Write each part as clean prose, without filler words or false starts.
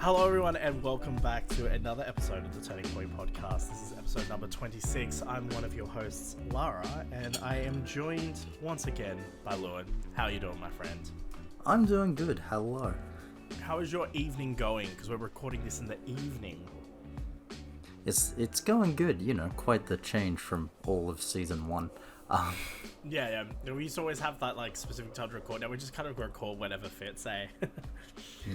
Hello everyone and welcome back to another episode of the Turning Point Podcast. This is episode number 26. I'm one of your hosts, Lara, and I am joined once again by Lewin. How are you doing, my friend? I'm doing good. Hello. How is your evening going? Because we're recording this in the evening. It's going good, you know, quite the change from all of season 1. Yeah. We used to always have that like specific time to record. Now we just kind of record whenever fits, eh?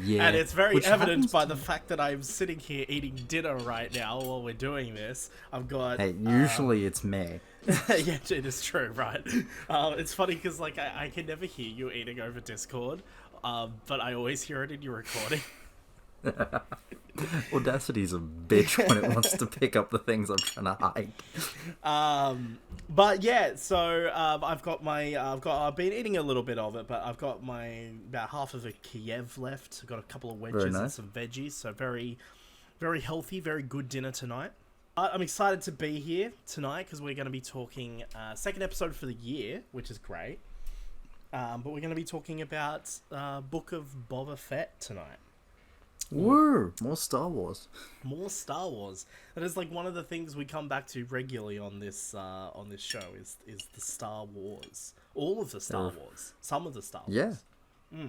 Yeah. And it's very evident by the fact that I'm sitting here eating dinner right now while we're doing this. I've got... Hey, usually it's me. Yeah, it is true, right? It's funny because like I can never hear you eating over Discord, but I always hear it in your recording. Audacity's a bitch when it wants to pick up the things I'm trying to hide. But yeah, so I've been eating a little bit of it, but I've got about half of a Kiev left. I've got a couple of wedges and some veggies, so very, very healthy, very good dinner tonight. I'm excited to be here tonight because we're going to be talking second episode for the year, which is great. But we're going to be talking about Book of Boba Fett tonight. Woo! More Star Wars. More Star Wars. That is like one of the things we come back to regularly on this show is the Star Wars. All of the Star Wars. Some of the Star Wars. Yeah.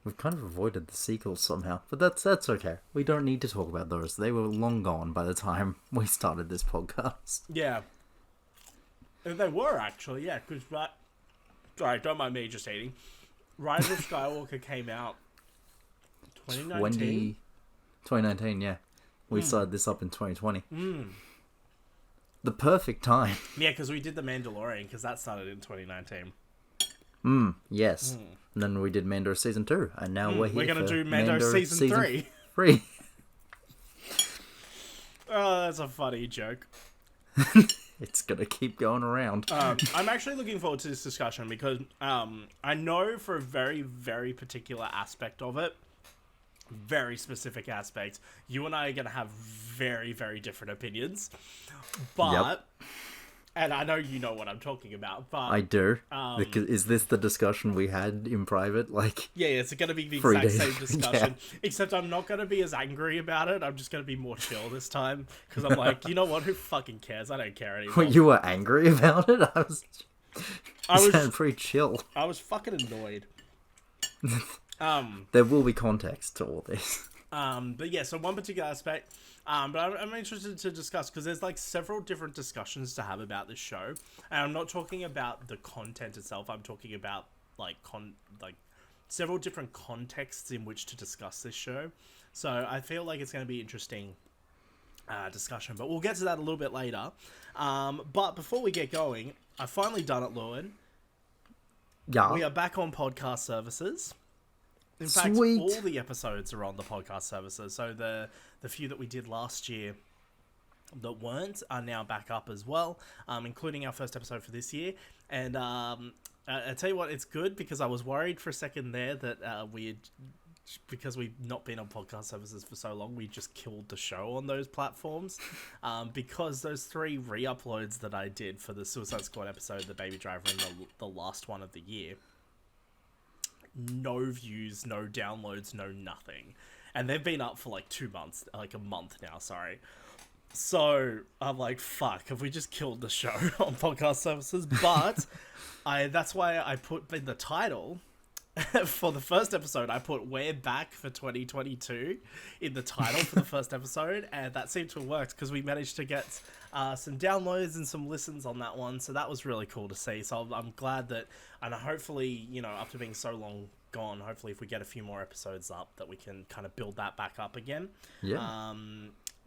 We've kind of avoided the sequels somehow, but that's okay. We don't need to talk about those. They were long gone by the time we started this podcast. Yeah. And they were actually, yeah, because sorry, don't mind me just eating. Rise of Skywalker came out 2019, yeah. We started this up in 2020. The perfect time. Yeah, because we did The Mandalorian, because that started in 2019. Yes. And then we did Mando Season 2, and now we're going to do Mando Season 3. 3. Oh, that's a funny joke. It's going to keep going around. I'm actually looking forward to this discussion, because I know for a very, very particular aspect of it, very specific aspects, you and I are going to have very, very different opinions. But, and I know you know what I'm talking about, but... I do. Is this the discussion we had in private? Yeah, it's going to be the exact same discussion. Yeah. Except I'm not going to be as angry about it. I'm just going to be more chill this time. Because I'm like, you know what? Who fucking cares? I don't care anymore. Well, you were angry about it? I was pretty chill. I was fucking annoyed. There will be context to all this. But yeah, so one particular aspect, but I'm interested to discuss, because there's like several different discussions to have about this show, and I'm not talking about the content itself, I'm talking about like several different contexts in which to discuss this show, so I feel like it's going to be interesting discussion, but we'll get to that a little bit later. But before we get going, I've finally done it, Lewin. Yeah. We are back on podcast services. In fact, Sweet. all the episodes are on the podcast services. So the few that we did last year that weren't are now back up as well, including our first episode for this year. And I tell you what, it's good, because I was worried for a second there that because we've not been on podcast services for so long, we just killed the show on those platforms. Because those 3 re-uploads that I did for the Suicide Squad episode, the Baby Driver, and the last one of the year, no views, no downloads, no nothing. And they've been up for like 2 months, like a month now, sorry. So I'm like, fuck, have we just killed the show on podcast services? But that's why I put in the title for the first episode, I put "We're back for 2022" in the title for the first episode, and that seemed to have worked, because we managed to get some downloads and some listens on that one, so that was really cool to see. So I'm glad that, and hopefully, you know, after being so long gone, hopefully if we get a few more episodes up, that we can kind of build that back up again. Yeah.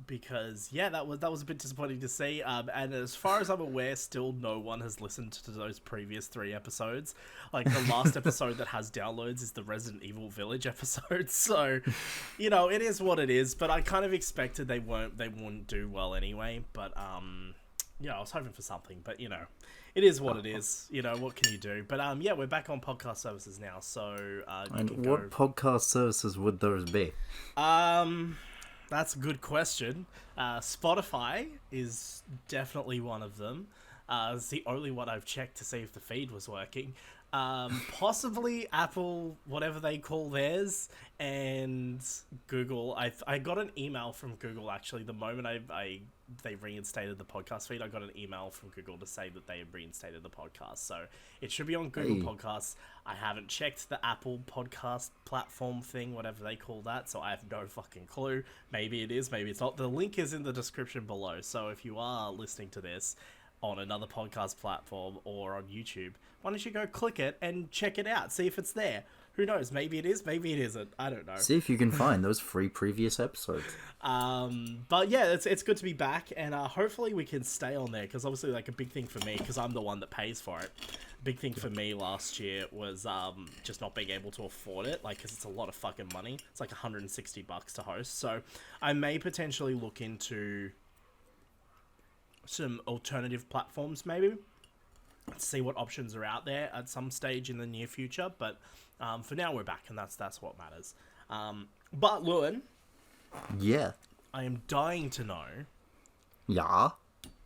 Because yeah, that was a bit disappointing to see. And as far as I'm aware, still no one has listened to those previous 3 episodes. Like the last episode that has downloads is the Resident Evil Village episode. So, you know, it is what it is. But I kind of expected they wouldn't do well anyway. But yeah, I was hoping for something. But you know, it is what it is. You know, what can you do? But yeah, we're back on podcast services now. So and what podcast services would those be? That's a good question. Spotify is definitely one of them. It's the only one I've checked to see if the feed was working. Possibly Apple, whatever they call theirs, and Google. I got an email from Google actually the moment they reinstated the podcast feed. I got an email from Google to say that they had reinstated the podcast, so it should be on Google Podcasts. I haven't checked the Apple Podcast platform thing, whatever they call that, so I have no fucking clue. Maybe it is, maybe it's not. The link is in the description below, so if you are listening to this on another podcast platform or on YouTube, why don't you go click it and check it out, see if it's there. Who knows? Maybe it is, maybe it isn't. I don't know. See if you can find those free previous episodes. But yeah, it's good to be back, and hopefully we can stay on there, because obviously, like, a big thing for me, because I'm the one that pays for it, big thing for me last year was just not being able to afford it, like, because it's a lot of fucking money. It's like $160 to host, so I may potentially look into some alternative platforms, maybe. See what options are out there at some stage in the near future, but for now we're back, and that's what matters. But Lewin, yeah, I am dying to know,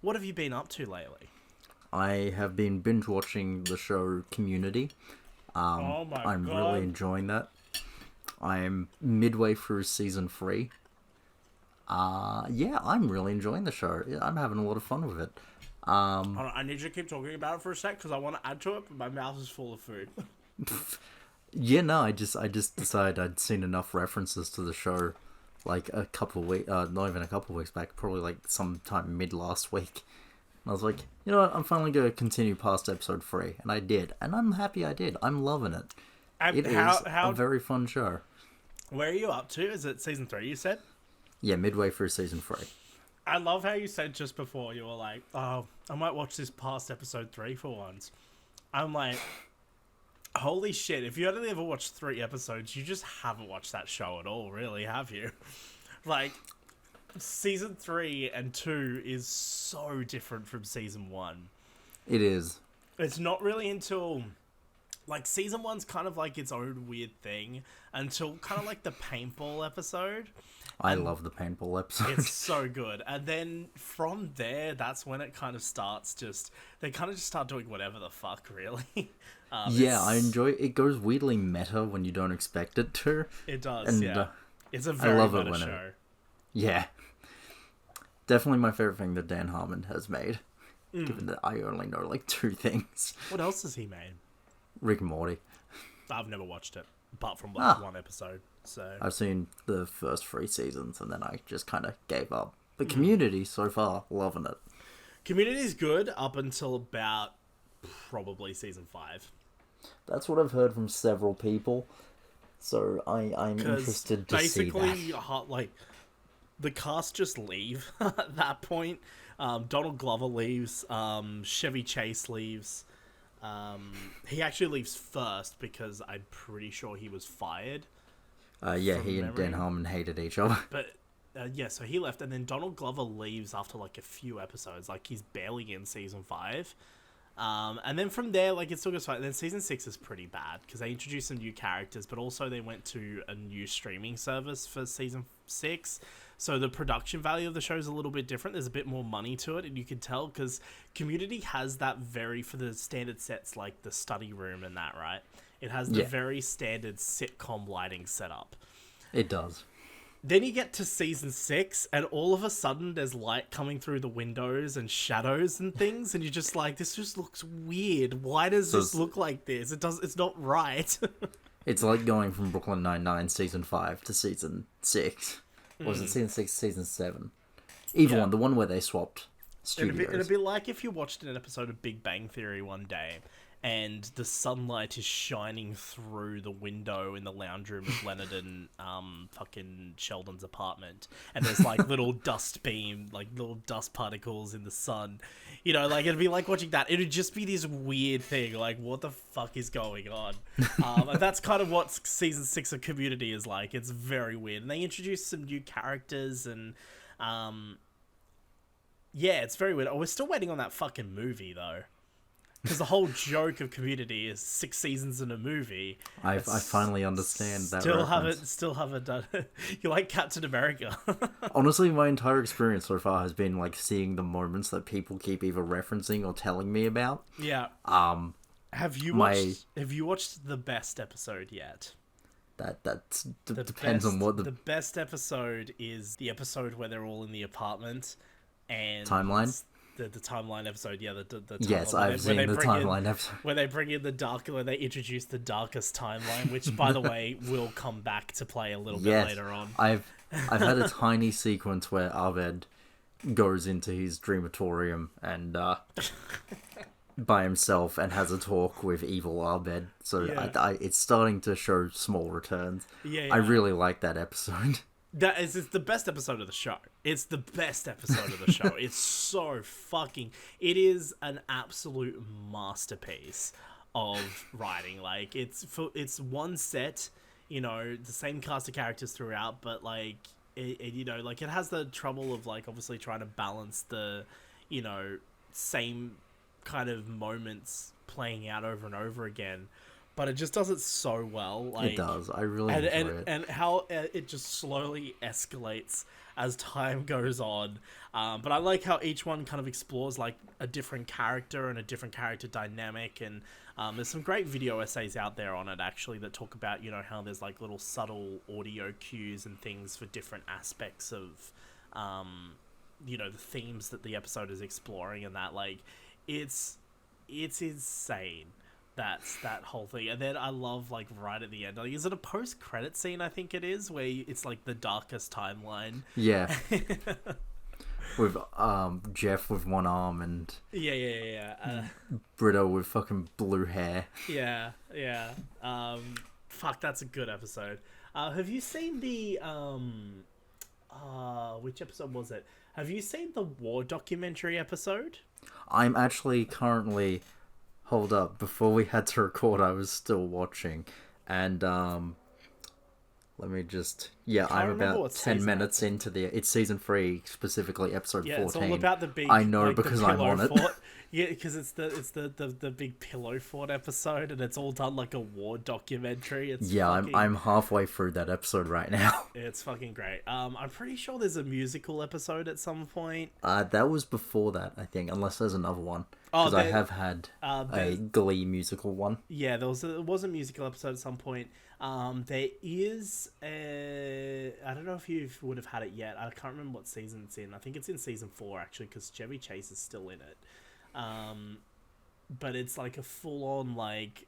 what have you been up to lately? I have been binge watching the show Community. Oh my I'm God. really enjoying that. I'm midway through season 3. Yeah, I'm really enjoying the show. I'm having a lot of fun with it. Hold on, I need you to keep talking about it for a sec, because I want to add to it, but my mouth is full of food. Yeah, no, I just decided I'd seen enough references to the show, like a couple of weeks, not even a couple of weeks back, probably like sometime mid last week. And I was like, you know what, I'm finally going to continue past episode 3, and I did, and I'm happy I did. I'm loving it. It is a very fun show. Where are you up to? Is it season 3, you said? Yeah, midway through season 3. I love how you said just before, you were like, oh, I might watch this past episode 3 for once. I'm like, holy shit, if you only ever watched 3 episodes, you just haven't watched that show at all, really, have you? Like, season 3 and 2 is so different from season 1. It is. It's not really until, like, season 1's kind of like its own weird thing until kind of like the paintball episode. I love the paintball episode. It's so good. And then from there, that's when it kind of starts they kind of just start doing whatever the fuck, really. Yeah, I enjoy it. It goes weirdly meta when you don't expect it to. It does, and, yeah. It's a very meta show. Yeah. Definitely my favorite thing that Dan Harmon has made. Given that I only know, like, 2 things. What else has he made? Rick and Morty. I've never watched it, apart from, like, 1 episode. So I've seen the first 3 seasons, and then I just kind of gave up. But Community, so far, loving it. Community's good up until about probably season 5. That's what I've heard from several people. So I'm interested to see that. Basically, like, the cast just leave at that point. Donald Glover leaves. Chevy Chase leaves. He actually leaves first because I'm pretty sure he was fired. Yeah, he and Dan Harmon hated each other. But, yeah, so he left, and then Donald Glover leaves after, like, a few episodes. Like, he's barely in season 5. And then from there, like, it still goes fine. And then season 6 is pretty bad, because they introduced some new characters, but also they went to a new streaming service for season 6. So the production value of the show is a little bit different. There's a bit more money to it, and you can tell, because Community has that for the standard sets, like the study room and that, right? It has the very standard sitcom lighting setup. It does. Then you get to season 6, and all of a sudden there's light coming through the windows and shadows and things, and you're just like, this just looks weird. Why does this look like this? It's not right. It's like going from Brooklyn Nine-Nine season 5 to season 6. Or was it season 6, season 7? Either one, the one where they swapped studios. It'd be like if you watched an episode of Big Bang Theory one day, and the sunlight is shining through the window in the lounge room of Leonard and fucking Sheldon's apartment, and there's like little dust particles in the sun. You know, like, it'd be like watching that. It'd just be this weird thing, like, what the fuck is going on? And that's kind of what season 6 of Community is like. It's very weird. And they introduced some new characters, and yeah, it's very weird. Oh, we're still waiting on that fucking movie, though. Because the whole joke of Community is 6 seasons in a movie. I finally understand that. Still haven't done it. You like Captain America. Honestly, my entire experience so far has been like seeing the moments that people keep either referencing or telling me about. Yeah. Have you watched the best episode yet? depends on what the best episode is the episode where they're all in the apartment and timeline. The timeline episode, yeah, the timeline. Yes, I've seen the timeline episode. Where they bring in where they introduce the darkest timeline, which, by the way, will come back to play a little bit later on. I've had a tiny sequence where Abed goes into his dreamatorium and by himself and has a talk with evil Abed. So it's starting to show small returns. Yeah. I really like that episode. It's the best episode of the show. It's the best episode of the show. It's so fucking... It is an absolute masterpiece of writing. Like, it's one set, you know, the same cast of characters throughout, but, like, you know, like, it has the trouble of, like, obviously trying to balance the, you know, same kind of moments playing out over and over again. But it just does it so well. Like, it does. I really enjoy it. And how it just slowly escalates as time goes on. But I like how each one kind of explores like a different character and a different character dynamic. And there's some great video essays out there on it actually that talk about, you know, how there's like little subtle audio cues and things for different aspects of, you know, the themes that the episode is exploring, and that like it's insane. That's that whole thing. And then I love, like, right at the end, like, is it a post-credit scene, I think it is, where it's, like, the darkest timeline? Yeah. With, Jeff with one arm and... Yeah. Britta with fucking blue hair. Yeah. Fuck, that's a good episode. Have you seen the, which episode was it? Have you seen the war documentary episode? I'm actually currently... Hold up, before we had to record, I was still watching, and, let me just... Yeah, I'm about 10 minutes into it's season 3, specifically episode 14. Yeah, it's all about the big... I know, like, because I'm on it. Yeah, because it's the big pillow fort episode, and it's all done like a war documentary. It's I'm halfway through that episode right now. It's fucking great. I'm pretty sure there's a musical episode at some point. That was before that, I think, unless there's another one. Because I have had a Glee musical one. Yeah, there was a musical episode at some point. There is I don't know if you would have had it yet. I can't remember what season it's in. I think it's in season 4 actually, because Chevy Chase is still in it. But it's like a full-on like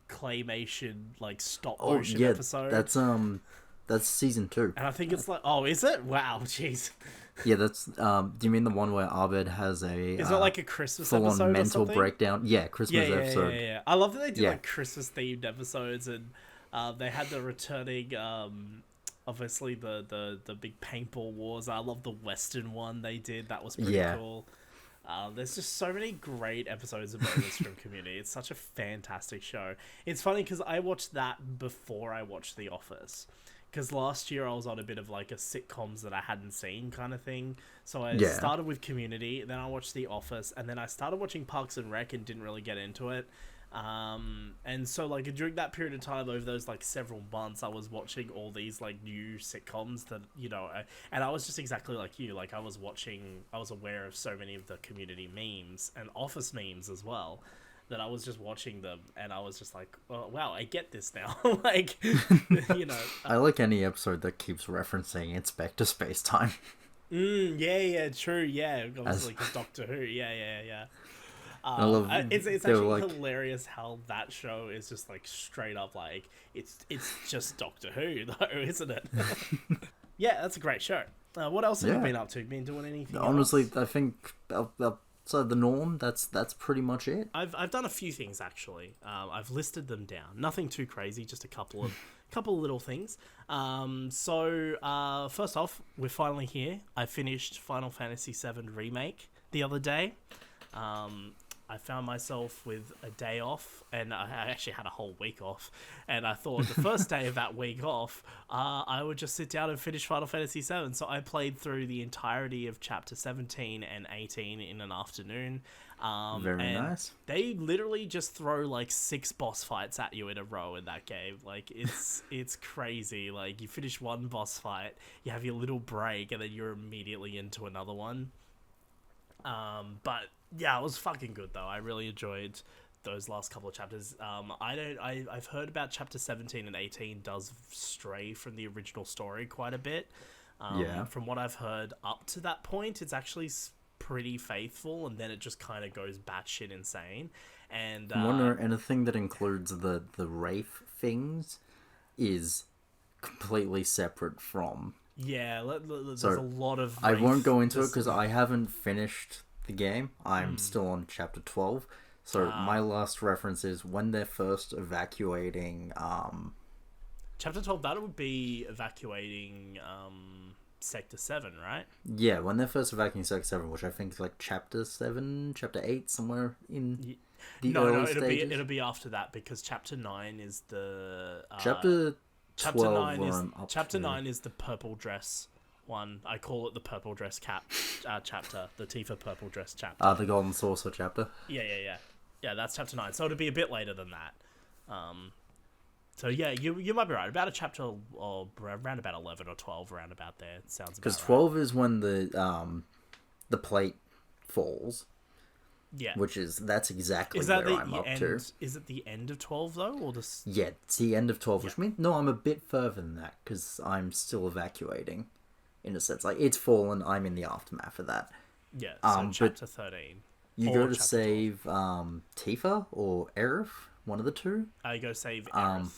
claymation like stop motion episode. That's season 2. And I think it's like, oh, is it? Wow, jeez. Yeah, that's do you mean the one where Abed has a is it like a Christmas full-on episode mental or something? breakdown? Yeah, Christmas episode. Yeah. I love that they did like Christmas themed episodes, and they had the returning obviously the big paintball wars. I love the Western one they did. That was pretty cool. There's just so many great episodes of moments from Community. It's such a fantastic show. It's funny because I watched that before I watched The Office. Because last year I was on a bit of like a sitcoms that I hadn't seen kind of thing. So I started with Community, then I watched The Office, and then I started watching Parks and Rec and didn't really get into it. And so like during that period of time, over those like several months, I was watching all these like new sitcoms that, you know, and I was just exactly like you. Like I was aware of so many of the Community memes and Office memes as well, that I was just watching them, and I was just like, oh, wow, I get this now. Like, you know. I like any episode that keeps referencing Inspector Spacetime. Yeah, true, yeah. Obviously, because Doctor Who, yeah. I love it's actually hilarious how that show is just like straight up like, it's just Doctor Who, though, isn't it? Yeah, that's a great show. What else have you been up to? Been doing anything Honestly, else? I think... So the norm, that's pretty much it. I've done a few things actually. I've listed them down. Nothing too crazy, just a couple of little things. So first off, we're finally here. I finished Final Fantasy VII Remake the other day. I found myself with a day off, and I actually had a whole week off, and I thought the first day of that week off, I would just sit down and finish Final Fantasy VII. So I played through the entirety of Chapter 17 and 18 in an afternoon. Very nice. They literally just throw like 6 boss fights at you in a row in that game. Like it's crazy. Like you finish one boss fight, you have your little break, and then you're immediately into another one. But yeah, it was fucking good though. I really enjoyed those last couple of chapters. I've heard about chapter 17 and 18 does stray from the original story quite a bit. Yeah. From what I've heard up to that point, it's actually pretty faithful, and then it just kind of goes batshit insane. And and a thing that includes the Wraith things is completely separate from. Yeah, there's a lot of. I won't go into it because I haven't finished the game. I'm still on chapter 12. So my last reference is when they're first evacuating. Chapter 12, that would be evacuating Sector 7, right? Yeah, when they're first evacuating Sector 7, which I think is like chapter 7, chapter 8, somewhere in the early stages. It'll be after that, because chapter 9 is the... chapter 12 Chapter 9 is the purple dress one. I call it the purple dress chapter. The Tifa purple dress chapter. The Golden Saucer chapter. Yeah. Yeah, that's chapter 9. So it'll be a bit later than that. So yeah, you might be right. About a chapter, or around about 11 or 12, around about there. It sounds about right. Because 12 is when the plate falls. Yeah. That's exactly where I'm up to. Is it the end of 12 though, or this? Yeah, it's the end of 12, which means no, I'm a bit further than that because I'm still evacuating. In a sense, like it's fallen, I'm in the aftermath of that. Yeah. So chapter 13. You go to save Tifa or Aerith, one of the two. You go save Aerith.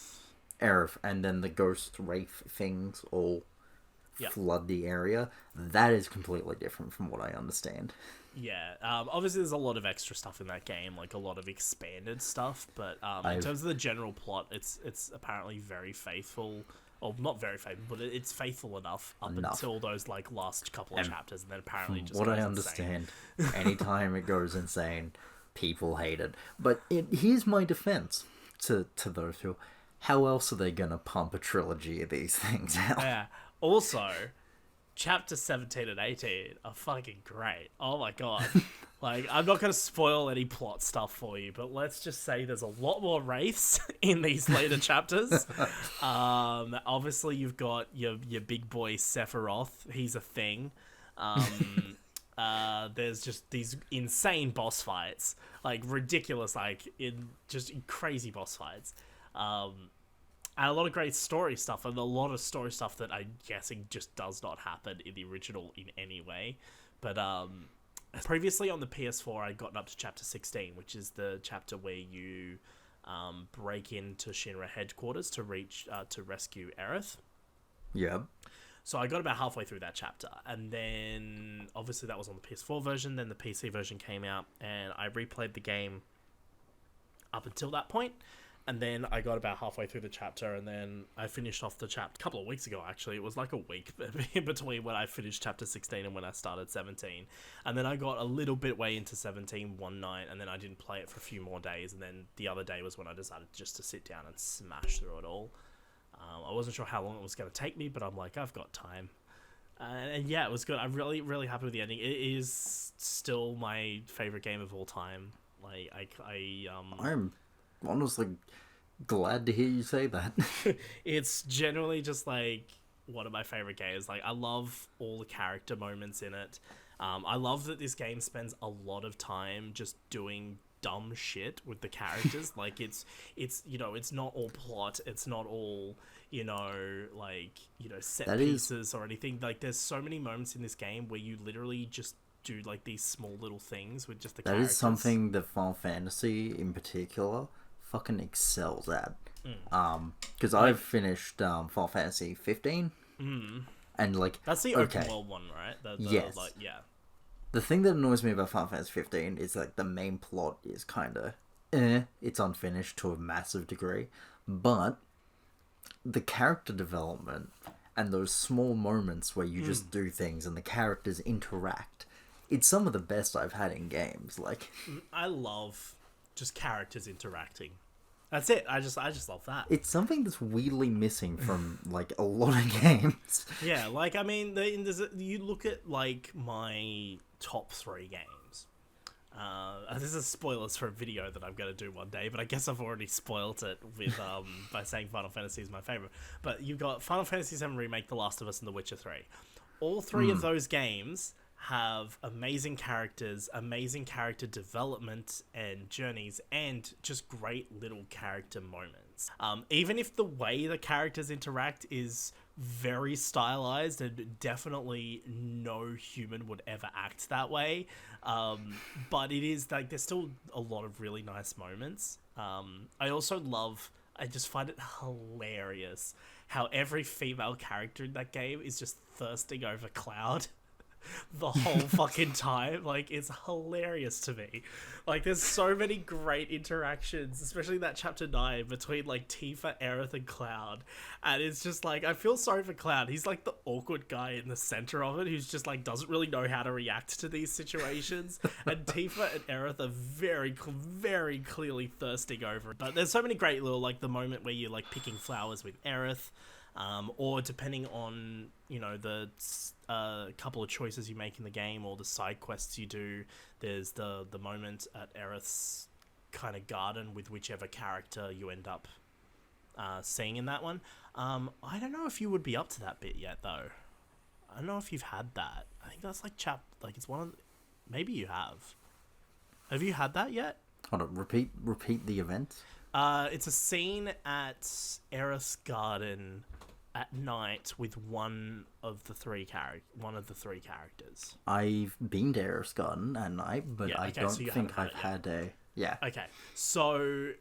Aerith, and then the ghost wraith things all flood the area. That is completely different from what I understand. Yeah, obviously there's a lot of extra stuff in that game, like a lot of expanded stuff, but in terms of the general plot, it's apparently very faithful. Or not very faithful, but it's faithful enough until those like last couple of chapters, and then apparently just what goes I understand, anytime it goes insane, people hate it. But here's my defense to those who, how else are they gonna pump a trilogy of these things out? Yeah. Also, chapter 17 and 18 are fucking great. Oh my god. Like, I'm not going to spoil any plot stuff for you, but let's just say there's a lot more wraiths in these later chapters. Obviously, you've got your big boy Sephiroth. He's a thing. There's just these insane boss fights. Like, ridiculous, just crazy boss fights. And a lot of great story stuff, and a lot of story stuff that I'm guessing just does not happen in the original in any way. But previously on the PS4, I'd gotten up to chapter 16, which is the chapter where you break into Shinra headquarters to rescue Aerith. Yeah. So I got about halfway through that chapter, and then obviously that was on the PS4 version. Then the PC version came out, and I replayed the game up until that point. And then I got about halfway through the chapter, and then I finished off the chapter a couple of weeks ago, actually. It was like a week in between when I finished chapter 16 and when I started 17. And then I got a little bit way into 17 one night, and then I didn't play it for a few more days. And then the other day was when I decided just to sit down and smash through it all. I wasn't sure how long it was going to take me, but I'm like, I've got time. And yeah, it was good. I'm really, really happy with the ending. It is still my favorite game of all time. Like, I'm honestly glad to hear you say that. It's generally just like one of my favorite games. Like, I love all the character moments in it. I love that this game spends a lot of time just doing dumb shit with the characters. Like, it's it's not all plot, it's not all set pieces or anything. Like, there's so many moments in this game where you literally just do like these small little things with just the characters. That is something that Final Fantasy in particular fucking excels at. Because I've finished Final Fantasy 15, and like that's the open world one, right? Yes. The thing that annoys me about Final Fantasy 15 is like the main plot is kind of it's unfinished to a massive degree, but the character development and those small moments where you just do things and the characters interact, it's some of the best I've had in games. Like, I love just characters interacting. That's it. I just love that. It's something that's weirdly missing from like a lot of games. Yeah, like, I mean, you look at like my top 3 games. This is spoilers for a video that I'm going to do one day, but I guess I've already spoiled it with by saying Final Fantasy is my favorite. But you've got Final Fantasy VII Remake, The Last of Us, and The Witcher 3. All 3 of those games have amazing characters, amazing character development and journeys, and just great little character moments. Even if the way the characters interact is very stylized and definitely no human would ever act that way, but it is like there's still a lot of really nice moments. I just find it hilarious how every female character in that game is just thirsting over Cloud the whole fucking time. Like, it's hilarious to me. Like, there's so many great interactions, especially that chapter 9 between like Tifa, Aerith, and Cloud. And it's just like, I feel sorry for Cloud. He's like the awkward guy in the center of it who's just like doesn't really know how to react to these situations. And Tifa and Aerith are very clearly thirsting over it. But there's so many great little, like the moment where you're like picking flowers with Aerith. Or depending on, you know, the couple of choices you make in the game or the side quests you do, there's the moment at Aerith's kind of garden with whichever character you end up seeing in that one. I don't know if you would be up to that bit yet, though. I don't know if you've had that. I think that's like it's one of maybe you have. Have you had that yet? Hold on, repeat the event. It's a scene at Aerith's garden at night with one of the three characters. I've been to Aerith's Garden at night, but Yeah, I okay, don't so you think haven't I've had had a... Yeah. Okay, so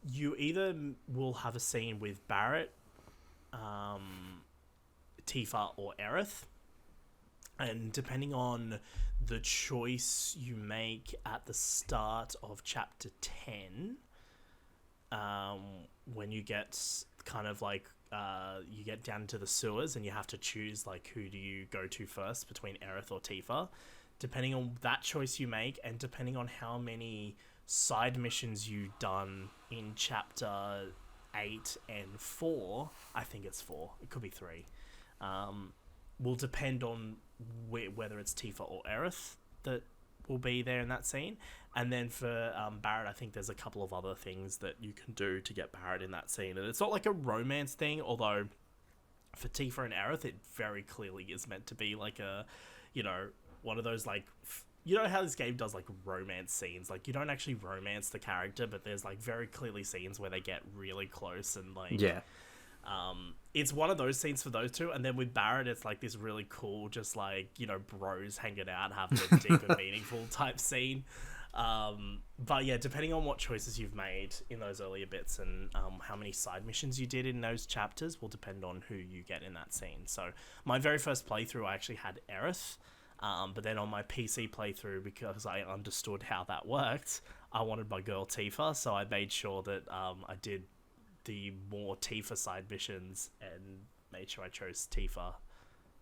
you either will have a scene with Barrett, Tifa, or Aerith, and depending on the choice you make at the start of chapter 10, when you get kind of like you get down into the sewers and you have to choose like who do you go to first between Aerith or Tifa, depending on that choice you make and depending on how many side missions you've done in chapter 8 and 4, I think it's 4, it could be 3, will depend on whether it's Tifa or Aerith that will be there in that scene. And then for Barrett, I think there's a couple of other things that you can do to get Barrett in that scene. And it's not like a romance thing, although for Tifa and Aerith, it very clearly is meant to be like a, you know, one of those like, you know how this game does like romance scenes? Like you don't actually romance the character, but there's like very clearly scenes where they get really close and like... Yeah. It's one of those scenes for those two, and then with Barrett, it's like this really cool, just like, you know, bros hanging out, having a deep and meaningful type scene. But yeah, depending on what choices you've made in those earlier bits and how many side missions you did in those chapters will depend on who you get in that scene. So my very first playthrough, I actually had Aerith, but then on my PC playthrough, because I understood how that worked, I wanted my girl Tifa, so I made sure that I did the more Tifa side missions and made sure I chose Tifa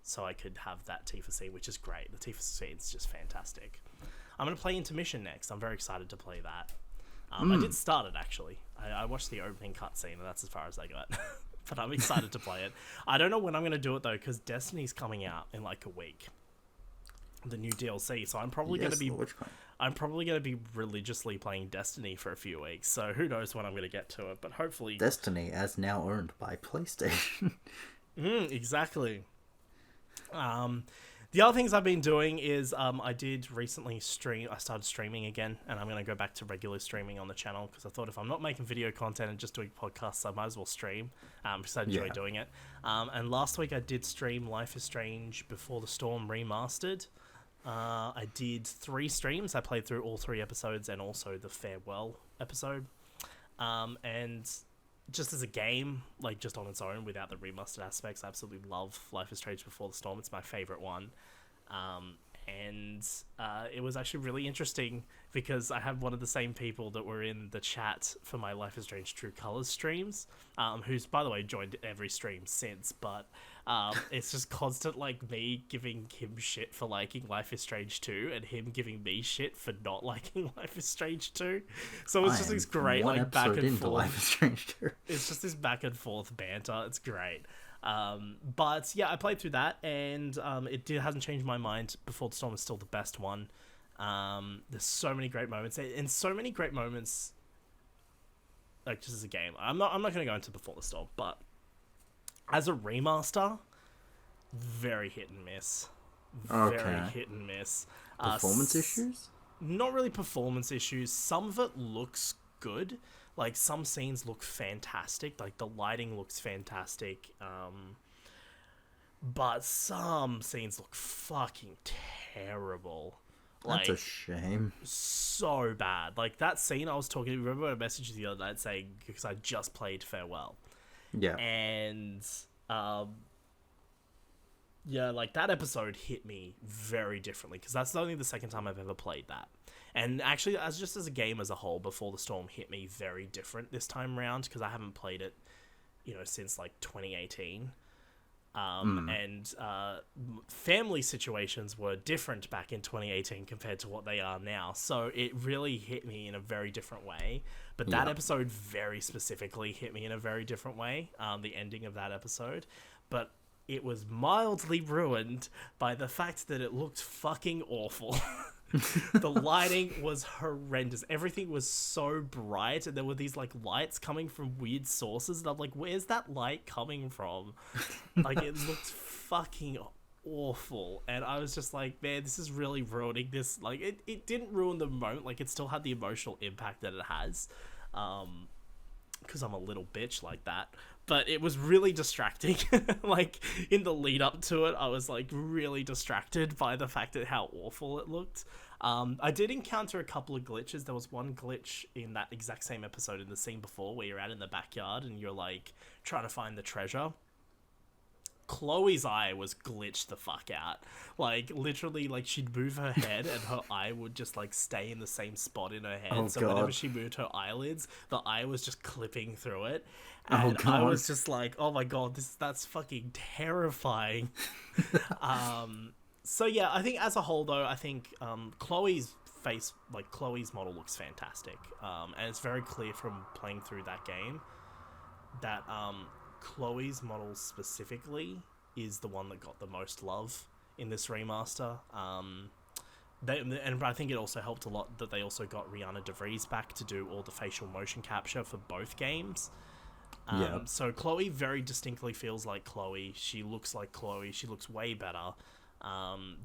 so I could have that Tifa scene, which is great. The Tifa scene's just fantastic. I'm going to play Intermission next. I'm very excited to play that. I did start it, actually. I watched the opening cutscene, and that's as far as I got. But I'm excited to play it. I don't know when I'm going to do it, though, because Destiny's coming out in like a week. The new DLC, so I'm probably going to be religiously playing Destiny for a few weeks. So who knows when I'm going to get to it, but hopefully Destiny as now owned by PlayStation. Exactly. The other things I've been doing is I did recently I started streaming again, and I'm going to go back to regular streaming on the channel because I thought if I'm not making video content and just doing podcasts, I might as well stream because I enjoy doing it. And last week I did stream Life is Strange Before the Storm Remastered. I did 3 streams. I played through all 3 episodes and also the farewell episode. And just as a game, like just on its own without the remastered aspects, I absolutely love Life is Strange Before the Storm. It's my favorite one. And it was actually really interesting because I had one of the same people that were in the chat for my Life is Strange True Colors streams, who's, by the way, joined every stream since, but it's just constant, like, me giving him shit for liking Life is Strange 2 and him giving me shit for not liking Life is Strange 2. So it's just this great, like, back and forth. Life is Strange 2. It's just this back and forth banter. It's great. But yeah, I played through that, and hasn't changed my mind. Before the Storm is still the best one. There's so many great moments, and so many great moments, like just as a game. I'm not going to go into Before the Storm, but as a remaster, very hit and miss. very Okay. hit and miss. Performance issues? Not really performance issues. Some of it looks good. Like, some scenes look fantastic. Like, the lighting looks fantastic. But some scenes look fucking terrible. That's Like, a shame. so bad. Like, that scene I was talking... Remember I messaged you the other night saying... Because I just played Farewell. Yeah. And... yeah, like, that episode hit me very differently. Because that's only the second time I've ever played that. And actually, as a game as a whole, Before the Storm hit me very different this time around. Because I haven't played it, since, like, 2018. And family situations were different back in 2018 compared to what they are now. So it really hit me in a very different way. But that episode very specifically hit me in a very different way, the ending of that episode. But it was mildly ruined by the fact that it looked fucking awful. The lighting was horrendous. Everything was so bright, and there were these, like, lights coming from weird sources, and I'm like, where's that light coming from? Like, it looked fucking awful, and I was just like, man, this is really ruining this. Like, it didn't ruin the moment, like, it still had the emotional impact that it has, because I'm a little bitch like that. But it was really distracting. Like, in the lead up to it, I was, like, really distracted by the fact that how awful it looked. I did encounter a couple of glitches. There was one glitch in that exact same episode in the scene before where you're out in the backyard and you're, like, trying to find the treasure. Chloe's eye was glitched the fuck out. Like, literally, like, she'd move her head and her eye would just, like, stay in the same spot in her head. Oh, so God. whenever she moved her eyelids, the eye was just clipping through it. And God. I was just like, oh my god, that's fucking terrifying. So yeah, I think as a whole though, I think Chloe's face, like Chloe's model looks fantastic. And it's very clear from playing through that game that Chloe's model specifically is the one that got the most love in this remaster. And I think it also helped a lot that they also got Rihanna DeVries back to do all the facial motion capture for both games. So Chloe very distinctly feels like Chloe. She looks like Chloe. She looks way better.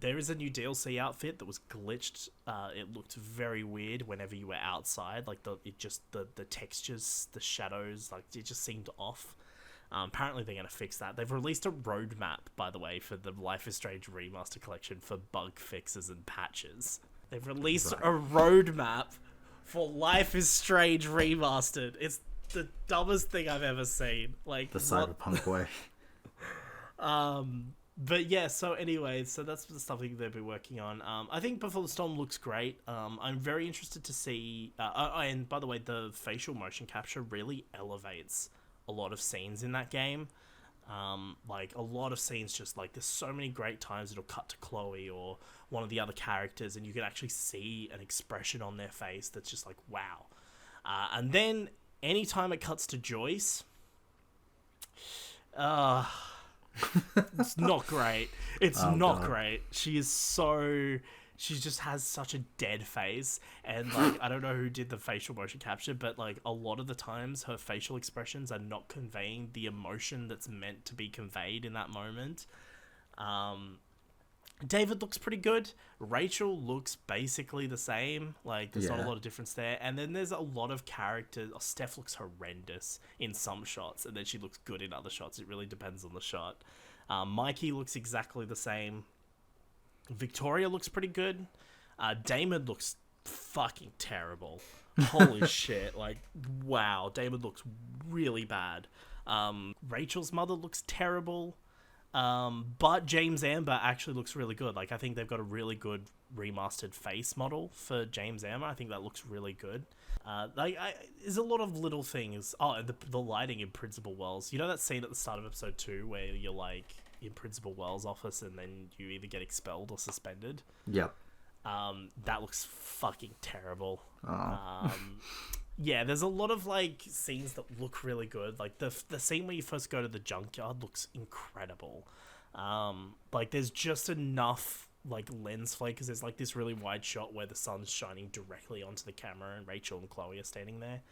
There is a new DLC outfit that was glitched. It looked very weird whenever you were outside. Like the textures, the shadows, like it just seemed off. Apparently they're going to fix that. They've released a roadmap, by the way, for the Life is Strange Remaster Collection for bug fixes and patches. They've released a roadmap for Life is Strange Remastered. It's the dumbest thing I've ever seen. Like The cyberpunk way. But yeah, so anyway, so that's the stuff that they've been working on. I think Before the Storm looks great. I'm very interested to see... and by the way, the facial motion capture really elevates a lot of scenes in that game. Like, a lot of scenes just, like, there's so many great times it'll cut to Chloe or one of the other characters, and you can actually see an expression on their face that's just like, wow. And then, anytime it cuts to Joyce... it's not great. It's not great. She just has such a dead face, and like I don't know who did the facial motion capture, but like a lot of the times her facial expressions are not conveying the emotion that's meant to be conveyed in that moment. David looks pretty good. Rachel looks basically the same. Like, there's not a lot of difference there. And then there's a lot of characters. Oh, Steph looks horrendous in some shots, and then she looks good in other shots. It really depends on the shot. Mikey looks exactly the same. Victoria looks pretty good. Damon looks fucking terrible. Holy shit. Like, wow. Damon looks really bad. Rachel's mother looks terrible. But James Amber actually looks really good. Like, I think they've got a really good remastered face model for James Amber. I think that looks really good. There's a lot of little things. Oh, and the lighting in Principal Wells. You know that scene at the start of episode 2 where you're like in Principal Wells' office and then you either get expelled or suspended? Yep. That looks fucking terrible. Oh. Yeah, there's a lot of like scenes that look really good. Like the scene where you first go to the junkyard looks incredible. Like there's just enough like lens flare because there's like this really wide shot where the sun's shining directly onto the camera and Rachel and Chloe are standing there,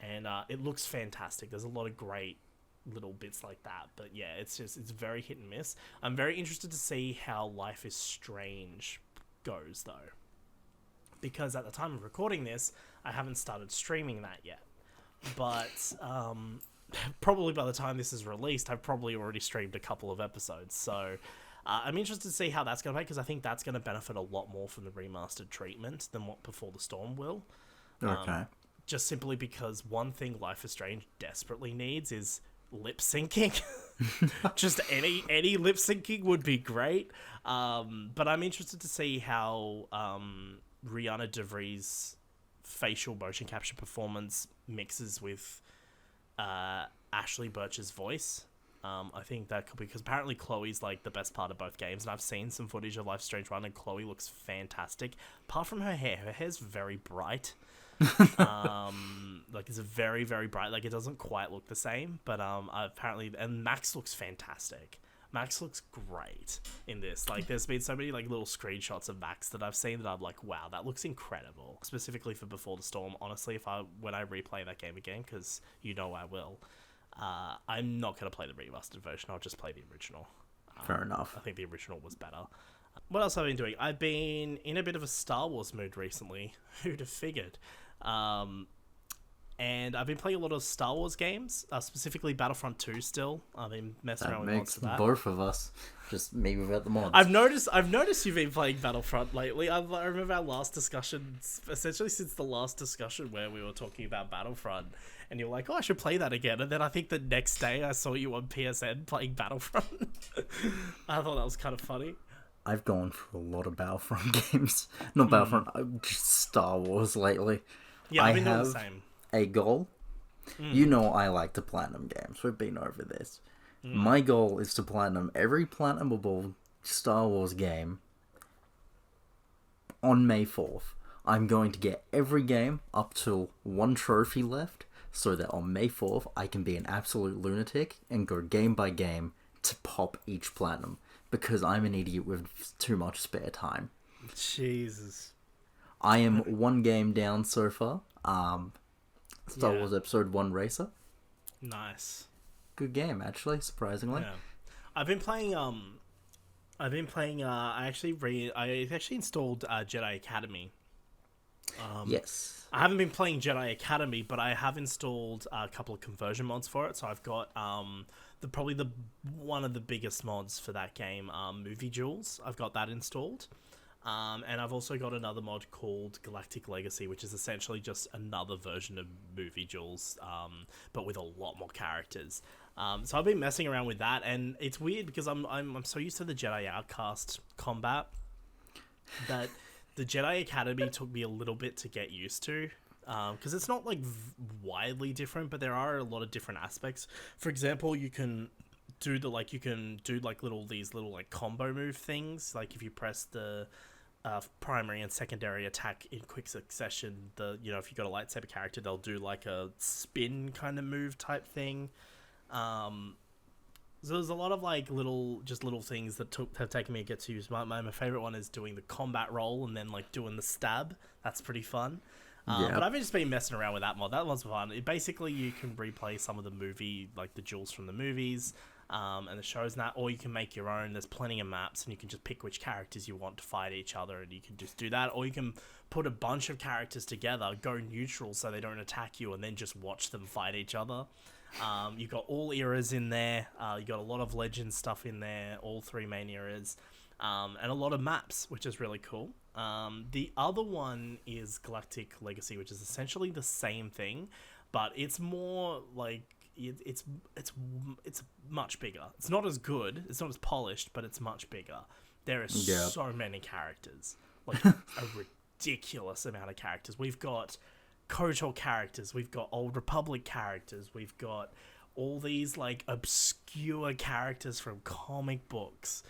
and it looks fantastic. There's a lot of great little bits like that. But yeah, it's very hit and miss. I'm very interested to see how Life is Strange goes though, because at the time of recording this, I haven't started streaming that yet. But probably by the time this is released, I've probably already streamed a couple of episodes. So I'm interested to see how that's going to make, because I think that's going to benefit a lot more from the remastered treatment than what Before the Storm will. Okay. Just simply because one thing Life is Strange desperately needs is lip syncing. Just any lip syncing would be great. But I'm interested to see how Rihanna DeVries' facial motion capture performance mixes with Ashley Birch's voice. I think that could be, because apparently Chloe's like the best part of both games, and I've seen some footage of Life is Strange 1 and Chloe looks fantastic. Apart from her hair's very bright. Like it's a very, very bright, like it doesn't quite look the same, but apparently, and Max looks fantastic. Max looks great in this. Like there's been so many like little screenshots of Max that I've seen that I'm like, wow, that looks incredible. Specifically for Before the Storm, honestly, when I replay that game again, because you know I will, I'm not going to play the remastered version, I'll just play the original. Fair enough. I think the original was better. What else have I been doing? I've been in a bit of a Star Wars mood recently. Who'd have figured? And I've been playing a lot of Star Wars games, specifically Battlefront 2 still. I've been messing around with mods of that. Both of us. Just maybe without the mods. I've noticed you've been playing Battlefront lately. I remember our last discussion, essentially since the last discussion where we were talking about Battlefront, and you're like, oh, I should play that again. And then I think the next day I saw you on PSN playing Battlefront. I thought that was kind of funny. I've gone through a lot of Battlefront games. Not Battlefront, just Star Wars lately. Yeah, I've been doing the same. A goal. You know I like to platinum games. We've been over this. My goal is to platinum every platinumable Star Wars game on May 4th. I'm going to get every game up to one trophy left, so that on May 4th I can be an absolute lunatic and go game by game to pop each platinum, because I'm an idiot with too much spare time. Jesus. I am one game down so far. Star Wars Episode 1 Racer. Nice. Good game, actually, surprisingly. Yeah. I've been playing, I actually installed Jedi Academy. Yes. I haven't been playing Jedi Academy, but I have installed a couple of conversion mods for it. So I've got probably one of the biggest mods for that game, Movie Jewels. I've got that installed. And I've also got another mod called Galactic Legacy, which is essentially just another version of Movie Jewels, but with a lot more characters. So I've been messing around with that, and it's weird because I'm so used to the Jedi Outcast combat that the Jedi Academy took me a little bit to get used to. Because it's not like widely different, but there are a lot of different aspects. For example, you can do these little combo move things. Like if you press the primary and secondary attack in quick succession, if you got a lightsaber character, they'll do like a spin kind of move type thing. So there's a lot of like little things that have taken me to get to use. My favorite one is doing the combat roll and then like doing the stab. That's pretty fun. But I've just been messing around with that mod. That one's fun. Basically, you can replay some of the movie, like the jewels from the movies, and the shows and that, or you can make your own. There's plenty of maps, and you can just pick which characters you want to fight each other, and you can just do that. Or you can put a bunch of characters together, go neutral so they don't attack you, and then just watch them fight each other. You've got all eras in there. You've got a lot of legend stuff in there, all three main eras, and a lot of maps, which is really cool. The other one is Galactic Legacy, which is essentially the same thing, but it's more like it's much bigger. It's not as good, it's not as polished, but it's much bigger. There are so many characters, like a ridiculous amount of characters. We've got KOTOR characters, we've got Old Republic characters, we've got all these like obscure characters from comic books.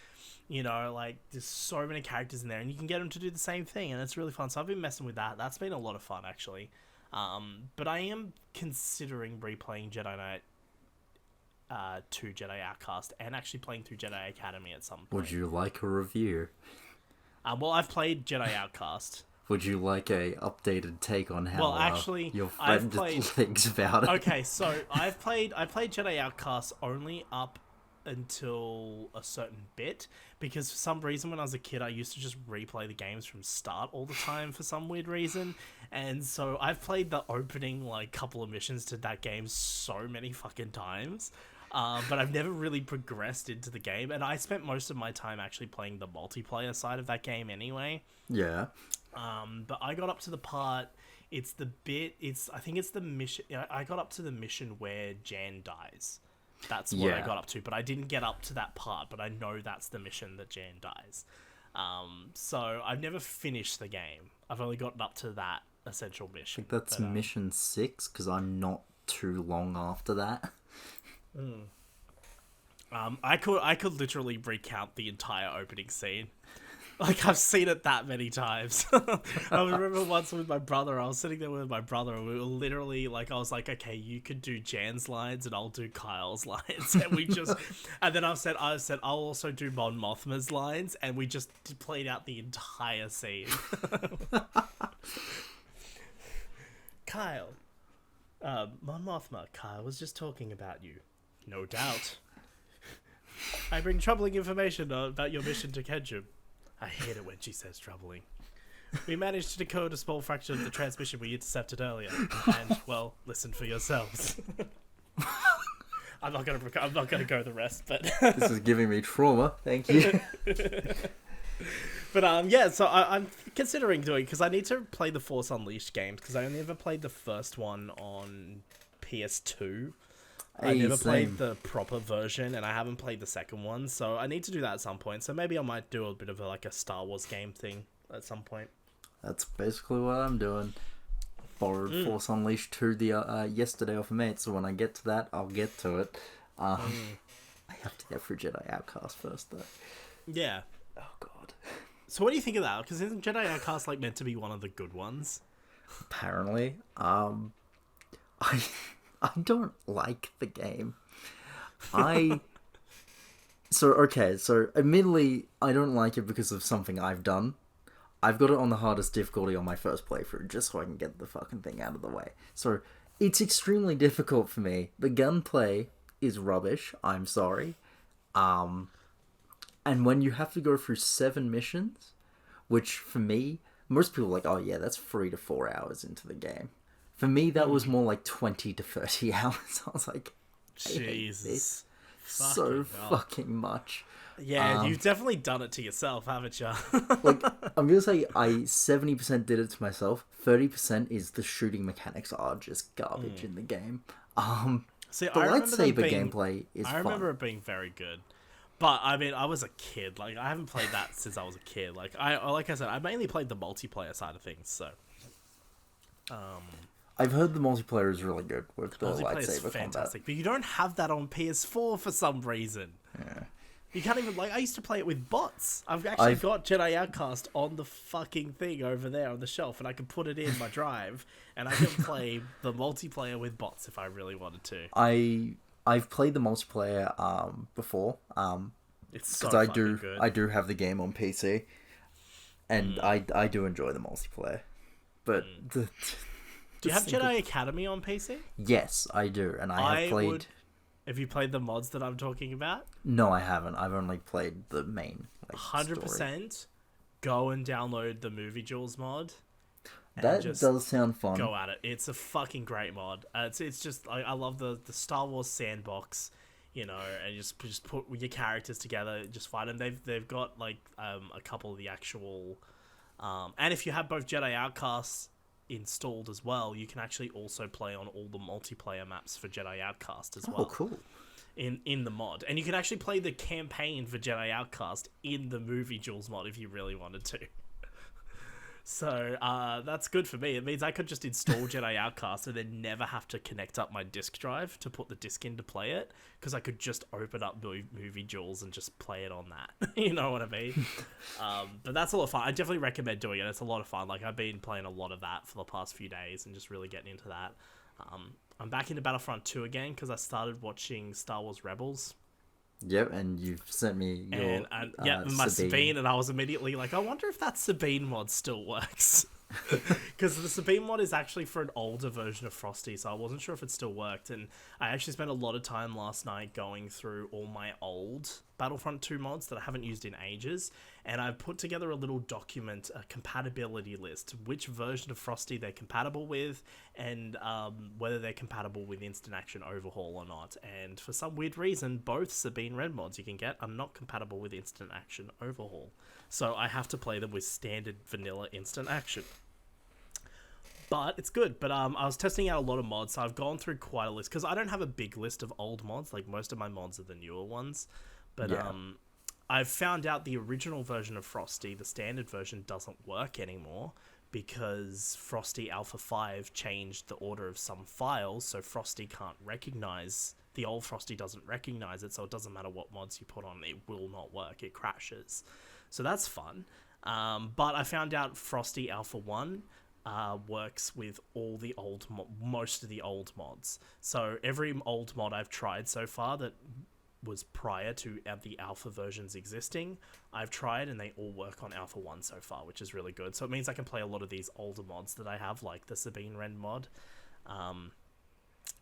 There's so many characters in there, and you can get them to do the same thing, and it's really fun. So I've been messing with that. That's been a lot of fun, actually. But I am considering replaying Jedi Knight 2 Jedi Outcast and actually playing through Jedi Academy at some point. Would you like a review? Well, I've played Jedi Outcast. Would you like a updated take on how Well, actually, your I've friend played- thinks about it? Okay, so I played Jedi Outcast only up until a certain bit, because for some reason when I was a kid I used to just replay the games from start all the time for some weird reason, and so I've played the opening like couple of missions to that game so many fucking times, but I've never really progressed into the game, and I spent most of my time actually playing the multiplayer side of that game anyway. Yeah. But I got up to the part. I think it's the mission. I got up to the mission where Jan dies. That's what I Yeah. got up to, but I didn't get up to that part. But I know that's the mission that Jan dies. So I've never finished the game. I've only gotten up to that essential I mission. think that's But, mission 6, because I'm not too long after that. I could literally recount the entire opening scene. Like, I've seen it that many times. I remember once with my brother, I was sitting there with my brother, and we were literally, like, I was like, okay, you could do Jan's lines, and I'll do Kyle's lines. And we just, and then I said, I'll also do Mon Mothma's lines, and we just played out the entire scene. Kyle, Mon Mothma, Kyle was just talking about you. No doubt. I bring troubling information about your mission to Kenjum. I hate it when she says troubling. We managed to decode a small fraction of the transmission we intercepted earlier, and, well, listen for yourselves. I'm not gonna go the rest, but This is giving me trauma. Thank you. but yeah. So I'm considering doing, because I need to play the Force Unleashed games, because I only ever played the first one on PS2. I Hey, never same. played the proper version, and I haven't played the second one, so I need to do that at some point. So maybe I might do a bit of a Star Wars game thing at some point. That's basically what I'm doing. Borrowed Force Unleashed 2 yesterday off a mate, so when I get to that, I'll get to it. I have to get through Jedi Outcast first, though. Yeah. Oh, God. So what do you think of that? Because isn't Jedi Outcast meant to be one of the good ones? Apparently. I don't like the game. So admittedly, I don't like it because of something I've done. I've got it on the hardest difficulty on my first playthrough, just so I can get the fucking thing out of the way. So, it's extremely difficult for me. The gunplay is rubbish, I'm sorry. And when you have to go through 7 missions, which for me, most people are like, oh yeah, that's 3 to 4 hours into the game. For me, that was more like 20 to 30 hours. I was like, I hate this Jesus. so Fucking hell. fucking much. Yeah, you've definitely done it to yourself, haven't you? Like, I'm gonna say I 70% did it to myself. 30% is the shooting mechanics are just garbage in the game. See, The I remember them lightsaber being, gameplay is I remember fun. it being very good. But, I mean, I was a kid. Like, I haven't played that since I was a kid. Like I said, I mainly played the multiplayer side of things, so... I've heard the multiplayer is really good with the Multiplayer is lightsaber fantastic, but you don't have that on PS4 for some reason. combat. Yeah. You can't even, I used to play it with bots. I've actually got Jedi Outcast on the fucking thing over there on the shelf, and I can put it in my drive, and I can play the multiplayer with bots if I really wanted to. I've played the multiplayer before. It's so Because fucking good. I do have the game on PC, and I do enjoy the multiplayer. But Do you have Jedi Academy on PC? Yes, I do, and I have played. Have you played the mods that I'm talking about? No, I haven't. I've only played the main. 100%. Go and download the Movie Jewels mod. That just does sound fun. Go at it. It's a fucking great mod. It's just I love the Star Wars sandbox, and you just put your characters together, just fight them. They've got a couple of the actual, and if you have both Jedi Outcasts installed as well, you can actually also play on all the multiplayer maps for Jedi Outcast as well. Oh, cool. In the mod, and you can actually play the campaign for Jedi Outcast in the Movie Jewels mod if you really wanted to. So that's good for me. It means I could just install Jedi Outcast and then never have to connect up my disk drive to put the disc in to play it, because I could just open up Movie Jewels and just play it on that. You know what I mean? But that's a lot of fun. I definitely recommend doing it. It's a lot of fun. Like, I've been playing a lot of that for the past few days and just really getting into that. I'm back into Battlefront 2 again because I started watching Star Wars Rebels. Yep, and you've sent me your My Sabine, and I was immediately like, I wonder if that Sabine mod still works. Because the Sabine mod is actually for an older version of Frosty, so I wasn't sure if it still worked. And I actually spent a lot of time last night going through all my old Battlefront 2 mods that I haven't used in ages, and I've put together a little document, a compatibility list, which version of Frosty they're compatible with, and whether they're compatible with Instant Action Overhaul or not. And for some weird reason, both Sabine Red mods you can get are not compatible with Instant Action Overhaul. So I have to play them with standard vanilla Instant Action. But it's good. But I was testing out a lot of mods, so I've gone through quite a list, because I don't have a big list of old mods. Like, most of my mods are the newer ones. But I've found out the original version of Frosty, the standard version, doesn't work anymore, because Frosty Alpha 5 changed the order of some files, so Frosty can't recognize... The old Frosty doesn't recognize it, so it doesn't matter what mods you put on, it will not work. It crashes. So that's fun. But I found out Frosty Alpha 1 works with all the old... most of the old mods. So every old mod I've tried so far that was prior to the alpha versions existing, I've tried, and they all work on Alpha 1 so far, which is really good. So it means I can play a lot of these older mods that I have, like the Sabine Wren mod.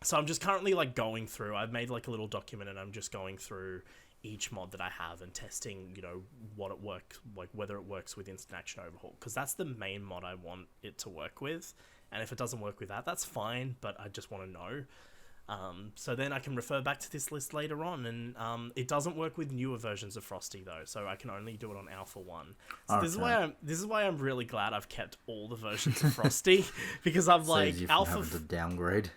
So I'm just currently like going through, I've made like a little document, and I'm just going through each mod that I have and testing, you know, what it works, like whether it works with Instant Action Overhaul, because that's the main mod I want it to work with. And if it doesn't work with that, that's fine, but I just want to know. So then I can refer back to this list later on, and it doesn't work with newer versions of Frosty though, so I can only do it on Alpha 1. So Okay. this is why I'm really glad I've kept all the versions of Frosty, because I'm like, you Alpha... having to downgrade.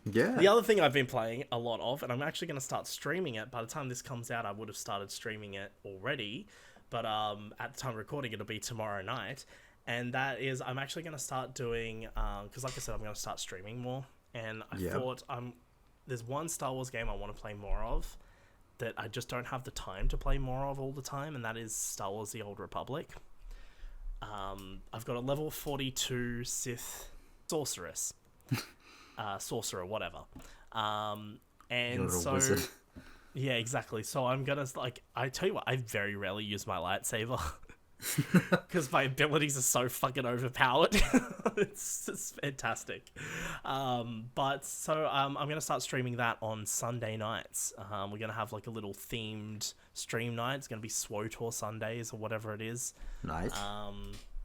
Yeah. The other thing I've been playing a lot of, and I'm actually going to start streaming it, by the time this comes out I would have started streaming it already, but at the time of recording it'll be tomorrow night, and that is, I'm actually going to start doing, because like I said, I'm going to start streaming more, and I thought there's one Star Wars game I want to play more of that I just don't have the time to play more of all the time, and that is Star Wars The Old Republic. I've got a level 42 Sith Sorceress. Sorcerer, whatever. And You're a so... wizard. Yeah, exactly. So I'm gonna, like... I tell you what, I very rarely use my lightsaber. Because my abilities are so fucking overpowered. It's fantastic. But so I'm gonna start streaming that on Sunday nights. We're gonna have like a little themed stream night. It's gonna be SWTOR Sundays or whatever it is. Nice.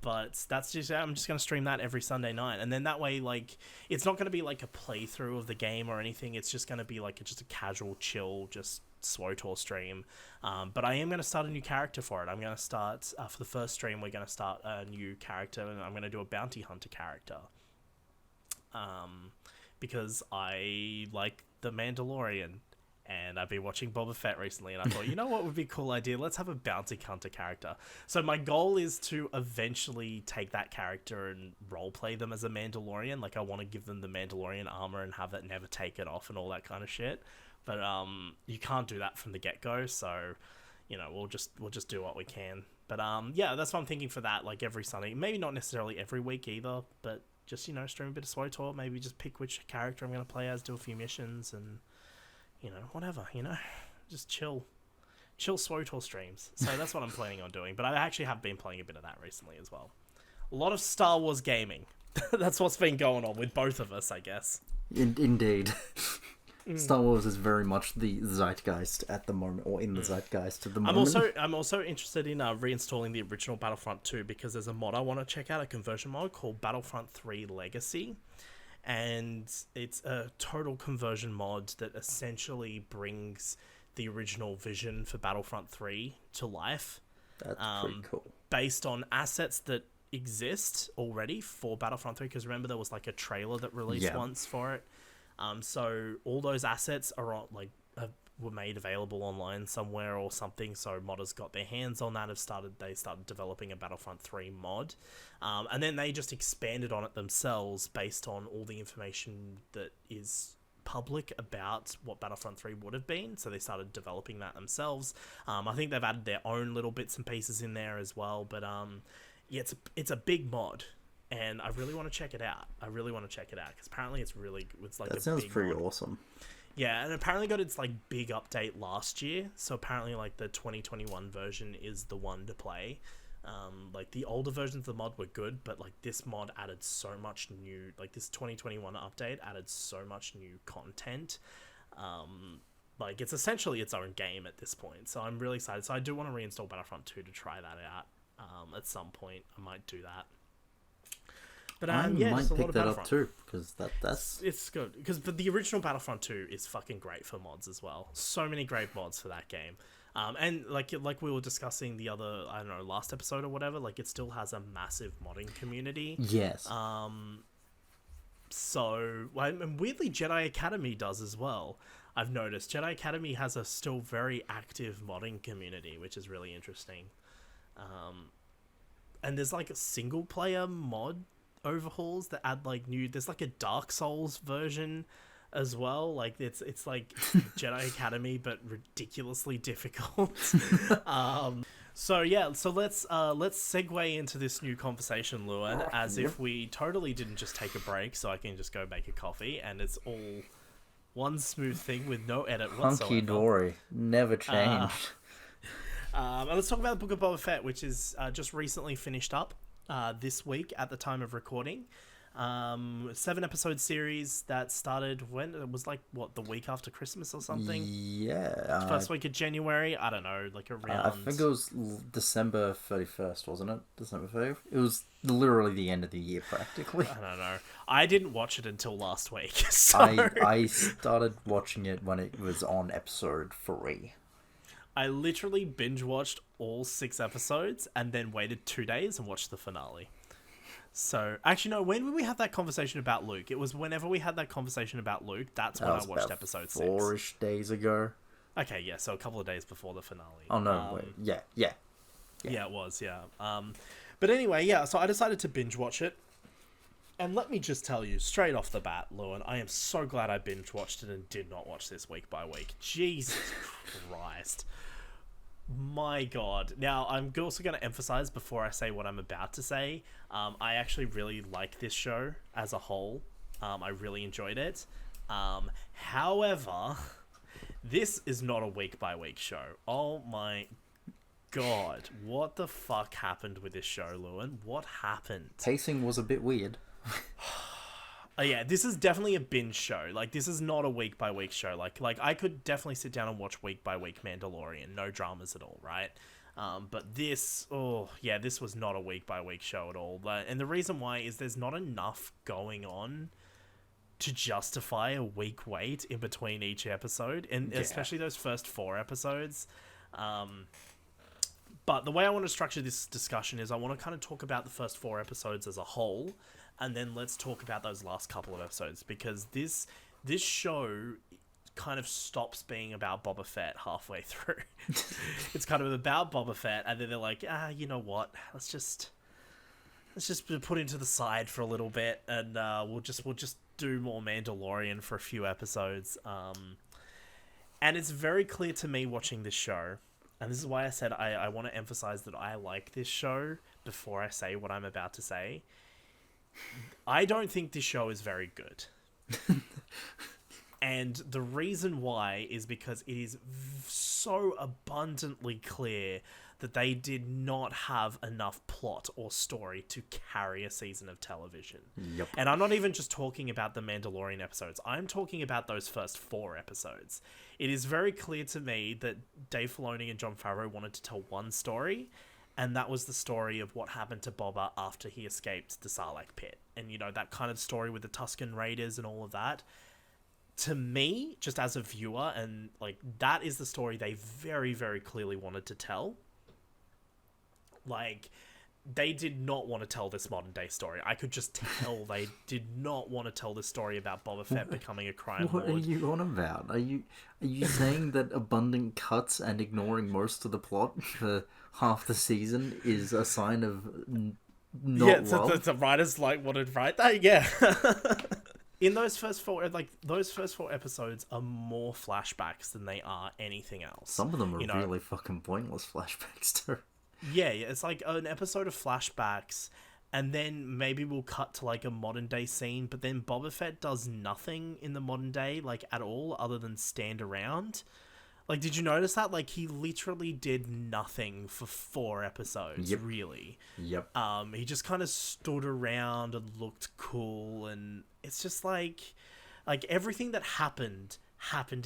But that's just, I'm just gonna stream that every Sunday night, and then that way, like, it's not gonna be like a playthrough of the game or anything. It's just gonna be like just a casual, chill, just SWTOR stream. But I am going to start a new character for it. I'm going to start, for the first stream, we're going to start a new character, and I'm going to do a bounty hunter character. Because I like the Mandalorian, and I've been watching Boba Fett recently, and I thought, you know what would be a cool idea? Let's have a bounty hunter character. So my goal is to eventually take that character and roleplay them as a Mandalorian. Like, I want to give them the Mandalorian armor and have that never take it off and all that kind of shit. But you can't do that from the get-go, so, you know, we'll just do what we can. But yeah, that's what I'm thinking for that, like every Sunday. Maybe not necessarily every week either, but just, you know, stream a bit of SWTOR, maybe just pick which character I'm going to play as, do a few missions, and, you know, whatever, you know? Just chill SWTOR streams. So that's what I'm planning on doing. But I actually have been playing a bit of that recently as well. A lot of Star Wars gaming. That's what's been going on with both of us, I guess. Indeed. Star Wars is very much the zeitgeist at the moment, or in the zeitgeist at the moment. I'm also interested in reinstalling the original Battlefront 2, because there's a mod I want to check out, a conversion mod called Battlefront 3 Legacy, and it's a total conversion mod that essentially brings the original vision for Battlefront 3 to life. That's pretty cool. Based on assets that exist already for Battlefront 3, because remember there was like a trailer that released once for it. So all those assets are on, like, were made available online somewhere or something. So modders got their hands on that. They started developing a Battlefront 3 mod, and then they just expanded on it themselves based on all the information that is public about what Battlefront 3 would have been. So they started developing that themselves. I think they've added their own little bits and pieces in there as well. But yeah, it's a big mod. And I really want to check it out. Because apparently it's really... It's like that a sounds big pretty mod. awesome. Yeah, and apparently got its like big update last year. So apparently like the 2021 version is the one to play. Like the older versions of the mod were good, but like this mod added so much new, like this 2021 update added so much new content. Like it's essentially its own game at this point, so I'm really excited. So I do want to reinstall Battlefront 2 to try that out. At some point I might do that. But I yeah, might just a lot pick of that up Battlefront. too, because that's It's good because the original Battlefront 2 is fucking great for mods as well. So many great mods for that game. And like we were discussing the other, I don't know, last episode or whatever, like it still has a massive modding community. yes. So, and weirdly, Jedi Academy does as well. I've noticed Jedi Academy has a still very active modding community, which is really interesting. And there's like a single player mod overhauls that add like new. There's like a Dark Souls version as well. Like it's like Jedi Academy but ridiculously difficult. So yeah, so let's segue into this new conversation, Lewin, as if we totally didn't just take a break, so I can just go make a coffee and it's all one smooth thing with no edit whatsoever. Hunky dory, never changed. And let's talk about the Book of Boba Fett, which is just recently finished up this week at the time of recording. 7-episode series that started when it was like what, the week after Christmas or something. Yeah, first week of January. I don't know, like around. I think it was December 31st, wasn't it? December 30th. It was literally the end of the year, practically. I don't know. I didn't watch it until last week. So I started watching it when it was on episode 3. I literally binge watched all 6 episodes and then waited 2 days and watched the finale. So, actually, no, when did we have that conversation about Luke? It was whenever we had that conversation about Luke, that's when I watched episode 6. 4-ish days ago. Okay, yeah, so a couple of days before the finale. Oh, no, wait. Yeah. Yeah, it was, yeah. But anyway, yeah, so I decided to binge watch it. And let me just tell you, straight off the bat, Lewin, I am so glad I binge watched it and did not watch this week by week. Jesus Christ. My God. Now, I'm also going to emphasize before I say what I'm about to say, I actually really like this show as a whole. I really enjoyed it. However, this is not a week-by-week show. Oh my God. What the fuck happened with this show, Lewin? What happened? Pacing was a bit weird. Yeah, this is definitely a binge show. Like, this is not a week-by-week show. Like I could definitely sit down and watch week-by-week Mandalorian. No dramas at all, right? But this, this was not a week-by-week show at all. And the reason why is there's not enough going on to justify a week wait in between each episode, and especially those first 4 episodes. But the way I want to structure this discussion is I want to kind of talk about the first 4 episodes as a whole, and then let's talk about those last couple of episodes, because this show kind of stops being about Boba Fett halfway through. It's kind of about Boba Fett, and then they're like, you know what? Let's just put it to the side for a little bit, and we'll just do more Mandalorian for a few episodes. And it's very clear to me watching this show, and this is why I said I want to emphasize that I like this show before I say what I'm about to say. I don't think this show is very good. And the reason why is because it is so abundantly clear that they did not have enough plot or story to carry a season of television. Yep. And I'm not even just talking about the Mandalorian episodes. I'm talking about those first 4 episodes. It is very clear to me that Dave Filoni and Jon Favreau wanted to tell one story, and that was the story of what happened to Boba after he escaped the Sarlacc pit. And, you know, that kind of story with the Tusken Raiders and all of that. To me, just as a viewer, and like, that is the story they very, very clearly wanted to tell. Like, they did not want to tell this modern day story. I could just tell they did not want to tell this story about Boba Fett becoming a crime What lord. are you on about? Are you saying that abundant cuts and ignoring most of the plot for half the season is a sign of not love? Yeah, the writers wanted to write that. Yeah. In those first 4, episodes are more flashbacks than they are anything else. Some of them are really fucking pointless flashbacks too. Yeah, it's like an episode of flashbacks, and then maybe we'll cut to like a modern day scene, but then Boba Fett does nothing in the modern day, like at all, other than stand around. Like, did you notice that? Like, he literally did nothing for 4 episodes, Yep. really. Yep. He just kind of stood around and looked cool, and it's just like everything that happened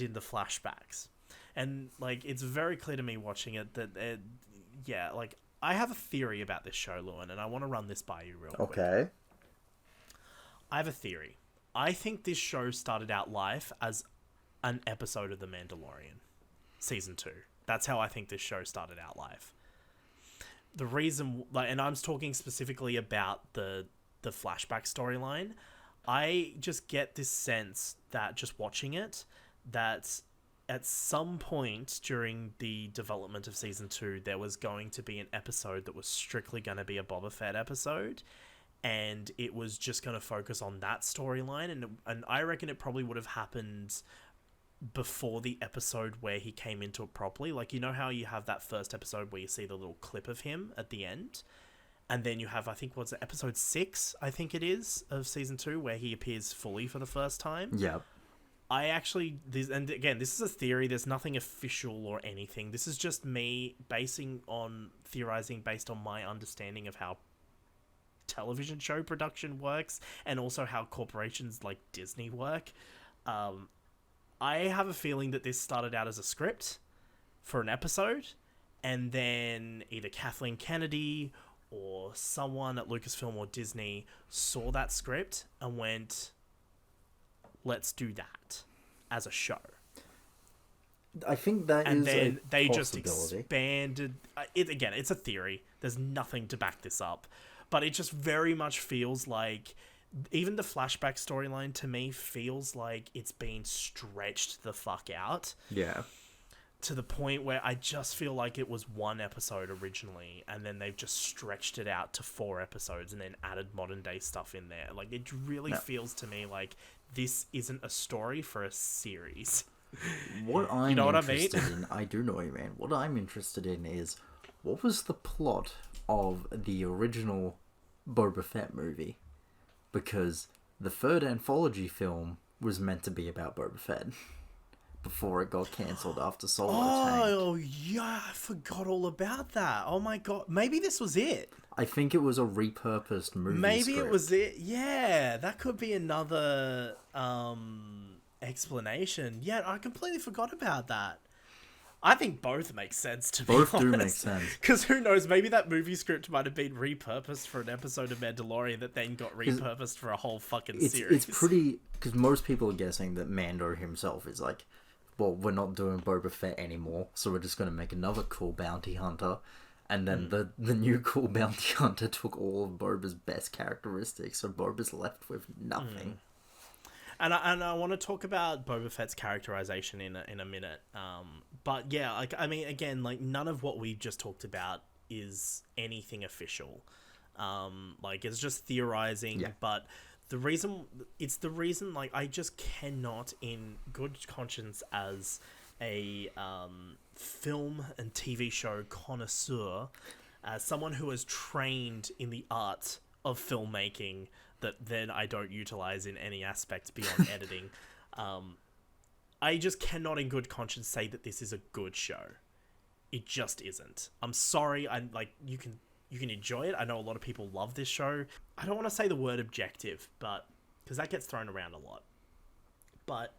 in the flashbacks. And, like, it's very clear to me watching it that, yeah, like, I have a theory about this show, Lewin, and I want to run this by you real quick. Okay. I have a theory. I think this show started out life as an episode of The Mandalorian. Season 2. That's how I think this show started out life. The reason, like, and I'm talking specifically about the flashback storyline, I just get this sense that just watching it, that at some point during the development of Season 2, there was going to be an episode that was strictly going to be a Boba Fett episode, and it was just going to focus on that storyline, and I reckon it probably would have happened before the episode where he came into it properly. Like, you know how you have that first episode where you see the little clip of him at the end, and then you have, I think, what's it, episode 6, I think it is, of Season 2, where he appears fully for the first time. Yeah. I actually, and again, this is a theory, there's nothing official or anything. This is just me theorizing based on my understanding of how television show production works, and also how corporations like Disney work. I have a feeling that this started out as a script for an episode, and then either Kathleen Kennedy or someone at Lucasfilm or Disney saw that script and went, let's do that as a show. I think that and is then a they just possibility. expanded it. Again, it's a theory. There's nothing to back this up, but it just very much feels like even the flashback storyline to me feels like it's been stretched the fuck out. Yeah. To the point where I just feel like it was 1 episode originally, and then they've just stretched it out to 4 episodes and then added modern day stuff in there. Like, it really feels to me like this isn't a story for a series. What I'm you know what interested I mean? in, I do know what you mean. What I'm interested in is, what was the plot of the original Boba Fett movie? Because the 3rd anthology film was meant to be about Boba Fett before it got cancelled after Solo tanked. Oh, yeah, I forgot all about that. Oh my god, maybe this was it. I think it was a repurposed movie Maybe script. it was it. Yeah, that could be another explanation. Yeah, I completely forgot about that. I think both make sense to me. Both do make sense. Because who knows, maybe that movie script might have been repurposed for an episode of Mandalorian that then got repurposed for a whole fucking series. It's pretty... Because most people are guessing that Mando himself is like, well, we're not doing Boba Fett anymore, so we're just going to make another cool bounty hunter. And then the new cool bounty hunter took all of Boba's best characteristics, so Boba's left with nothing. And I want to talk about Boba Fett's characterization in a minute. But yeah, like, I mean, again, like, none of what we've just talked about is anything official. Like, it's just theorizing. Yeah. But the reason, like, I just cannot, in good conscience, as a film and TV show connoisseur, as someone who has trained in the art of filmmaking that then I don't utilize in any aspect beyond editing, I just cannot in good conscience say that this is a good show. It just isn't. I'm sorry. You can enjoy it. I know a lot of people love this show. I don't want to say the word objective, but because that gets thrown around a lot. But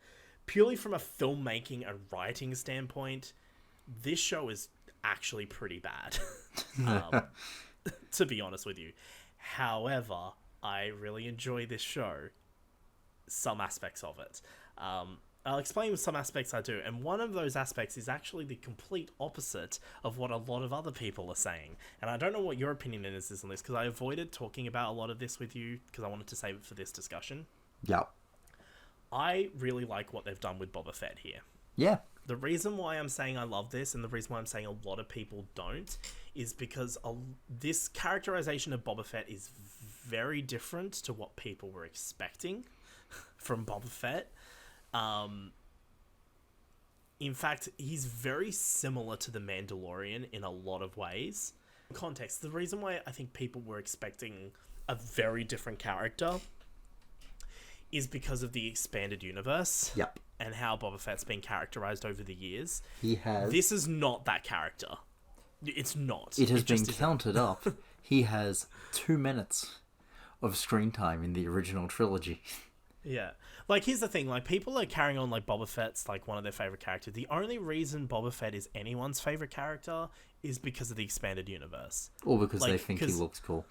purely from a filmmaking and writing standpoint, this show is actually pretty bad. To be honest with you. However, I really enjoy this show. Some aspects of it. I'll explain some aspects I do, and one of those aspects is actually the complete opposite of what a lot of other people are saying. And I don't know what your opinion is on this, because I avoided talking about a lot of this with you, because I wanted to save it for this discussion. Yeah. I really like what they've done with Boba Fett here. Yeah. The reason why I'm saying I love this, and the reason why I'm saying a lot of people don't, is because this characterization of Boba Fett is very different to what people were expecting from Boba Fett. In fact, he's very similar to the Mandalorian in a lot of ways. Context, the reason why I think people were expecting a very different character is because of the expanded universe. Yep. and how Boba Fett's been characterized over the years. He has. This is not that character. It's not. It has been counted up. He has 2 minutes of screen time in the original trilogy. Yeah. Like, here's the thing. Like, people are carrying on like Boba Fett's like one of their favorite characters. The only reason Boba Fett is anyone's favorite character is because of the expanded universe. Or because they think he looks cool.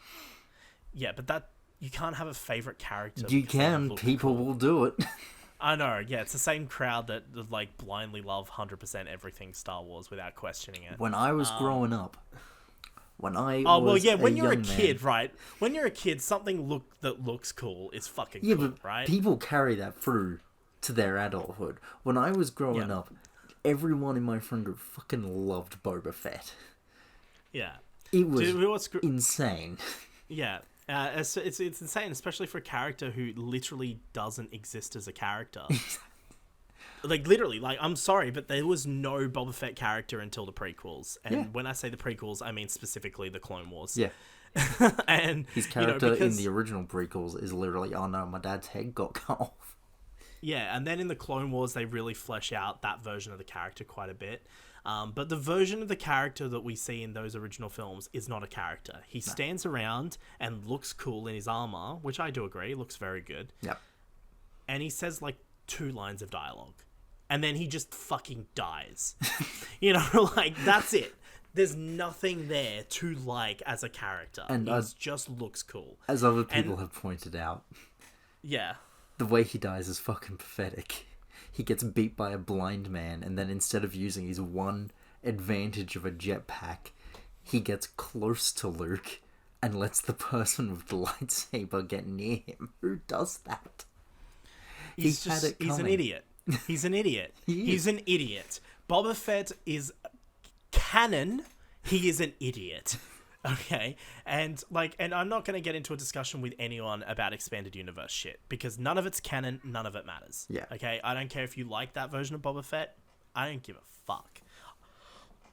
Yeah, but that... You can't have a favorite character. You can. People will do it. I know, yeah. It's the same crowd that like blindly love 100% everything Star Wars without questioning it. When I was growing up... When you're a kid, right? When you're a kid, something that looks cool is fucking cool, but right? People carry that through to their adulthood. When I was growing up, everyone in my friend group fucking loved Boba Fett. Yeah. It was insane. Yeah. It's insane, especially for a character who literally doesn't exist as a character. Like, literally, like, I'm sorry, but there was no Boba Fett character until the prequels. And when I say the prequels, I mean specifically the Clone Wars. Yeah. And his character in the original prequels is literally, oh no, my dad's head got cut off. Yeah, and then in the Clone Wars, they really flesh out that version of the character quite a bit. But the version of the character that we see in those original films is not a character. He stands around and looks cool in his armor, which I do agree, looks very good. Yep. And he says, like, 2 lines of dialogue. And then he just fucking dies. You know, like, that's it. There's nothing there to like as a character. And he just looks cool. As other people have pointed out. Yeah. The way he dies is fucking pathetic. He gets beat by a blind man, and then instead of using his one advantage of a jetpack, he gets close to Luke and lets the person with the lightsaber get near him. Who does that? He's an idiot. He's an idiot. He's an idiot. Boba Fett is canon. He is an idiot. Okay? And I'm not going to get into a discussion with anyone about expanded universe shit, because none of it's canon, none of it matters. Yeah. Okay? I don't care if you like that version of Boba Fett. I don't give a fuck.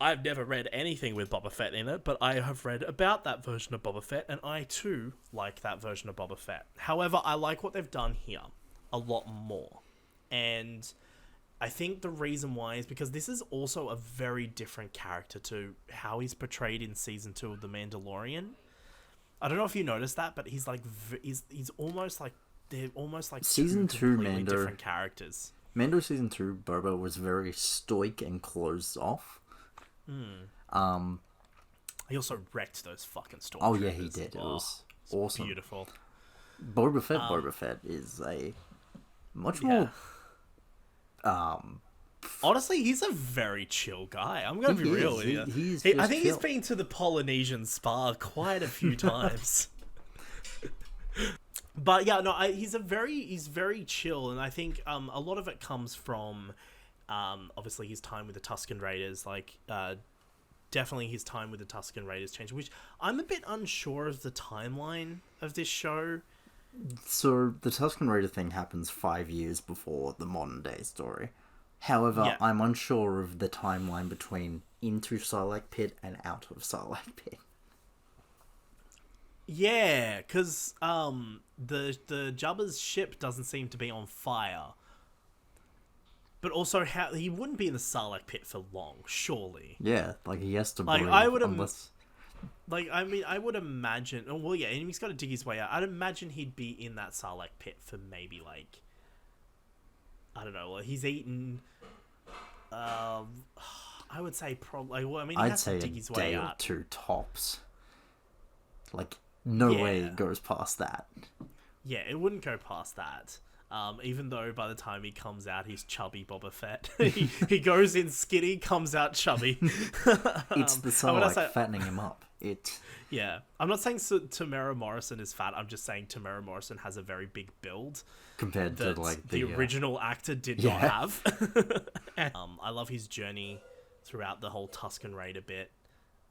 I've never read anything with Boba Fett in it, but I have read about that version of Boba Fett, and I too like that version of Boba Fett. However, I like what they've done here a lot more. And I think the reason why is because this is also a very different character to how he's portrayed in season 2 of The Mandalorian. I don't know if you noticed that, but he's like he's almost like they're almost like season 2 Mando different characters. Mando season 2 Boba was very stoic and closed off. He also wrecked those fucking stormtroopers. Oh yeah, he did. It was awesome. Beautiful. Boba Fett is a much more honestly, he's a very chill guy. I'm gonna be real with you. I think he's been to the Polynesian spa quite a few times. But yeah, no, he's very chill, and I think a lot of it comes from obviously his time with the Tusken Raiders. Like definitely his time with the Tusken Raiders changed, which I'm a bit unsure of the timeline of this show. So the Tusken Raider thing happens 5 years before the modern day story. However, I'm unsure of the timeline between into Sarlacc Pit and out of Sarlacc Pit. Yeah, because the Jabba's ship doesn't seem to be on fire. But also, how he wouldn't be in the Sarlacc Pit for long, surely. Yeah, like he has to breathe. I would imagine... Oh, well, yeah, and he's got to dig his way out. I'd imagine he'd be in that Sarlacc Pit for maybe, like... I don't know. He's eaten... I would say probably... Well, I mean, he has to dig his way out. I'd say a day or 2 tops. Like, no way it goes past that. Yeah, it wouldn't go past that. Even though by the time he comes out, he's chubby Boba Fett. he goes in skinny, comes out chubby. It's the Sarlacc fattening him up. Yeah. I'm not saying Tamara Morrison is fat. I'm just saying Tamara Morrison has a very big build. Compared to, like, the original actor did not have. I love his journey throughout the whole Tusken Raider bit.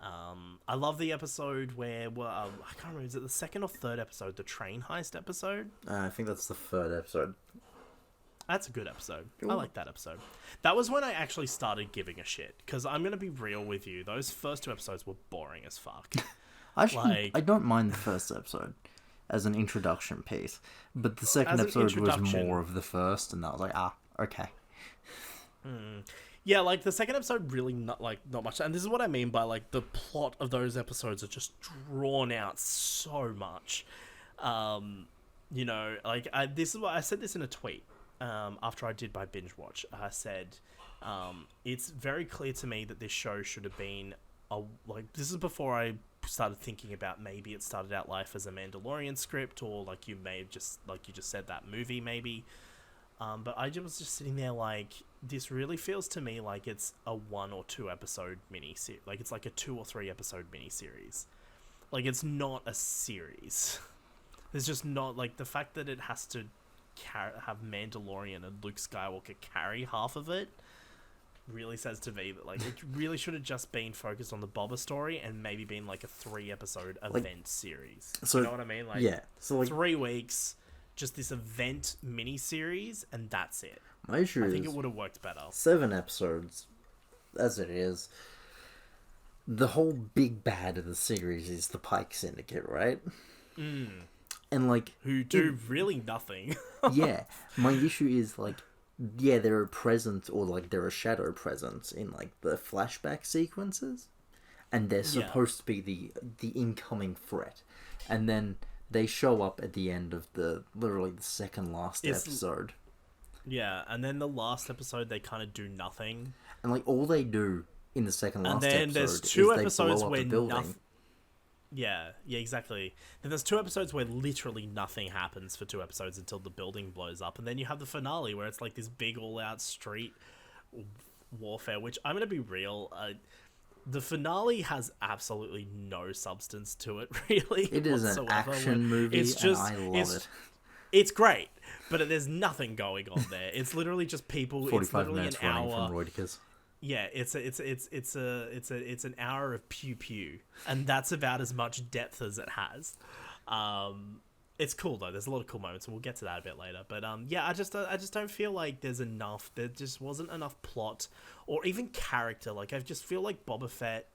I love the episode where, I can't remember, is it the second or third episode, the train heist episode? I think that's the third episode. That's a good episode. Ooh. I like that episode. That was when I actually started giving a shit, because I'm going to be real with you. Those first 2 episodes were boring as fuck. I don't mind the first episode as an introduction piece, but the second episode was more of the first, and I was like, okay. Yeah, like the second episode really not much, and this is what I mean by like the plot of those episodes are just drawn out so much. You know, like this is what I said this in a tweet after I did my binge watch. I said it's very clear to me that this show should have been this is before I started thinking about maybe it started out life as a Mandalorian script, or like you just said, that movie maybe. But I was just sitting there like, this really feels to me like it's a 1 or 2 episode mini-series. Like it's like a 2 or 3 episode mini-series. Like it's not a series. There's just not, like, the fact that it has to have Mandalorian and Luke Skywalker carry half of it really says to me that like it really should have just been focused on the Boba story and maybe been like a 3 episode event series. So, you know what I mean? Like, yeah. So like 3 weeks, just this event mini-series, and that's it. My issue I think is it would have worked better. 7 episodes, as it is. The whole big bad of the series is the Pike Syndicate, right? And like, who do really nothing. Yeah, my issue is like, yeah, they're a presence, or like they're a shadow presence in like the flashback sequences, and they're supposed to be the incoming threat, and then they show up at the end of literally the second last episode. Yeah, and then the last episode they kind of do nothing, and like all they do in the second last episode, and then there's 2 is episodes they blow up where the building. nothing. Yeah, exactly. Then there's 2 episodes where literally nothing happens for 2 episodes until the building blows up, and then you have the finale where it's like this big all-out street warfare. Which, I'm gonna be real, the finale has absolutely no substance to it. Really, it is an action movie, and I love it. It's great, but there's nothing going on there. It's literally just people. 45 minutes an running hour. from Reuters. Yeah, it's an hour of pew pew, and that's about as much depth as it has. It's cool though. There's a lot of cool moments, and we'll get to that a bit later. But yeah, I just don't feel like there's enough. There just wasn't enough plot or even character. Like, I just feel like Boba Fett.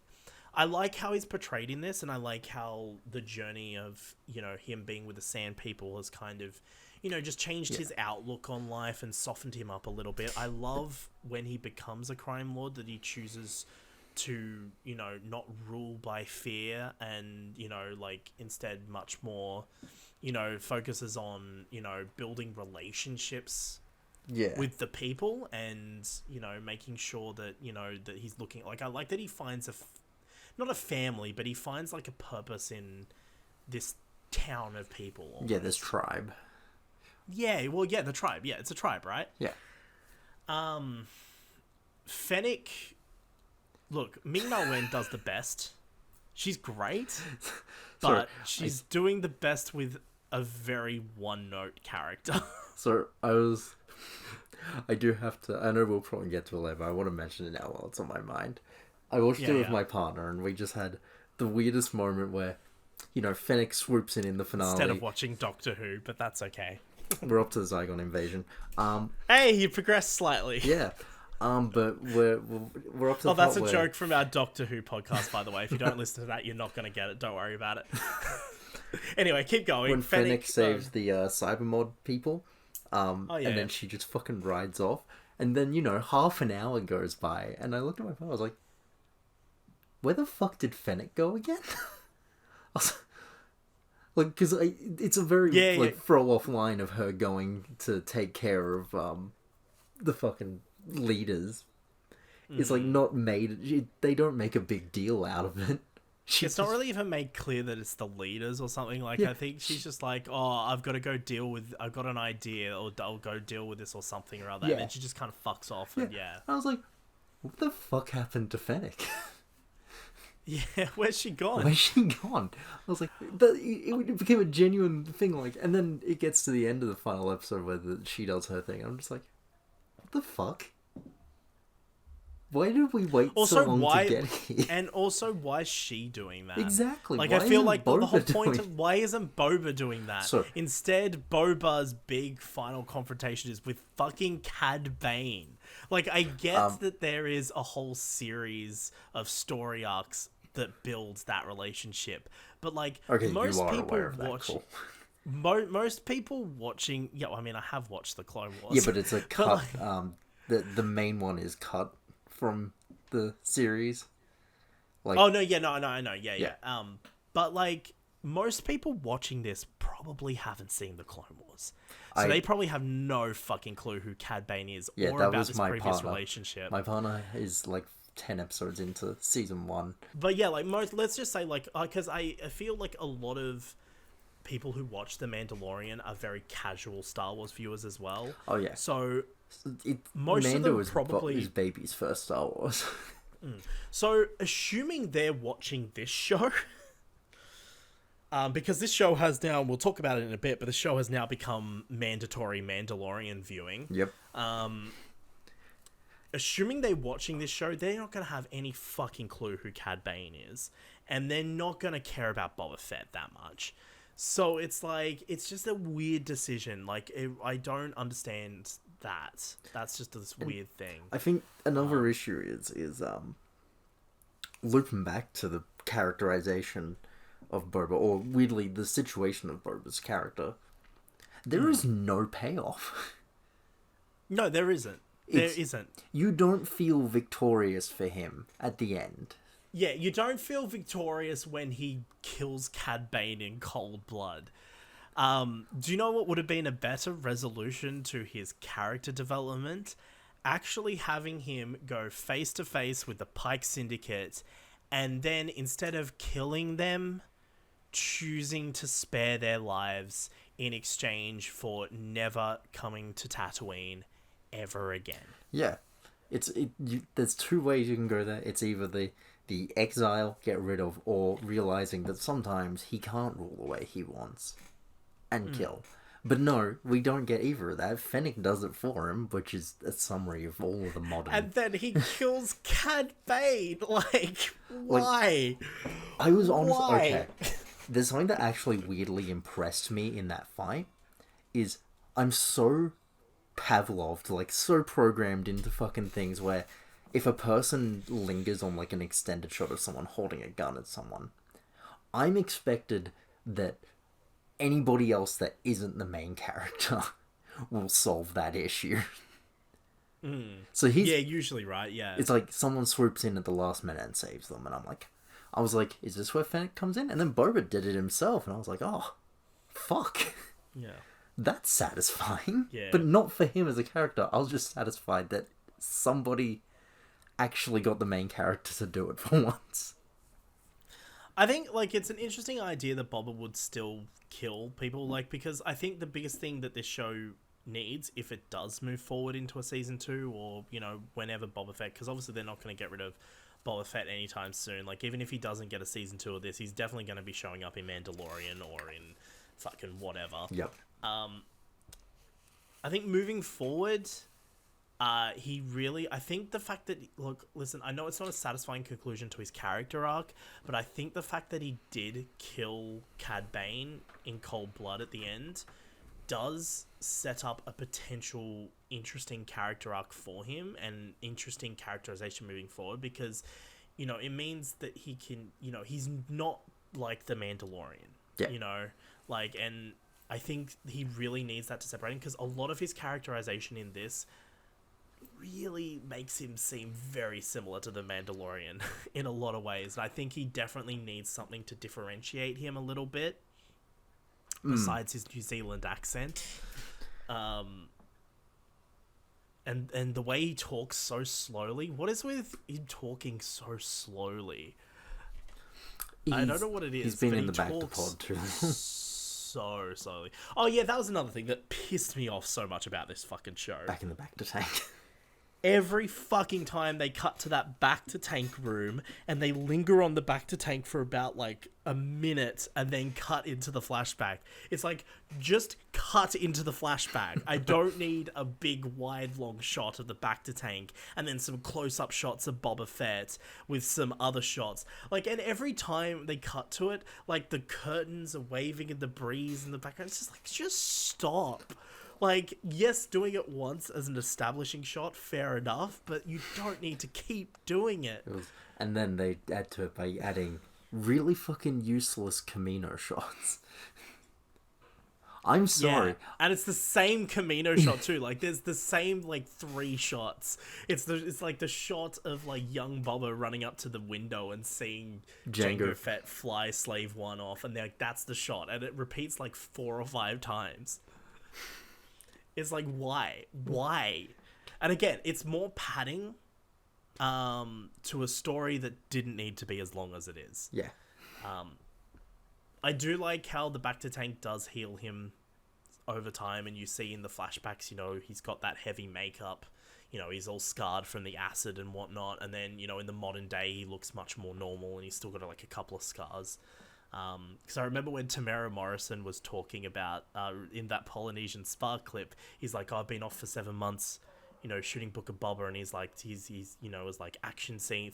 I like how he's portrayed in this, and I like how the journey of, you know, him being with the Sand People has kind of, you know, just changed his outlook on life and softened him up a little bit. I love when he becomes a crime lord that he chooses to, you know, not rule by fear and, you know, like, instead much more, you know, focuses on, you know, building relationships with the people and, you know, making sure that, you know, that he's looking, like, I like that he finds not a family, but he finds like a purpose in this town of people. Almost. Yeah, this tribe. Yeah, well, yeah, the tribe. Yeah, it's a tribe, right? Yeah. Fennec. Look, Ming-Na Wen does the best. She's great, but she's doing the best with a very one-note character. So I do have to. I know we'll probably get to it later, but I want to mention it now while it's on my mind. I watched it with my partner, and we just had the weirdest moment where, you know, Fennec swoops in the finale. Instead of watching Doctor Who, but that's okay. We're up to the Zygon invasion. Hey, you progressed slightly. Yeah. But we're up to the that's part a joke from our Doctor Who podcast, by the way. If you don't listen to that, you're not going to get it. Don't worry about it. Anyway, keep going. When Fennec saves the cybermod people, and yeah. then she just fucking rides off. And then, you know, half an hour goes by, and I looked at my phone, I was like, where the fuck did Fennec go again? I was like, because it's a very throw-off line of her going to take care of the fucking leaders. It's like not made. They don't make a big deal out of it. It's not really even made clear that it's the leaders or something. Like, I think she's just like, oh, I've got to go I've got an idea, or I'll go deal with this or something or other. Yeah. And then she just kind of fucks off. And I was like, what the fuck happened to Fennec? Yeah, where's she gone? I was like, it became a genuine thing. Like, and then it gets to the end of the final episode where she does her thing. And I'm just like, what the fuck? Why did we wait so long to get here? And also, why is she doing that? Exactly. Like, why I feel isn't like the Boba whole point doing... of why isn't Boba doing that? So, instead, Boba's big final confrontation is with fucking Cad Bane. Like, I get that there is a whole series of story arcs that builds that relationship, but like, most people watch. Cool. Most people watching, I mean, I have watched the Clone Wars. Yeah, but it's a cut. the main one is cut from the series. Like, oh no, yeah, no, I know, yeah, Yeah. yeah. But like most people watching this probably haven't seen the Clone Wars, so they probably have no fucking clue who Cad Bane is or that about was this my previous partner. relationship. My partner is like 10 episodes into season 1. But yeah, like most, let's just say like, because I feel like a lot of people who watch The Mandalorian are very casual Star Wars viewers as well. Oh yeah. So It, most of Mando them is probably is baby's first Star Wars. So, assuming they're watching this show, because this show has now, we'll talk about it in a bit, but the show has now become mandatory Mandalorian viewing. Yep. Assuming they're watching this show, they're not going to have any fucking clue who Cad Bane is, and they're not going to care about Boba Fett that much. So it's like, it's just a weird decision. Like, I don't understand that. That's just this weird thing. I think another issue is looping back to the characterization of Boba, or weirdly the situation of Boba's character. There is no payoff. No, there isn't. There isn't. You don't feel victorious for him at the end. Yeah, you don't feel victorious when he kills Cad Bane in cold blood. Do you know what would have been a better resolution to his character development? Actually having him go face to face with the Pike Syndicate, and then instead of killing them, choosing to spare their lives in exchange for never coming to Tatooine ever again. Yeah, there's two ways you can go there. It's either the exile, get rid of, or realizing that sometimes he can't rule the way he wants and kill. But no, we don't get either of that. Fennec does it for him, which is a summary of all of the modern... And then he kills Cad Bane. Like, why? I was honestly... Why? Okay. There's something that actually weirdly impressed me in that fight, is I'm so Pavloved, like, so programmed into fucking things where if a person lingers on, like, an extended shot of someone holding a gun at someone, I'm expected that anybody else that isn't the main character will solve that issue. So he's... Yeah, usually, right? Yeah. It's like someone swoops in at the last minute and saves them, and I was like, is this where Fennec comes in? And then Boba did it himself, and I was like, oh, fuck. Yeah. That's satisfying. Yeah. But not for him as a character. I was just satisfied that somebody actually got the main character to do it for once. I think, like, it's an interesting idea that Boba would still kill people, like, because I think the biggest thing that this show needs, if it does move forward into a season 2, or, you know, whenever Boba Fett, because obviously they're not going to get rid of Boba Fett anytime soon. Like, even if he doesn't get a season 2 of this, he's definitely going to be showing up in Mandalorian or in fucking whatever. Yep. I think moving forward, I think the fact that, look, listen, I know it's not a satisfying conclusion to his character arc, but I think the fact that he did kill Cad Bane in cold blood at the end does set up a potential interesting character arc for him and interesting characterization moving forward, because, you know, it means that he can, you know, he's not like the Mandalorian, you know, like, and I think he really needs that to separate him, because a lot of his characterization in this really makes him seem very similar to the Mandalorian in a lot of ways. And I think he definitely needs something to differentiate him a little bit, besides his New Zealand accent. And the way he talks so slowly. What is with him talking so slowly? I don't know what it is. He's been in the back to pod too. So slowly. Oh yeah, that was another thing that pissed me off so much about this fucking show. Back in the back to tank. Every fucking time they cut to that back to tank room and they linger on the back to tank for about like a minute and then cut into the flashback. It's like, just cut into the flashback. I don't need a big wide long shot of the back to tank and then some close up shots of Boba Fett with some other shots. Like, and every time they cut to it, like the curtains are waving in the breeze in the background. It's just like, just stop. Like, yes, doing it once as an establishing shot, fair enough, but you don't need to keep doing it. And then they add to it by adding really fucking useless Camino shots. I'm sorry. Yeah, and it's the same Camino shot too. Like, there's the same like 3 shots. It's like the shot of like young Boba running up to the window and seeing Jango Fett fly Slave One off, and like that's the shot, and it repeats like 4 or 5 times. It's like, why? And again, it's more padding to a story that didn't need to be as long as it is. Yeah. I do like how the Bacta tank does heal him over time, and you see in the flashbacks, he's got that heavy makeup, he's all scarred from the acid and whatnot, and then, in the modern day, he looks much more normal, and he's still got, like, a couple of scars. Because I remember when Tamara Morrison was talking about, in that Polynesian Spa clip, he's like, I've been off for 7 months, shooting Book of Boba, and he's like, he's it was like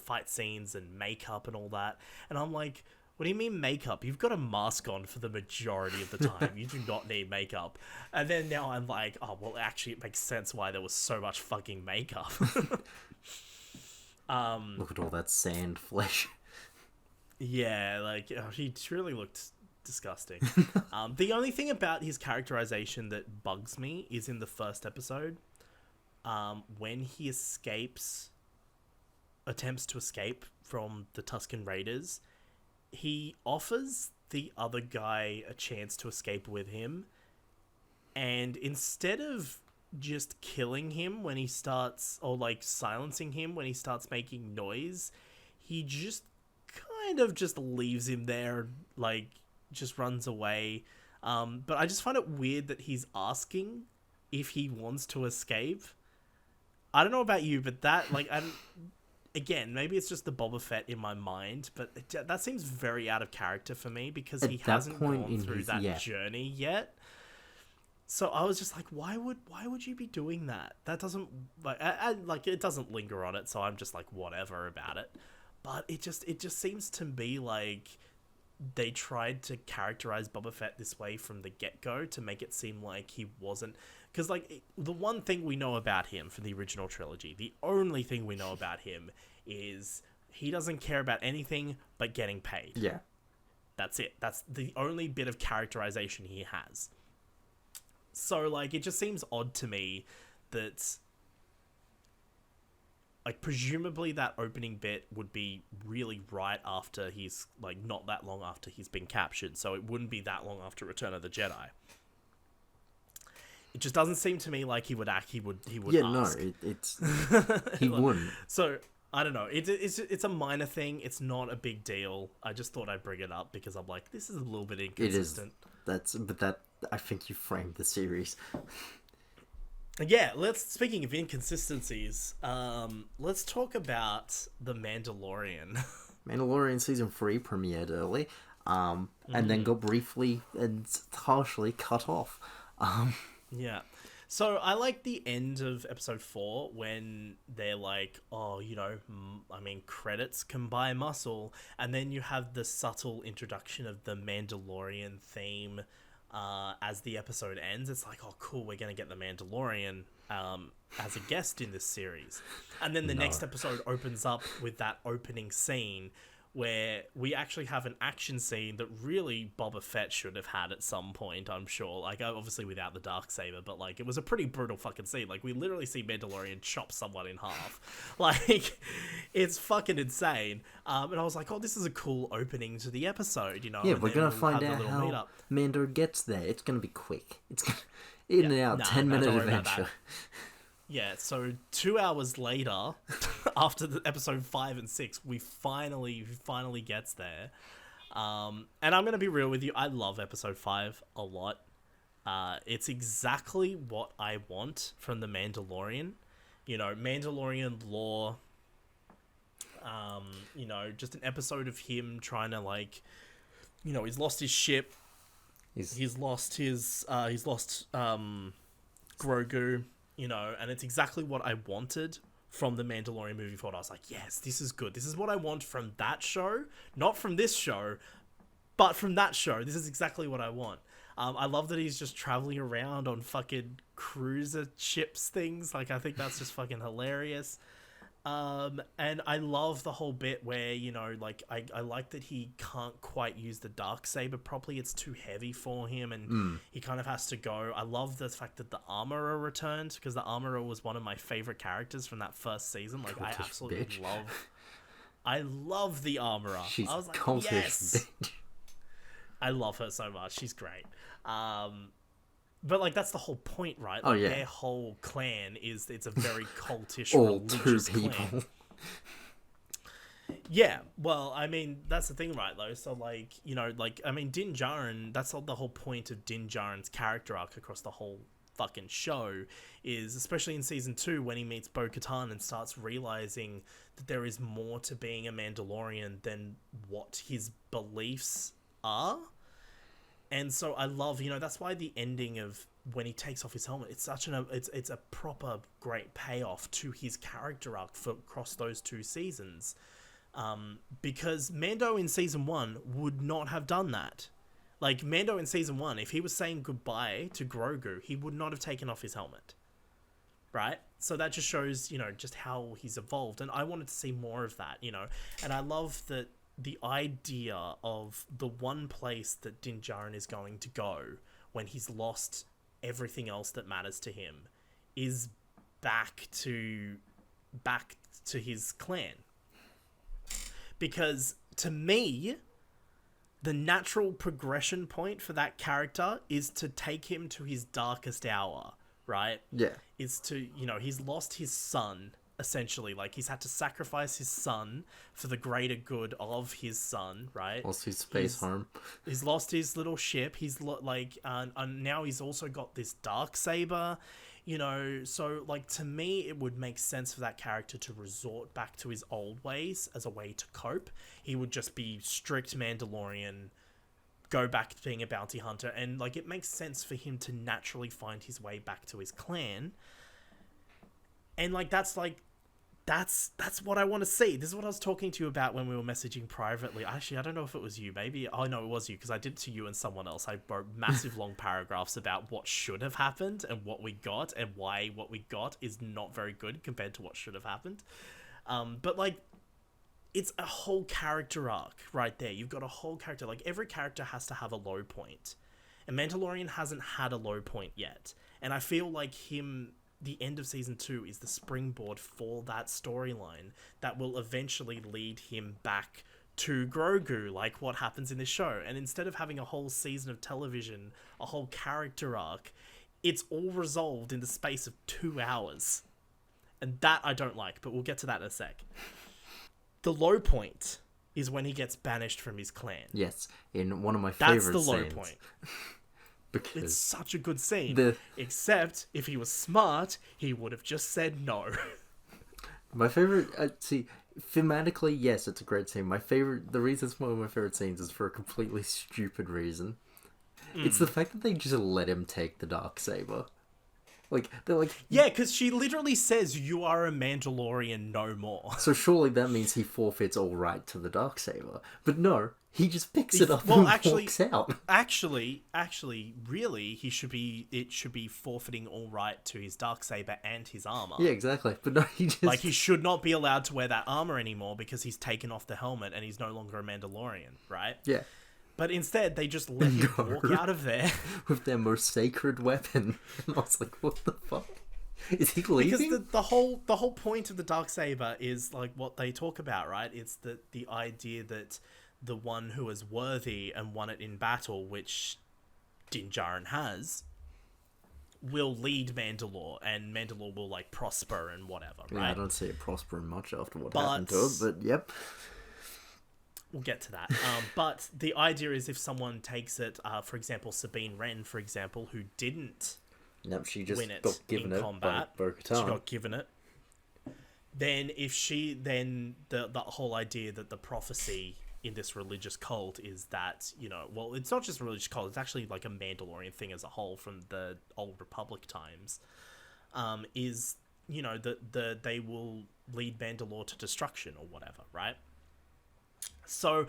fight scenes and makeup and all that, and I'm like, what do you mean makeup? You've got a mask on for the majority of the time. You do not need makeup. And then now I'm like, oh, well, actually, it makes sense why there was so much fucking makeup. Look at all that sand flesh. Yeah, like, he really looked disgusting. The only thing about his characterization that bugs me is in the first episode, when he attempts to escape from the Tusken Raiders, he offers the other guy a chance to escape with him, and instead of just killing him when he starts, or like silencing him when he starts making noise, he just kind of just leaves him there, like just runs away. But I just find it weird that he's asking if he wants to escape. I don't know about you, but that, like, again, maybe it's just the Boba Fett in my mind, but that seems very out of character for me, because he hasn't gone through that journey yet. So I was just like, why would you be doing that? That doesn't, like, it doesn't linger on it, so I'm just like, whatever about it. But it just seems to me like they tried to characterize Boba Fett this way from the get-go to make it seem like he wasn't... Because, like, the one thing we know about him from the original trilogy, the only thing we know about him is he doesn't care about anything but getting paid. Yeah. That's it. That's the only bit of characterization he has. So, like, it just seems odd to me that... Like, presumably that opening bit would be really right after he's, like, not that long after he's been captured, so it wouldn't be that long after Return of the Jedi. It just doesn't seem to me like he would ask. No, it's he wouldn't. So, I don't know. It's a minor thing. It's not a big deal. I just thought I'd bring it up because I'm like, this is a little bit inconsistent. It is. I think you framed the series. Yeah, speaking of inconsistencies, let's talk about The Mandalorian. Mandalorian Season 3 premiered early, and then got briefly and harshly cut off. Yeah. So I like the end of episode 4 when they're like, oh, credits can buy muscle. And then you have the subtle introduction of the Mandalorian theme as the episode ends. It's like, oh, cool, we're going to get the Mandalorian as a guest in this series. And then the next episode opens up with that opening scene where we actually have an action scene that really Boba Fett should have had at some point, I'm sure. Like, obviously without the Darksaber, but, like, it was a pretty brutal fucking scene. Like, we literally see Mandalorian chop someone in half. Like, it's fucking insane. And I was like, oh, this is a cool opening to the episode, Yeah, we're going to find out how Mando gets there. It's going to be quick. It's gonna... in and out, 10-minute adventure. Yeah, so 2 hours later, after the episode 5 and 6, we finally gets there. And I'm going to be real with you, I love episode 5 a lot. It's exactly what I want from The Mandalorian. Mandalorian lore. Just an episode of him trying to, like, he's lost his ship. He's lost Grogu. And it's exactly what I wanted from the Mandalorian movie forward. I was like, yes, this is good. This is what I want from that show. Not from this show, but from that show. This is exactly what I want. I love that he's just traveling around on fucking cruiser ships things. Like, I think that's just fucking hilarious. And I love the whole bit where, you know, like, I like that he can't quite use the Darksaber properly. It's too heavy for him, and he kind of has to go. I love the fact that the Armorer returned, because the Armorer was one of my favorite characters from that first season. Like, I absolutely I love the Armorer. She's I was like, cultish yes! bitch. I love her so much. She's great. But, like, that's the whole point, right? Oh, Like, yeah. their whole clan is, it's a very cultish, All two religious people. clan. Yeah, well, I mean, that's the thing, right, though? So, like, you know, like, I mean, Din Djarin, that's all the whole point of Din Djarin's character arc across the whole fucking show, is, especially in Season 2, when he meets Bo-Katan and starts realizing that there is more to being a Mandalorian than what his beliefs are. And so I love, you know, that's why the ending of when he takes off his helmet, it's such it's a proper great payoff to his character arc for across those two seasons. Because Mando in Season 1 would not have done that. Like, Mando in Season 1, if he was saying goodbye to Grogu, he would not have taken off his helmet. Right? So that just shows, you know, just how he's evolved. And I wanted to see more of that, you know. And I love that the idea of the one place that Din Djarin is going to go when he's lost everything else that matters to him is back to his clan. Because to me, the natural progression point for that character is to take him to his darkest hour, right? Yeah. Is to, you know, he's lost his son, essentially. Like, he's had to sacrifice his son for the greater good of his son, right? Lost his space home. He's lost his little ship. He's and now he's also got this Darksaber, you know. So, like, to me, it would make sense for that character to resort back to his old ways as a way to cope. He would just be strict Mandalorian, go back to being a bounty hunter, and, like, it makes sense for him to naturally find his way back to his clan. And, like, that's what I want to see. This is what I was talking to you about when we were messaging privately. Actually, I don't know if it was you. Maybe. Oh, no, it was you, because I did it to you and someone else. I wrote massive long paragraphs about what should have happened and what we got and why what we got is not very good compared to what should have happened. But, like, it's a whole character arc right there. You've got a whole character. Like, every character has to have a low point. And Mandalorian hasn't had a low point yet. And I feel like the end of Season 2 is the springboard for that storyline that will eventually lead him back to Grogu, like what happens in this show. And instead of having a whole season of television, a whole character arc, it's all resolved in the space of 2 hours. And that I don't like, but we'll get to that in a sec. The low point is when he gets banished from his clan. Yes, in one of my favorite scenes. That's the low point. Because it's such a good scene. Except, if he was smart, he would have just said no. My favorite... see, thematically, yes, it's a great scene. The reason it's one of my favorite scenes is for a completely stupid reason. It's the fact that they just let him take the Darksaber. Like, they're like... Yeah, because she literally says, "You are a Mandalorian no more." So surely that means he forfeits all right to the Darksaber. But no, he just picks it up and walks out. Actually, really, it should be forfeiting all right to his Darksaber and his armor. Yeah, exactly. But no, he just... Like, he should not be allowed to wear that armor anymore because he's taken off the helmet and he's no longer a Mandalorian, right? Yeah. But instead, they just let him walk out of there. With their most sacred weapon. And I was like, what the fuck? Is he leaving? Because the whole point of the Darksaber is, like, what they talk about, right? It's the idea that the one who is worthy and won it in battle, which Din Djarin has, will lead Mandalore, and Mandalore will, like, prosper and whatever, right? Yeah, I don't see it prospering much after what happened to it, but yep. We'll get to that. But the idea is if someone takes it, for example, Sabine Wren, for example, who didn't she just win it got given in it combat, by Bo-Katan. she got given it. Then the whole idea that the prophecy in this religious cult is that, you know, well, it's not just a religious cult, it's actually like a Mandalorian thing as a whole from the Old Republic times, is, you know, that they will lead Mandalore to destruction or whatever, right? So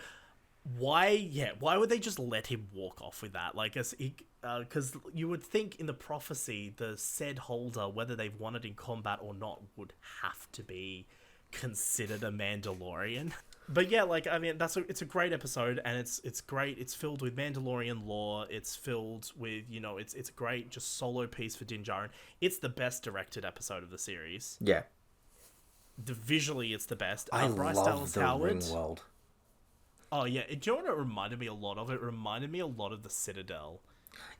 why would they just let him walk off with that? Like, because you would think in the prophecy, the said holder, whether they've won it in combat or not, would have to be considered a Mandalorian. But yeah, like, I mean, it's a great episode, and it's great. It's filled with Mandalorian lore. It's filled with, it's a great just solo piece for Din Djarin. It's the best directed episode of the series. Yeah. Visually, it's the best. I Bryce love Dallas the Howard. ring world. Oh yeah, do you know what it reminded me a lot of? It reminded me a lot of the Citadel.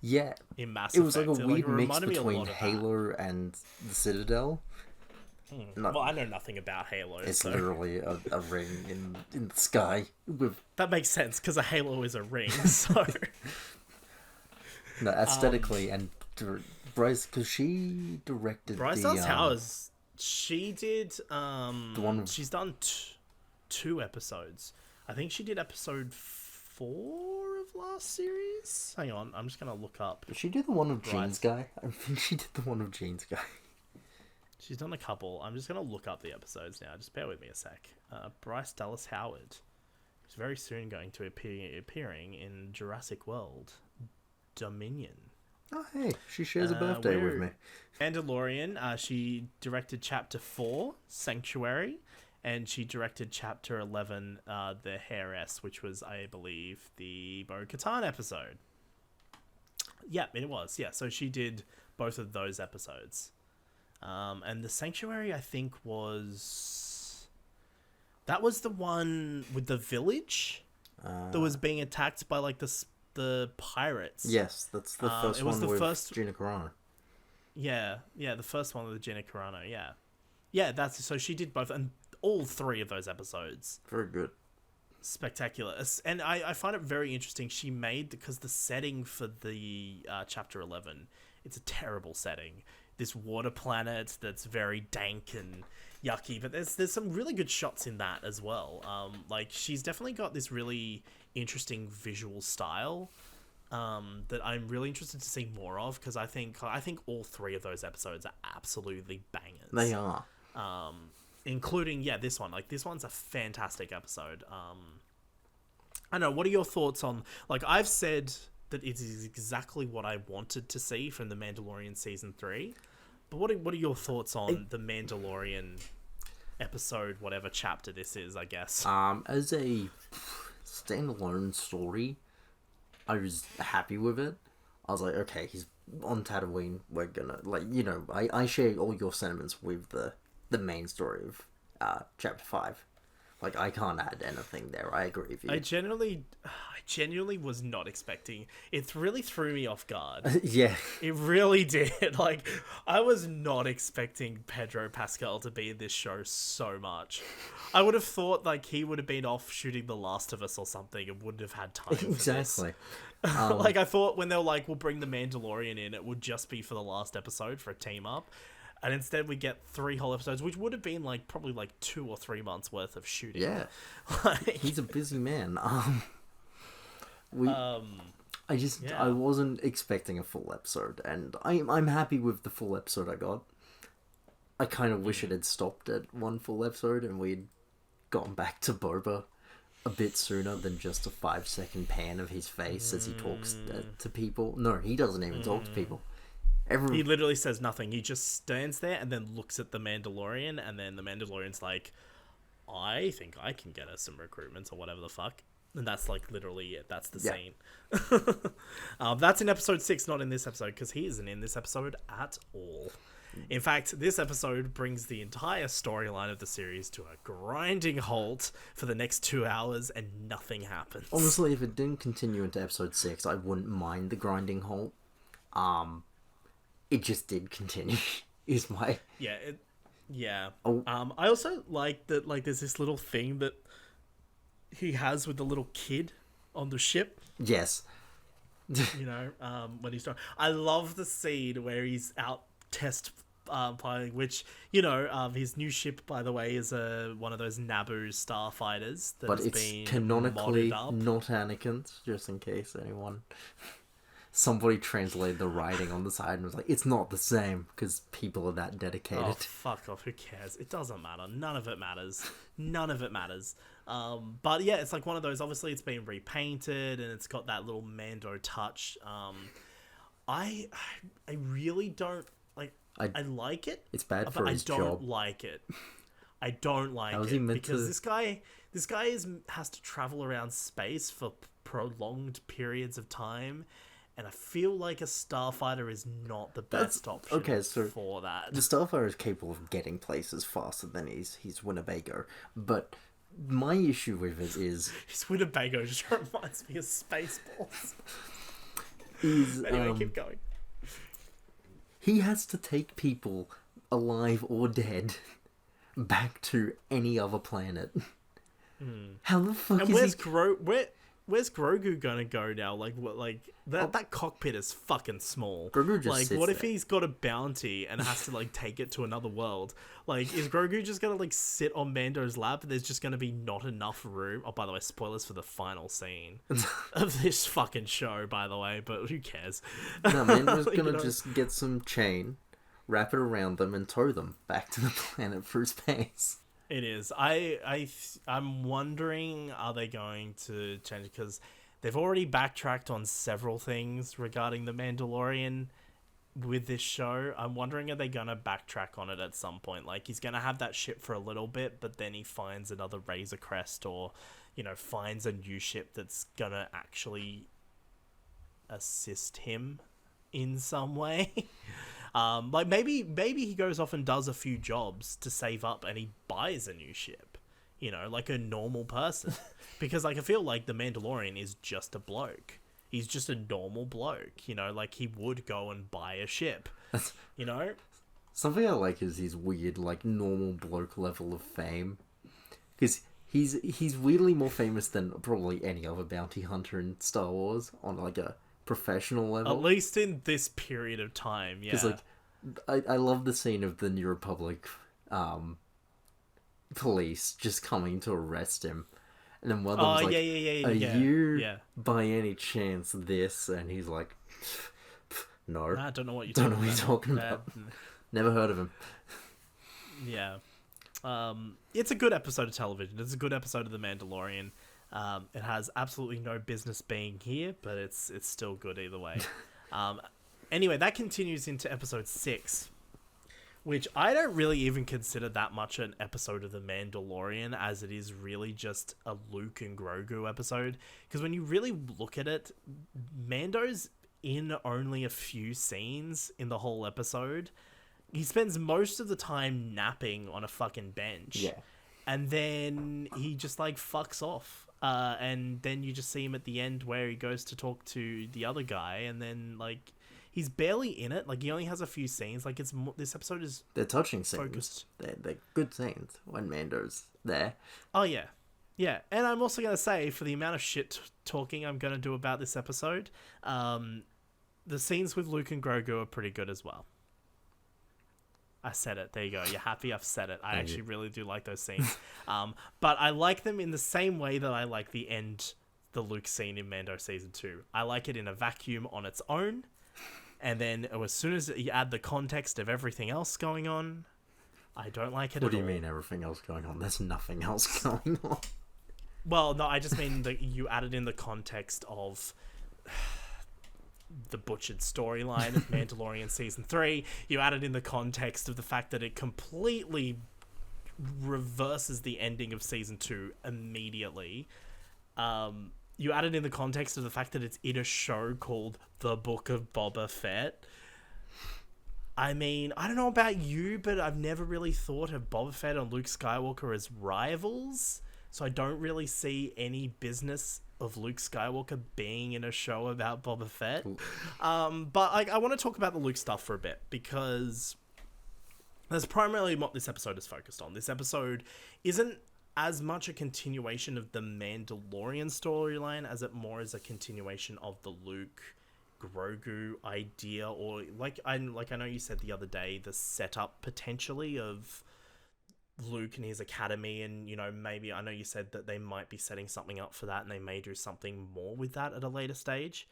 Yeah. In Mass It was Effect. like a weird mix me a between lot of Halo and the Citadel. No, well, I know nothing about Halo. It's so literally a ring in the sky with that makes sense because a Halo is a ring. So no, aesthetically and Bryce, because she directed Bryce Dallas Howard. She did the one she's done two episodes. I think she did episode 4 of last series. Hang on, I'm just gonna look up. Did she do the one of Jean's guy? I think she did the one of Jean's guy. She's done a couple. I'm just gonna look up the episodes now. Just bear with me a sec. Bryce Dallas Howard is very soon going to appearing in Jurassic World Dominion. Oh hey, she shares a birthday with me. Mandalorian. She directed Chapter 4, Sanctuary, and she directed Chapter 11, The Heiress, which was, I believe, the Bo-Katan episode. Yeah, it was. Yeah, so she did both of those episodes. And the Sanctuary, I think, that was the one with the village that was being attacked by like the pirates. Yes, that's the first one with Gina Carano. Yeah, the first one with Gina Carano. Yeah. So she did both, and all 3 of those episodes. Very good. Spectacular. And I find it very interesting. She made, because the setting for the Chapter 11, it's a terrible setting. This water planet that's very dank and yucky, but there's some really good shots in that as well. Like, she's definitely got this really interesting visual style that I'm really interested to see more of, because I think all 3 of those episodes are absolutely bangers. They are. Including this one. Like, this one's a fantastic episode. I don't know, what are your thoughts on, like, I've said that it is exactly what I wanted to see from The Mandalorian Season 3. But what are your thoughts on The Mandalorian episode, whatever chapter this is, I guess? As a standalone story, I was happy with it. I was like, okay, he's on Tatooine. We're gonna, like, I share all your sentiments with the main story of Chapter 5. Like, I can't add anything there. I agree with you. I genuinely was not expecting. It really threw me off guard. Yeah. It really did. Like, I was not expecting Pedro Pascal to be in this show so much. I would have thought, like, he would have been off shooting The Last of Us or something and wouldn't have had time for exactly. this. Like, I thought when they were like, we'll bring the Mandalorian in, it would just be for the last episode for a team up. And instead we get 3 whole episodes, which would have been like probably like 2 or 3 months worth of shooting. Yeah. Like, he's a busy man. I wasn't expecting a full episode, and I'm happy with the full episode I got. I kind of wish it had stopped at 1 full episode and we'd gotten back to Boba a bit sooner than just a 5-second pan of his face as he talks to people. No, he doesn't even talk to people. He literally says nothing. He just stands there and then looks at the Mandalorian, and then the Mandalorian's like, I think I can get us some recruitments or whatever the fuck. And that's like literally it. That's the scene. That's in episode 6, not in this episode, because he isn't in this episode at all. In fact, this episode brings the entire storyline of the series to a grinding halt for the next 2 hours, and nothing happens. Honestly, if it didn't continue into episode 6, I wouldn't mind the grinding halt. It just did continue. Is my I also like that. Like, there's this little thing that he has with the little kid on the ship. Yes. When he's done. I love the scene where he's out test piloting, which his new ship, by the way, is one of those Naboo starfighters. But it's canonically not Anakin's, just in case anyone. Somebody translated the writing on the side and was like, it's not the same, because people are that dedicated. Oh, fuck off. Who cares? It doesn't matter. None of it matters. But yeah, it's like one of those, obviously it's been repainted and it's got that little Mando touch. I really don't, like, I like it. It's bad for his job. I don't like it. I don't like How is it he meant because to- this guy has to travel around space for prolonged periods of time, and I feel like a starfighter is not the best option okay, so for that. The Starfighter is capable of getting places faster than his Winnebago, but my issue with it His Winnebago just reminds me of Spaceballs. is Anyway, keep going. he has to take people, alive or dead, back to any other planet. How the fuck And is where's Grogu gonna go now? Like what? Like that cockpit is fucking small. Grogu just like, sits what if there. he's got a bounty and has to like take it to another world? Like, is Grogu just gonna like sit on Mando's lap? And there's just gonna be not enough room. Oh, by the way, spoilers for the final scene of this fucking show. By the way, but who cares? No, Mando's Like, gonna just get some chain, wrap it around them, and tow them back to the planet through space. It is. I'm wondering, are they going to change it? Because they've already backtracked on several things regarding the Mandalorian with this show. I'm wondering, are they going to backtrack on it at some point? Like, he's going to have that ship for a little bit, but then he finds another Razor Crest or, finds a new ship that's going to actually assist him in some way. Like maybe he goes off and does a few jobs to save up and he buys a new ship, like a normal person. Because like I feel like the Mandalorian is just a bloke. He's just a normal bloke, like he would go and buy a ship, Something I like is his weird, like, normal bloke level of fame. Because he's weirdly more famous than probably any other bounty hunter in Star Wars on, like, a professional level. At least in this period of time, yeah. Because, like, I love the scene of the New Republic police just coming to arrest him. And then one of them's like, are you by any chance this? And he's like, no. I don't know what you're Don't talking know what you're talking about. Never heard of him. Yeah. It's a good episode of television. It's a good episode of The Mandalorian. It has absolutely no business being here, but it's still good either way. Anyway, that continues into episode 6, which I don't really even consider that much an episode of The Mandalorian, as it is really just a Luke and Grogu episode. Because when you really look at it, Mando's in only a few scenes in the whole episode. He spends most of the time napping on a fucking bench. Yeah. And then he just, like, fucks off. And then you just see him at the end where he goes to talk to the other guy. And then, like, he's barely in it. Like, he only has a few scenes. Like, this episode is... They're touching scenes. Focused. They're good scenes when Mando's there. Oh, yeah. Yeah. And I'm also going to say, for the amount of shit talking I'm going to do about this episode, the scenes with Luke and Grogu are pretty good as well. I said it. There you go. You're happy I've said it. I actually really do like those scenes. But I like them in the same way that I like the Luke scene in Mando Season 2. I like it in a vacuum on its own. And then as soon as you add the context of everything else going on, I don't like it at all. What do you mean everything else going on? There's nothing else going on. Well, no, I just mean that you add it in the context of... the butchered storyline of Mandalorian Season 3. You add it in the context of the fact that it completely reverses the ending of Season 2 immediately. You add it in the context of the fact that it's in a show called The Book of Boba Fett. I mean, I don't know about you, but I've never really thought of Boba Fett and Luke Skywalker as rivals. So I don't really see any business of Luke Skywalker being in a show about Boba Fett. But I want to talk about the Luke stuff for a bit, because that's primarily what this episode is focused on. This episode isn't as much a continuation of the Mandalorian storyline as it more is a continuation of the Luke Grogu idea, or like I know you said the other day, the setup potentially of Luke and his academy, and maybe I know you said that they might be setting something up for that, and they may do something more with that at a later stage.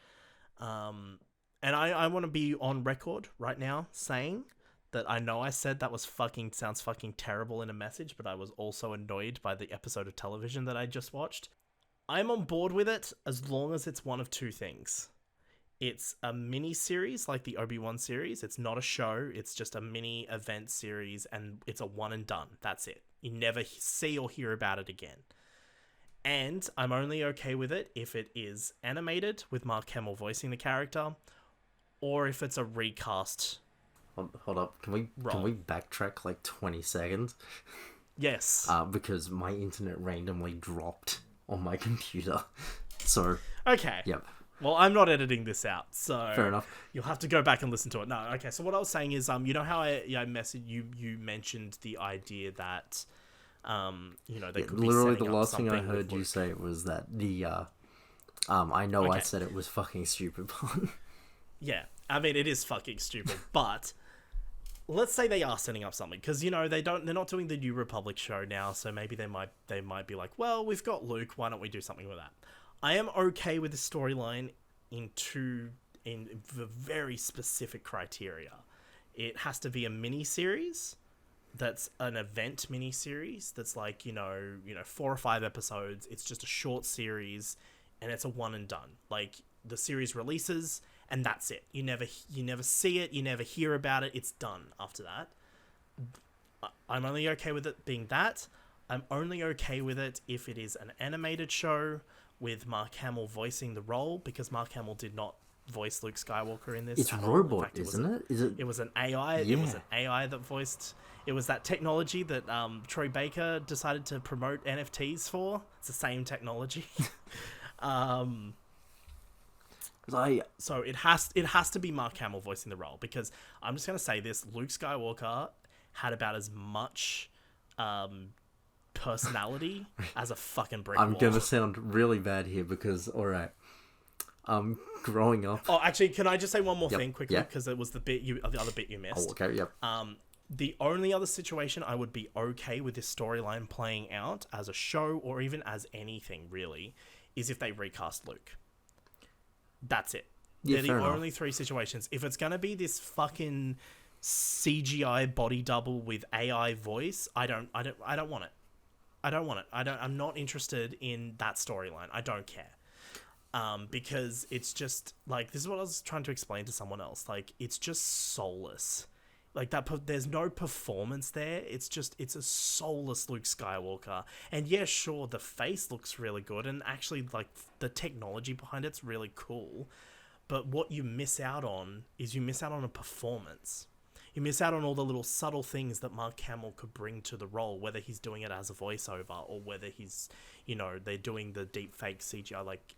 And I want to be on record right now saying that I know I said that sounds fucking terrible in a message, but I was also annoyed by the episode of television that I just watched. I'm on board with it as long as it's one of two things. It's a mini series like the Obi-Wan series. It's not a show. It's just a mini event series, and it's a one and done. That's it. You never see or hear about it again. And I'm only okay with it if it is animated with Mark Hamill voicing the character, or if it's a recast. Hold up. Can we backtrack like 20 seconds? Yes. Because my internet randomly dropped on my computer. So okay. Yep. Well, I'm not editing this out, so fair enough. You'll have to go back and listen to it. No, okay. So what I was saying is, you know how I messaged you? You mentioned the idea that, they could be literally setting the up last thing I something heard with you Luke. say was that I know I Okay. said it was fucking stupid. Yeah, I mean it is fucking stupid, but let's say they are setting up something because they're not doing the New Republic show now, so maybe they might be like, well, we've got Luke, why don't we do something with that? I am okay with the storyline in the very specific criteria. It has to be a mini series that's an event mini series that's like 4 or 5 episodes. It's just a short series and it's a one and done. Like the series releases and that's it. You never see it, you never hear about it. It's done after that. I'm only okay with it being that. I'm only okay with it if it is an animated show with Mark Hamill voicing the role, because Mark Hamill did not voice Luke Skywalker in this. It's robot, isn't it? Is it? It was an AI. Yeah. It was an AI that voiced. It was that technology that Troy Baker decided to promote NFTs for. It's the same technology. So it has to be Mark Hamill voicing the role, because I'm just gonna say this: Luke Skywalker had about as much personality as a fucking brick wall. I'm gonna sound really bad here because, alright, growing up... Oh, actually, can I just say one more Yep. thing quickly? Yeah. Because it was the other bit you missed. Oh, okay, yep. The only other situation I would be okay with this storyline playing out as a show, or even as anything really, is if they recast Luke. That's it. Yeah, They're the fair enough. only 3 situations. If it's gonna be this fucking CGI body double with AI voice, I don't want it. I'm not interested in that storyline. I don't care. Because it's just like, this is what I was trying to explain to someone else. Like, it's just soulless. Like that, there's no performance there. It's a soulless Luke Skywalker. And yeah, sure, the face looks really good, and actually, like, the technology behind it's really cool. But what you miss out on is a performance. You miss out on all the little subtle things that Mark Hamill could bring to the role, whether he's doing it as a voiceover or whether he's, they're doing the deep fake CGI. Like,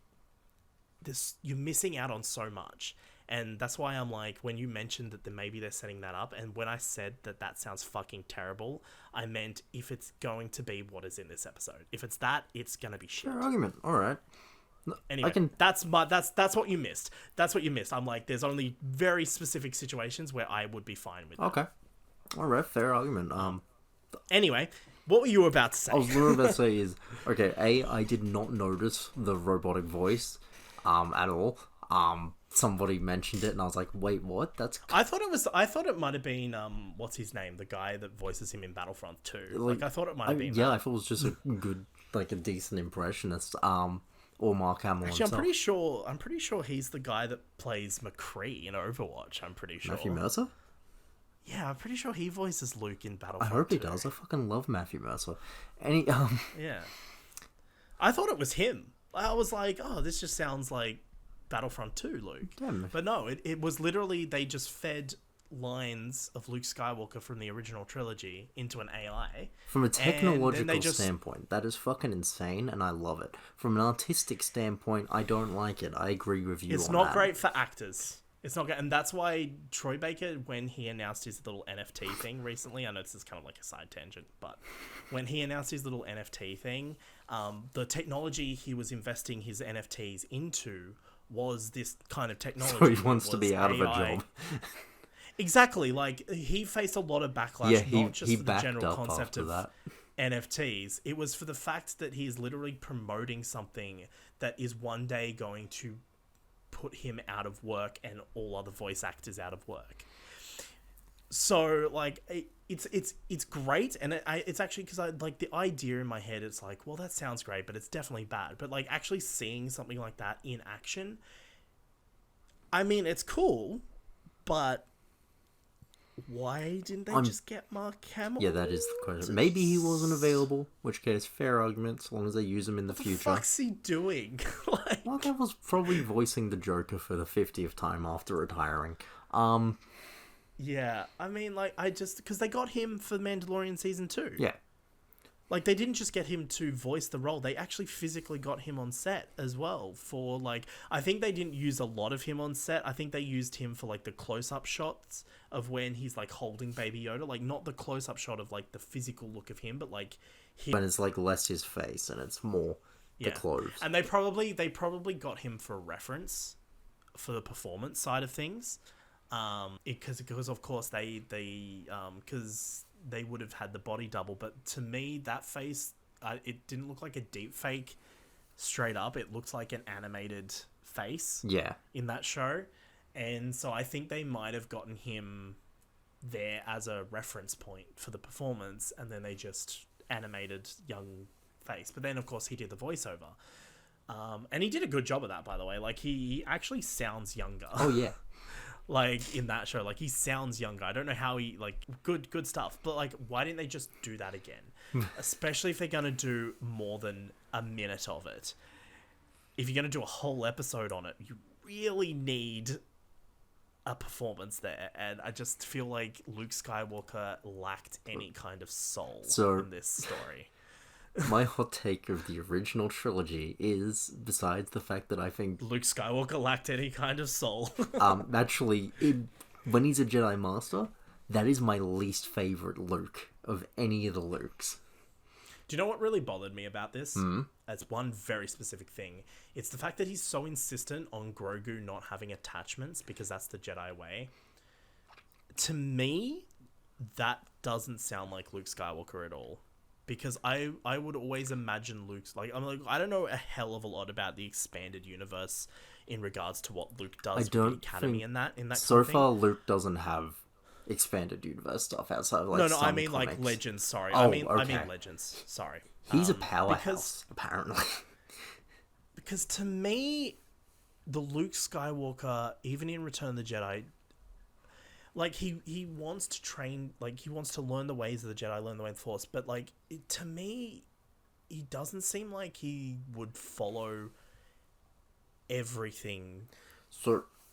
this, you're missing out on so much. And that's why I'm like, when you mentioned that maybe they're setting that up, and when I said that sounds fucking terrible, I meant if it's going to be what is in this episode. If it's that, it's gonna be shit. Fair argument. Alright. Anyway, that's what you missed. That's what you missed. I'm like, there's only very specific situations where I would be fine with that. Okay. Alright, fair argument. Anyway, what were you about to say? I was literally about to say is, okay, I did not notice the robotic voice, at all. Somebody mentioned it and I was like, wait, what? I thought it might have been, what's his name? The guy that voices him in Battlefront 2. Like, I thought it might have been yeah, that. I thought it was just a good, like a decent impressionist, or Mark Hamill Actually, himself. I'm pretty sure he's the guy that plays McCree in Overwatch. I'm pretty sure. Matthew Mercer? Yeah, I'm pretty sure he voices Luke in I Battlefront. hope he 2. does. I fucking love Matthew Mercer. Yeah. I thought it was him. I was like, oh, this just sounds like Battlefront 2, Luke. Damn. But no, it was literally, they just fed lines of Luke Skywalker from the original trilogy into an AI. From a technological just... standpoint, that is fucking insane, and I love it. From an artistic standpoint, I don't like it. I agree with you on that. It's not great for actors. It's not good, and that's why Troy Baker, when he announced his little NFT thing recently, I know this is kind of like a side tangent, but when he announced his little NFT thing, the technology he was investing his NFTs into was this kind of technology. So he wants to be out of a job. Exactly, like, he faced a lot of backlash, Yeah, not just he for the backed general up concept after of that. NFTs. It was for the fact that he's literally promoting something that is one day going to put him out of work and all other voice actors out of work. So, like, it's great, and it's actually, because I like the idea in my head. It's like, well, that sounds great, but it's definitely bad. But like, actually seeing something like that in action, I mean, it's cool, but why didn't they I'm- just get Mark Hamill? Yeah, that is the question. Maybe he wasn't available, which case, fair argument, as long as they use him in the What the future. fuck's he doing? Like, Well, that was probably voicing the Joker for the 50th time after retiring. yeah, I mean, like, because they got him for Mandalorian Season 2. Yeah. Like, they didn't just get him to voice the role, they actually physically got him on set as well for, like, I think they didn't use a lot of him on set. I think they used him for, like, the close-up shots of when he's, like, holding Baby Yoda. Like, not the close-up shot of, like, the physical look of him, but, like, him. When it's, like, less his face and it's more the clothes. And they probably got him for reference for the performance side of things. Because of course because they would have had the body double, but to me that face, it didn't look like a deep fake straight up. It looked like an animated face in that show, and so I think they might have gotten him there as a reference point for the performance, and then they just animated young face. But then of course he did the voiceover, and he did a good job of that, by the way. Like, he actually sounds younger. Oh yeah. Like, in that show, like, he sounds younger. I don't know how he, like, good stuff. But, like, why didn't they just do that again? Especially if they're going to do more than a minute of it. If you're going to do a whole episode on it, you really need a performance there. And I just feel like Luke Skywalker lacked any kind of soul in this story. My hot take of the original trilogy is, besides the fact that I think Luke Skywalker lacked any kind of soul. actually, when he's a Jedi Master, that is my least favorite Luke of any of the Lukes. Do you know what really bothered me about this? That's one very specific thing. It's the fact that he's so insistent on Grogu not having attachments because that's the Jedi way. To me, that doesn't sound like Luke Skywalker at all. Because I would always imagine Luke's, like, I don't know a hell of a lot about the expanded universe in regards to what Luke does with the Academy and that so kind of far thing. Luke doesn't have expanded universe stuff outside of, like, no, some I mean comics. like Legends. Sorry, Oh, I mean Legends. Sorry, he's a powerhouse apparently. Because to me, the Luke Skywalker, even in Return of the Jedi, like, he wants to train, like, he wants to learn the ways of the Jedi, learn the way of the Force, but, like, to me, he doesn't seem like he would follow everything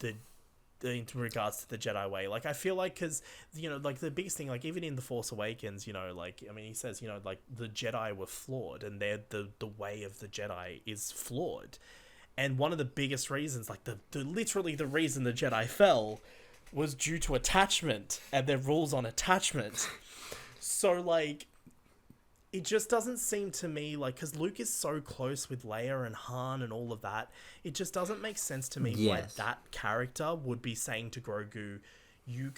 in regards to the Jedi way. Like, I feel like, because, you know, like, the biggest thing, like, even in The Force Awakens, you know, like, I mean, he says, you know, like, the Jedi were flawed, and the way of the Jedi is flawed. And one of the biggest reasons, like, literally the reason the Jedi fell was due to attachment and their rules on attachment. So, like, it just doesn't seem to me, like, because Luke is so close with Leia and Han and all of that, it just doesn't make sense to me why that character would be saying to Grogu, you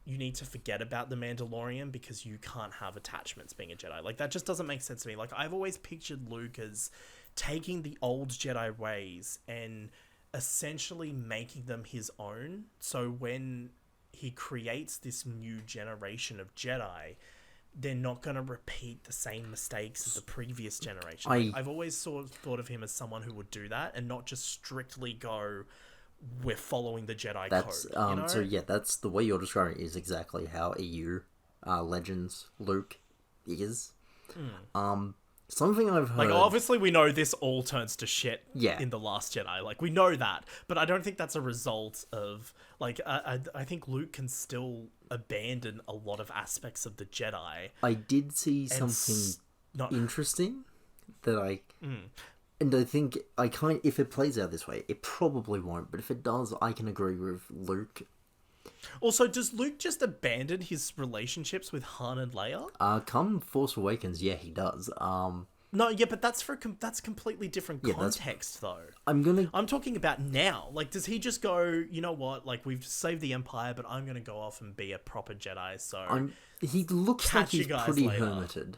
need to forget about the Mandalorian because you can't have attachments being a Jedi. Like, that just doesn't make sense to me. Like, I've always pictured Luke as taking the old Jedi ways and essentially making them his own. So when he creates this new generation of Jedi, they're not going to repeat the same mistakes as the previous generation. I've always sort of thought of him as someone who would do that and not just strictly go, we're following the Jedi code. You know? So yeah, that's the way you're describing it is exactly how EU Legends Luke is. Something I've heard... Like, obviously we know this all turns to shit Yeah. in The Last Jedi. Like, we know that. But I don't think that's a result of... Like, I think Luke can still abandon a lot of aspects of the Jedi. I did see something interesting that and I think if it plays out this way, it probably won't, but if it does, I can agree with Luke. Also, does Luke just abandon his relationships with Han and Leia? Come Force Awakens, yeah, he does. No, yeah, but that's completely different context, though. I'm talking about now. Like, does he just go, you know what? Like, we've saved the Empire, but I'm gonna go off and be a proper Jedi. So he looks like he's pretty later. hermited,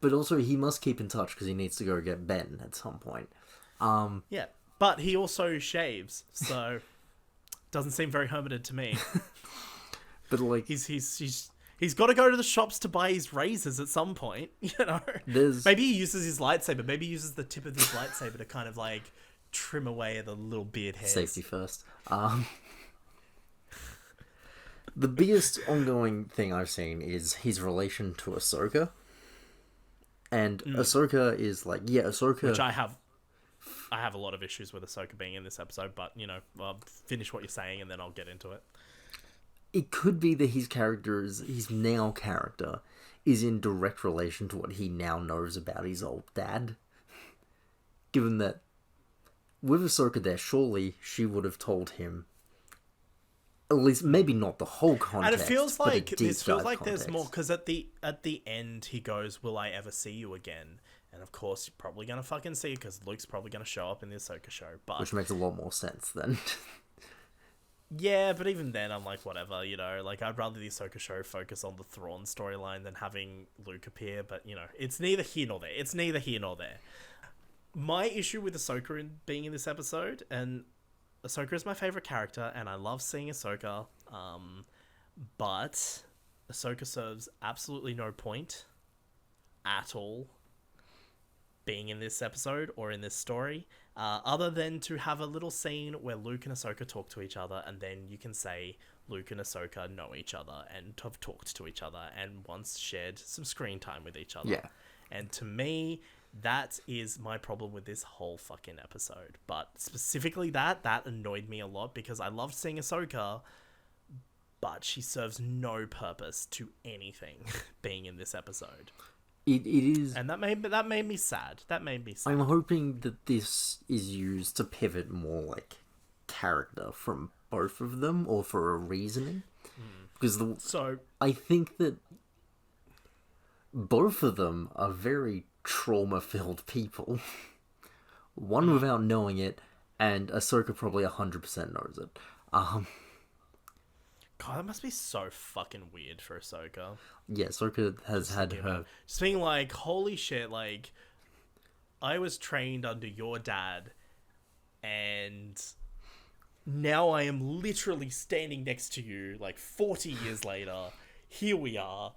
but also he must keep in touch because he needs to go get Ben at some point. Yeah, but he also shaves, so doesn't seem very hermited to me. But like, he's got to go to the shops to buy his razors at some point, you know? Maybe he uses his lightsaber. Maybe he uses the tip of his lightsaber to kind of, like, trim away the little beard hairs. Safety first. The biggest ongoing thing I've seen is his relation to Ahsoka. And Ahsoka is like, yeah, Ahsoka... Which I have a lot of issues with Ahsoka being in this episode, but, finish what you're saying and then I'll get into it. It could be that his now character, is in direct relation to what he now knows about his old dad. Given that, with Ahsoka there, surely she would have told him, at least maybe not the whole context, and it feels like there's context. more, because at the end he goes, "Will I ever see you again?" And of course you're probably gonna fucking see, because Luke's probably gonna show up in the Ahsoka show, but which makes a lot more sense then. Yeah, but even then, I'm like, whatever, I'd rather the Ahsoka show focus on the Thrawn storyline than having Luke appear, but, it's neither here nor there. My issue with Ahsoka being in this episode, and Ahsoka is my favourite character, and I love seeing Ahsoka, but Ahsoka serves absolutely no point at all being in this episode or in this story, other than to have a little scene where Luke and Ahsoka talk to each other, and then you can say Luke and Ahsoka know each other and have talked to each other and once shared some screen time with each other. Yeah. And to me, that is my problem with this whole fucking episode. But specifically that annoyed me a lot, because I loved seeing Ahsoka, but she serves no purpose to anything being in this episode. It is, and that made me sad. I'm hoping that this is used to pivot more like character from both of them, or for a reasoning. Because I think that both of them are very trauma-filled people. One without knowing it, and Ahsoka probably 100% knows it. God, that must be so fucking weird for Ahsoka. Yeah, Ahsoka has had her... Just being like, holy shit, like, I was trained under your dad, and now I am literally standing next to you, like, 40 years later. Here we are.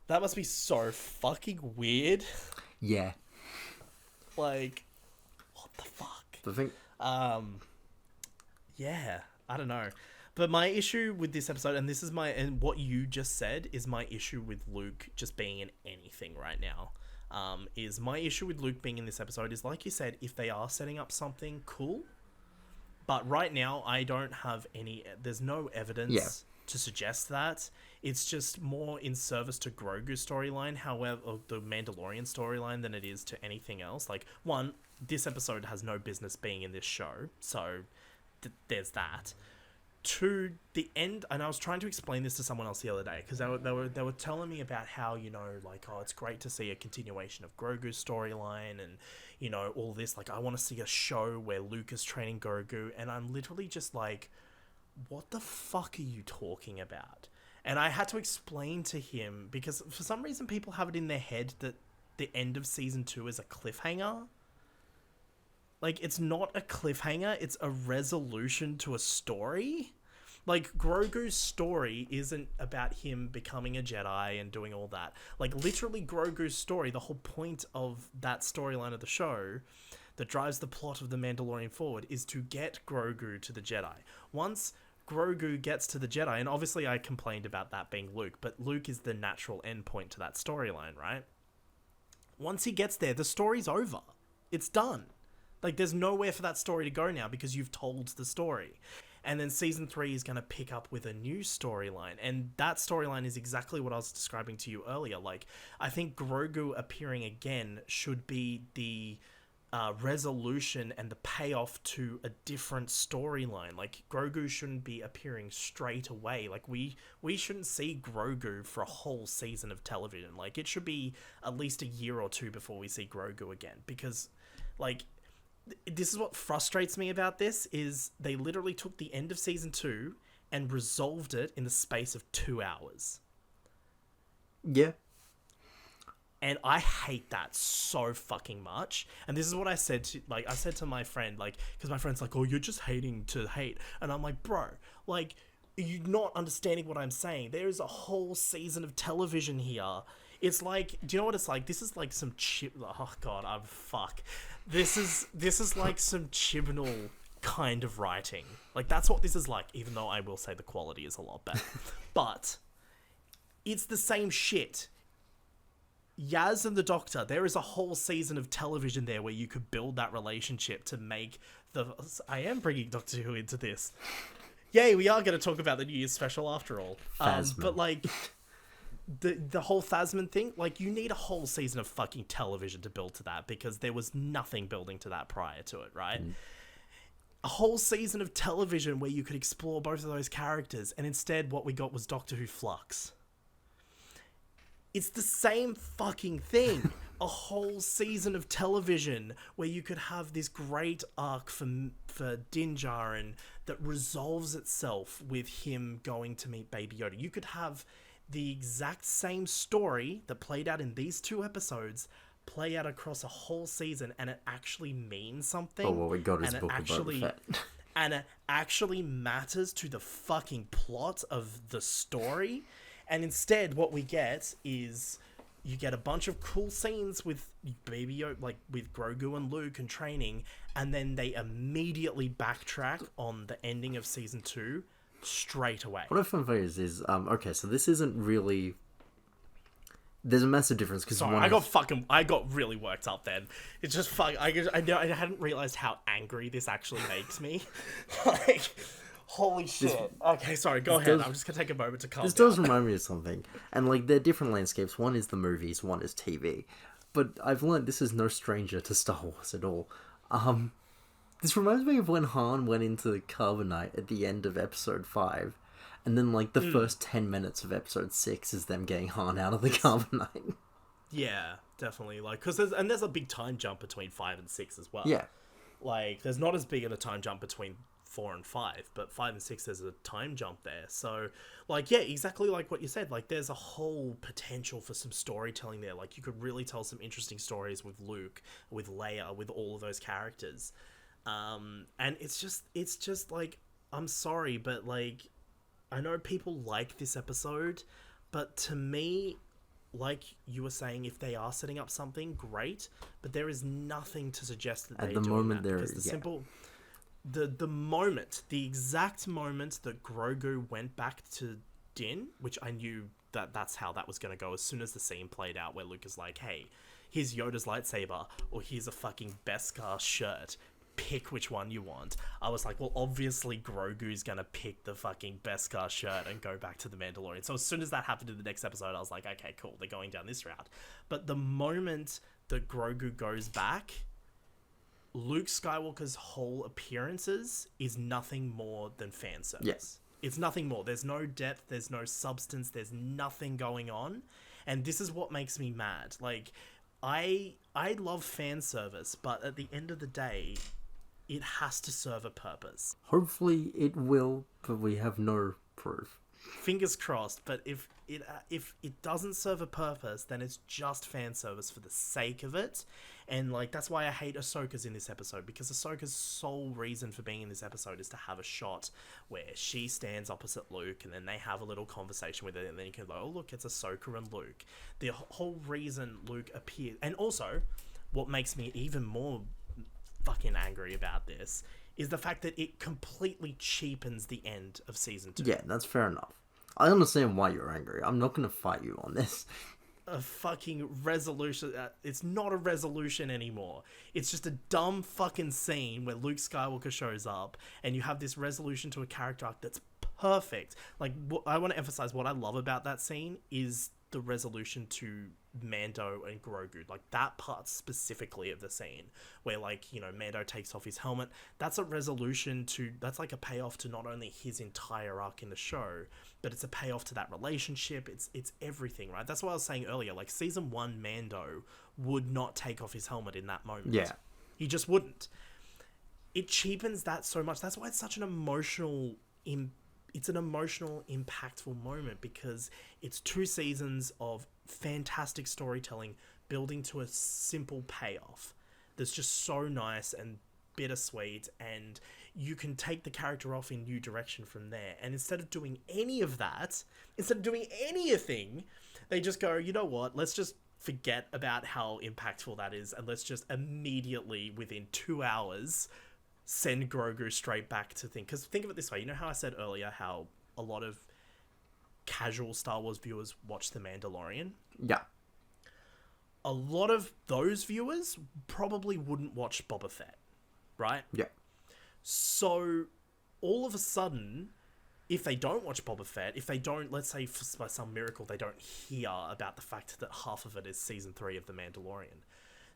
That must be so fucking weird. Yeah. Like, what the fuck? The thing... Yeah, I don't know. But my issue with this episode, and what you just said is my issue with Luke just being in anything right now. Is my issue with Luke being in this episode is, like you said, if they are setting up something, cool. But right now, I don't have there's no evidence to suggest that. It's just more in service to Grogu's storyline, however, the Mandalorian storyline, than it is to anything else. Like, one, this episode has no business being in this show, so there's that. To the end, and I was trying to explain this to someone else the other day, because they were telling me about how, it's great to see a continuation of Grogu's storyline, and all this, like, I want to see a show where Luke is training Grogu, and I'm literally just like, what the fuck are you talking about? And I had to explain to him, because for some reason people have it in their head that the end of season 2 is a cliffhanger. Like, it's not a cliffhanger, it's a resolution to a story. Like, Grogu's story isn't about him becoming a Jedi and doing all that. Like, literally, Grogu's story, the whole point of that storyline of the show that drives the plot of The Mandalorian forward, is to get Grogu to the Jedi. Once Grogu gets to the Jedi, and obviously I complained about that being Luke, but Luke is the natural endpoint to that storyline, right? Once he gets there, the story's over. It's done. Like, there's nowhere for that story to go now, because you've told the story. And then season 3 is going to pick up with a new storyline. And that storyline is exactly what I was describing to you earlier. Like, I think Grogu appearing again should be the resolution and the payoff to a different storyline. Like, Grogu shouldn't be appearing straight away. Like, we shouldn't see Grogu for a whole season of television. Like, it should be at least a year or two before we see Grogu again. Because, like... this is what frustrates me about this, is they literally took the end of season 2 and resolved it in the space of 2 hours. Yeah. And I hate that so fucking much. And this is what I said to my friend, like, because my friend's like, oh, you're just hating to hate. And I'm like, bro, like, you're not understanding what I'm saying. There is a whole season of television here. It's like, do you know what it's like? This is like some oh god, I'm fuck. This is like some Chibnall kind of writing. Like, that's what this is like, even though I will say the quality is a lot better. But it's the same shit. Yaz and the Doctor, there is a whole season of television there where you could build that relationship to make the... I am bringing Doctor Who into this. Yay, we are going to talk about the New Year's special after all. But, like, the whole Phasmin thing, like, you need a whole season of fucking television to build to that, because there was nothing building to that prior to it, right? A whole season of television where you could explore both of those characters, and instead what we got was Doctor Who Flux. It's the same fucking thing. A whole season of television where you could have this great arc for Din Djarin that resolves itself with him going to meet Baby Yoda. You could have the exact same story that played out in these 2 episodes play out across a whole season, and it actually means something. Oh, well, we got his Book of Boba Fett. And it actually matters to the fucking plot of the story. And instead, what we get is you get a bunch of cool scenes with Baby Yoda, like with Grogu and Luke and training, and then they immediately backtrack on the ending of season 2 straight away. What I find funny is okay, so this isn't really... There's a massive difference because I got really worked up then. It's just I hadn't realized how angry this actually makes me. Like, holy shit. Okay, sorry, go ahead. I'm just gonna take a moment to calm down. This does remind me of something. And, like, they're different landscapes. One is the movies, one is TV. But I've learned this is no stranger to Star Wars at all. This reminds me of when Han went into the Carbonite at the end of episode 5. And then, like, the first 10 minutes of episode 6 is them getting Han out of the Carbonite. Yeah, definitely. Like, because there's a big time jump between 5 and 6 as well. Yeah. Like, there's not as big of a time jump between 4 and 5, but 5 and 6 there's a time jump there. So, like, yeah, exactly like what you said. Like, there's a whole potential for some storytelling there. Like, you could really tell some interesting stories with Luke, with Leia, with all of those characters. And it's just like, I'm sorry, but, like, I know people like this episode, but to me, like you were saying, if they are setting up something, great, but there is nothing to suggest that they're doing that. Because the exact moment that Grogu went back to Din, which I knew that's how that was going to go as soon as the scene played out where Luke is like, hey, here's Yoda's lightsaber, or here's a fucking Beskar shirt. Pick which one you want. I was like, well, obviously Grogu's gonna pick the fucking Beskar shirt and go back to the Mandalorian. So as soon as that happened in the next episode, I was like, okay, cool, they're going down this route. But the moment that Grogu goes back, Luke Skywalker's whole appearances is nothing more than fan service. Yes. It's nothing more. There's no depth, there's no substance, there's nothing going on. And this is what makes me mad. Like, I love fan service, but at the end of the day, it has to serve a purpose. Hopefully it will, but we have no proof. Fingers crossed, but if it doesn't serve a purpose, then it's just fan service for the sake of it. And, like, that's why I hate Ahsoka's in this episode, because Ahsoka's sole reason for being in this episode is to have a shot where she stands opposite Luke, and then they have a little conversation with it, and then you can go, oh, look, it's Ahsoka and Luke. The whole reason Luke appears... And also, what makes me even more fucking angry about this is the fact that it completely cheapens the end of season 2. Yeah, that's fair enough. I understand why you're angry. I'm not going to fight you on this. A fucking resolution. It's not a resolution anymore. It's just a dumb fucking scene where Luke Skywalker shows up and you have this resolution to a character arc that's perfect. Like, I want to emphasize what I love about that scene is the resolution to Mando and Grogu. Like, that part specifically of the scene where, like, you know, Mando takes off his helmet. That's a resolution to... That's like a payoff to not only his entire arc in the show, but it's a payoff to that relationship. It's everything, right? That's what I was saying earlier. Like, season 1 Mando would not take off his helmet in that moment. Yeah. He just wouldn't. It cheapens that so much. That's why it's such an emotional... It's an emotional, impactful moment, because it's 2 seasons of fantastic storytelling building to a simple payoff that's just so nice and bittersweet, and you can take the character off in new direction from there. And instead of doing any of that, instead of doing anything, they just go, you know what, let's just forget about how impactful that is, and let's just immediately, within 2 hours, send Grogu straight back to think. Because think of it this way, you know how I said earlier how a lot of casual Star Wars viewers watch The Mandalorian? Yeah. A lot of those viewers probably wouldn't watch Boba Fett, right? Yeah. So, all of a sudden, if they don't watch Boba Fett, if they don't, let's say by some miracle, they don't hear about the fact that half of it is Season 3 of The Mandalorian.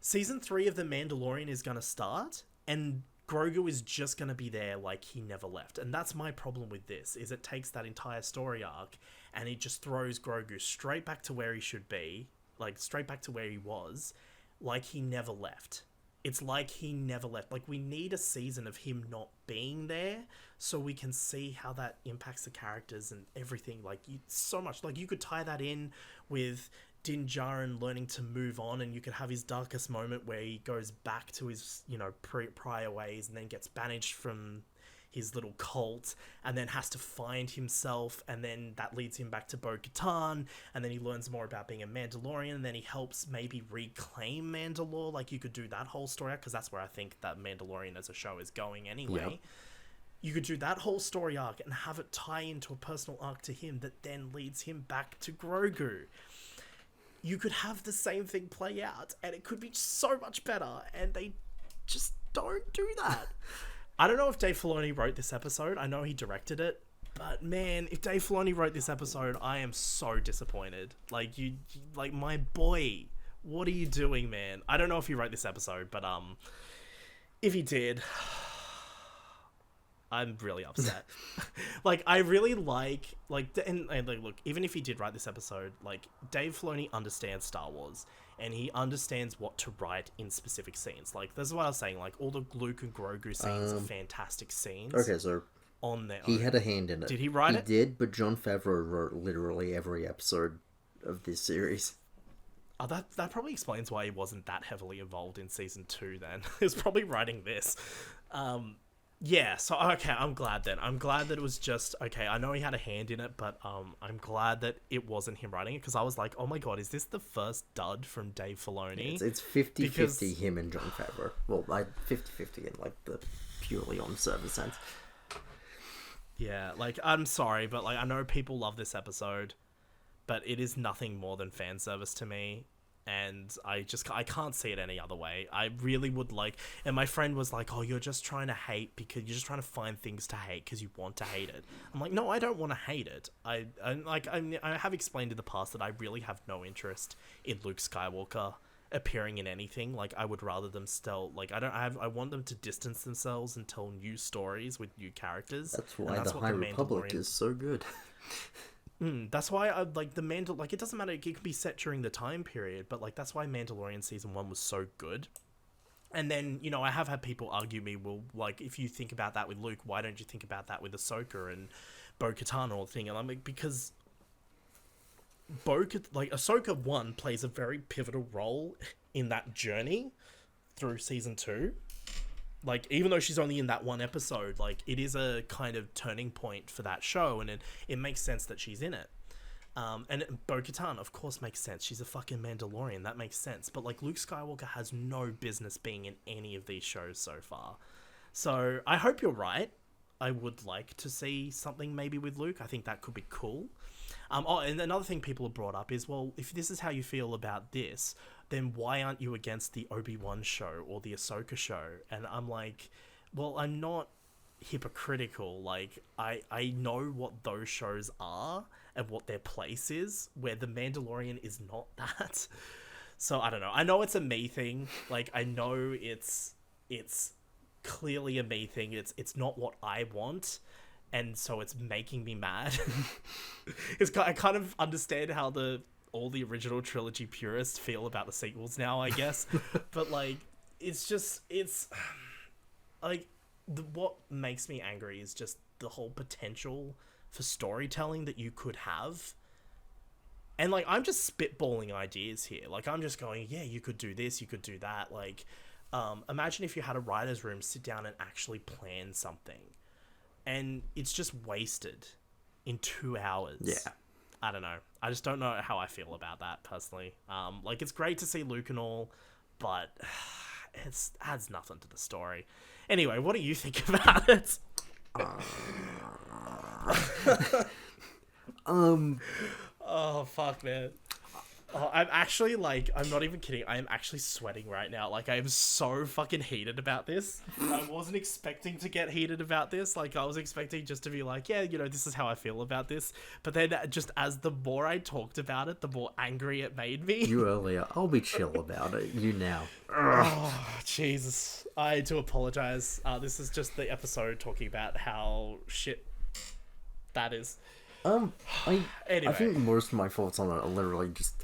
Season 3 of The Mandalorian is going to start, and Grogu is just going to be there like he never left. And that's my problem with this, is it takes that entire story arc, and it just throws Grogu straight back to where he should be, like, straight back to where he was, like he never left. It's like he never left. Like, we need a season of him not being there so we can see how that impacts the characters and everything. Like, so much. Like, you could tie that in with Din Djarin learning to move on, and you could have his darkest moment where he goes back to his, you know, prior ways and then gets banished from his little cult and then has to find himself, and then that leads him back to Bo-Katan, and then he learns more about being a Mandalorian, and then he helps maybe reclaim Mandalore. Like, you could do that whole story arc, because that's where I think that Mandalorian as a show is going anyway. Yep. You could do that whole story arc and have it tie into a personal arc to him that then leads him back to Grogu. You could have the same thing play out, and it could be so much better, and they just don't do that. I don't know if Dave Filoni wrote this episode. I know he directed it, but man, if Dave Filoni wrote this episode, I am so disappointed. Like, like, my boy, what are you doing, man? I don't know if he wrote this episode, but if he did, I'm really upset. Like, I really like, and like, look, even if he did write this episode, like, Dave Filoni understands Star Wars, and he understands what to write in specific scenes. Like, this is what I was saying, like, all the Luke and Grogu scenes are fantastic scenes. Okay, so on their he own. had a hand in it. Did he write it? He did, but Jon Favreau wrote literally every episode of this series. Oh, that probably explains why he wasn't that heavily involved in season 2 then. He was probably writing this. Yeah, so, okay, I'm glad then. I'm glad that it was just, okay, I know he had a hand in it, but I'm glad that it wasn't him writing it, because I was like, oh my god, is this the first dud from Dave Filoni? It's 50-50 him and Jon Favreau. Well, 50-50 in, like, the purely on-server sense. Yeah, like, I'm sorry, but, like, I know people love this episode, but it is nothing more than fan service to me. And I can't see it any other way. I really would like, and my friend was like, oh, you're just trying to hate because you're just trying to find things to hate because you want to hate it. I'm like, no, I don't want to hate it. I have explained in the past that I really have no interest in Luke Skywalker appearing in anything. Like, I would rather them still, like, I want them to distance themselves and tell new stories with new characters. That's why the High Republic is so good. That's why I like the like, it doesn't matter, it can be set during the time period, but like, that's why Mandalorian season 1 was so good. And then, you know, I have had people argue me, well, like, if you think about that with Luke, why don't you think about that with Ahsoka and Bo-Katan and all the thing? And I'm like, because Ahsoka 1 plays a very pivotal role in that journey through season 2. Like, even though she's only in that one episode, like, it is a kind of turning point for that show, and it makes sense that she's in it. And Bo-Katan, of course, makes sense. She's a fucking Mandalorian. That makes sense. But, like, Luke Skywalker has no business being in any of these shows so far. So, I hope you're right. I would like to see something maybe with Luke. I think that could be cool. Oh, and another thing people have brought up is, well, if this is how you feel about this, then why aren't you against the Obi-Wan show or the Ahsoka show? And I'm like, well, I'm not hypocritical. Like, I know what those shows are and what their place is, where The Mandalorian is not that. So, I don't know. I know it's a me thing. Like, I know it's clearly a me thing. It's not what I want. And so it's making me mad. I kind of understand how all the original trilogy purists feel about the sequels now, I guess. But, like, it's like, what makes me angry is just the whole potential for storytelling that you could have. And, like, I'm just spitballing ideas here. Like, I'm just going, yeah, you could do this, you could do that. Like, imagine if you had a writer's room sit down and actually plan something. And it's just wasted in 2 hours. Yeah. I don't know. I just don't know how I feel about that, personally. Like, it's great to see Luke and all, but it adds nothing to the story. Anyway, what do you think about it? Oh fuck, man. Oh, I'm actually I'm not even kidding. I am actually sweating right now. Like, I am so fucking heated about this. I wasn't expecting to get heated about this. Like, I was expecting just to be like, yeah, this is how I feel about this. But then, just as the more I talked about it, the more angry it made me. You earlier. I'll be chill about it. You now. Oh, Jesus. I do apologize. This is just the episode talking about how shit that is. Anyway. I think most of my thoughts on it are literally just...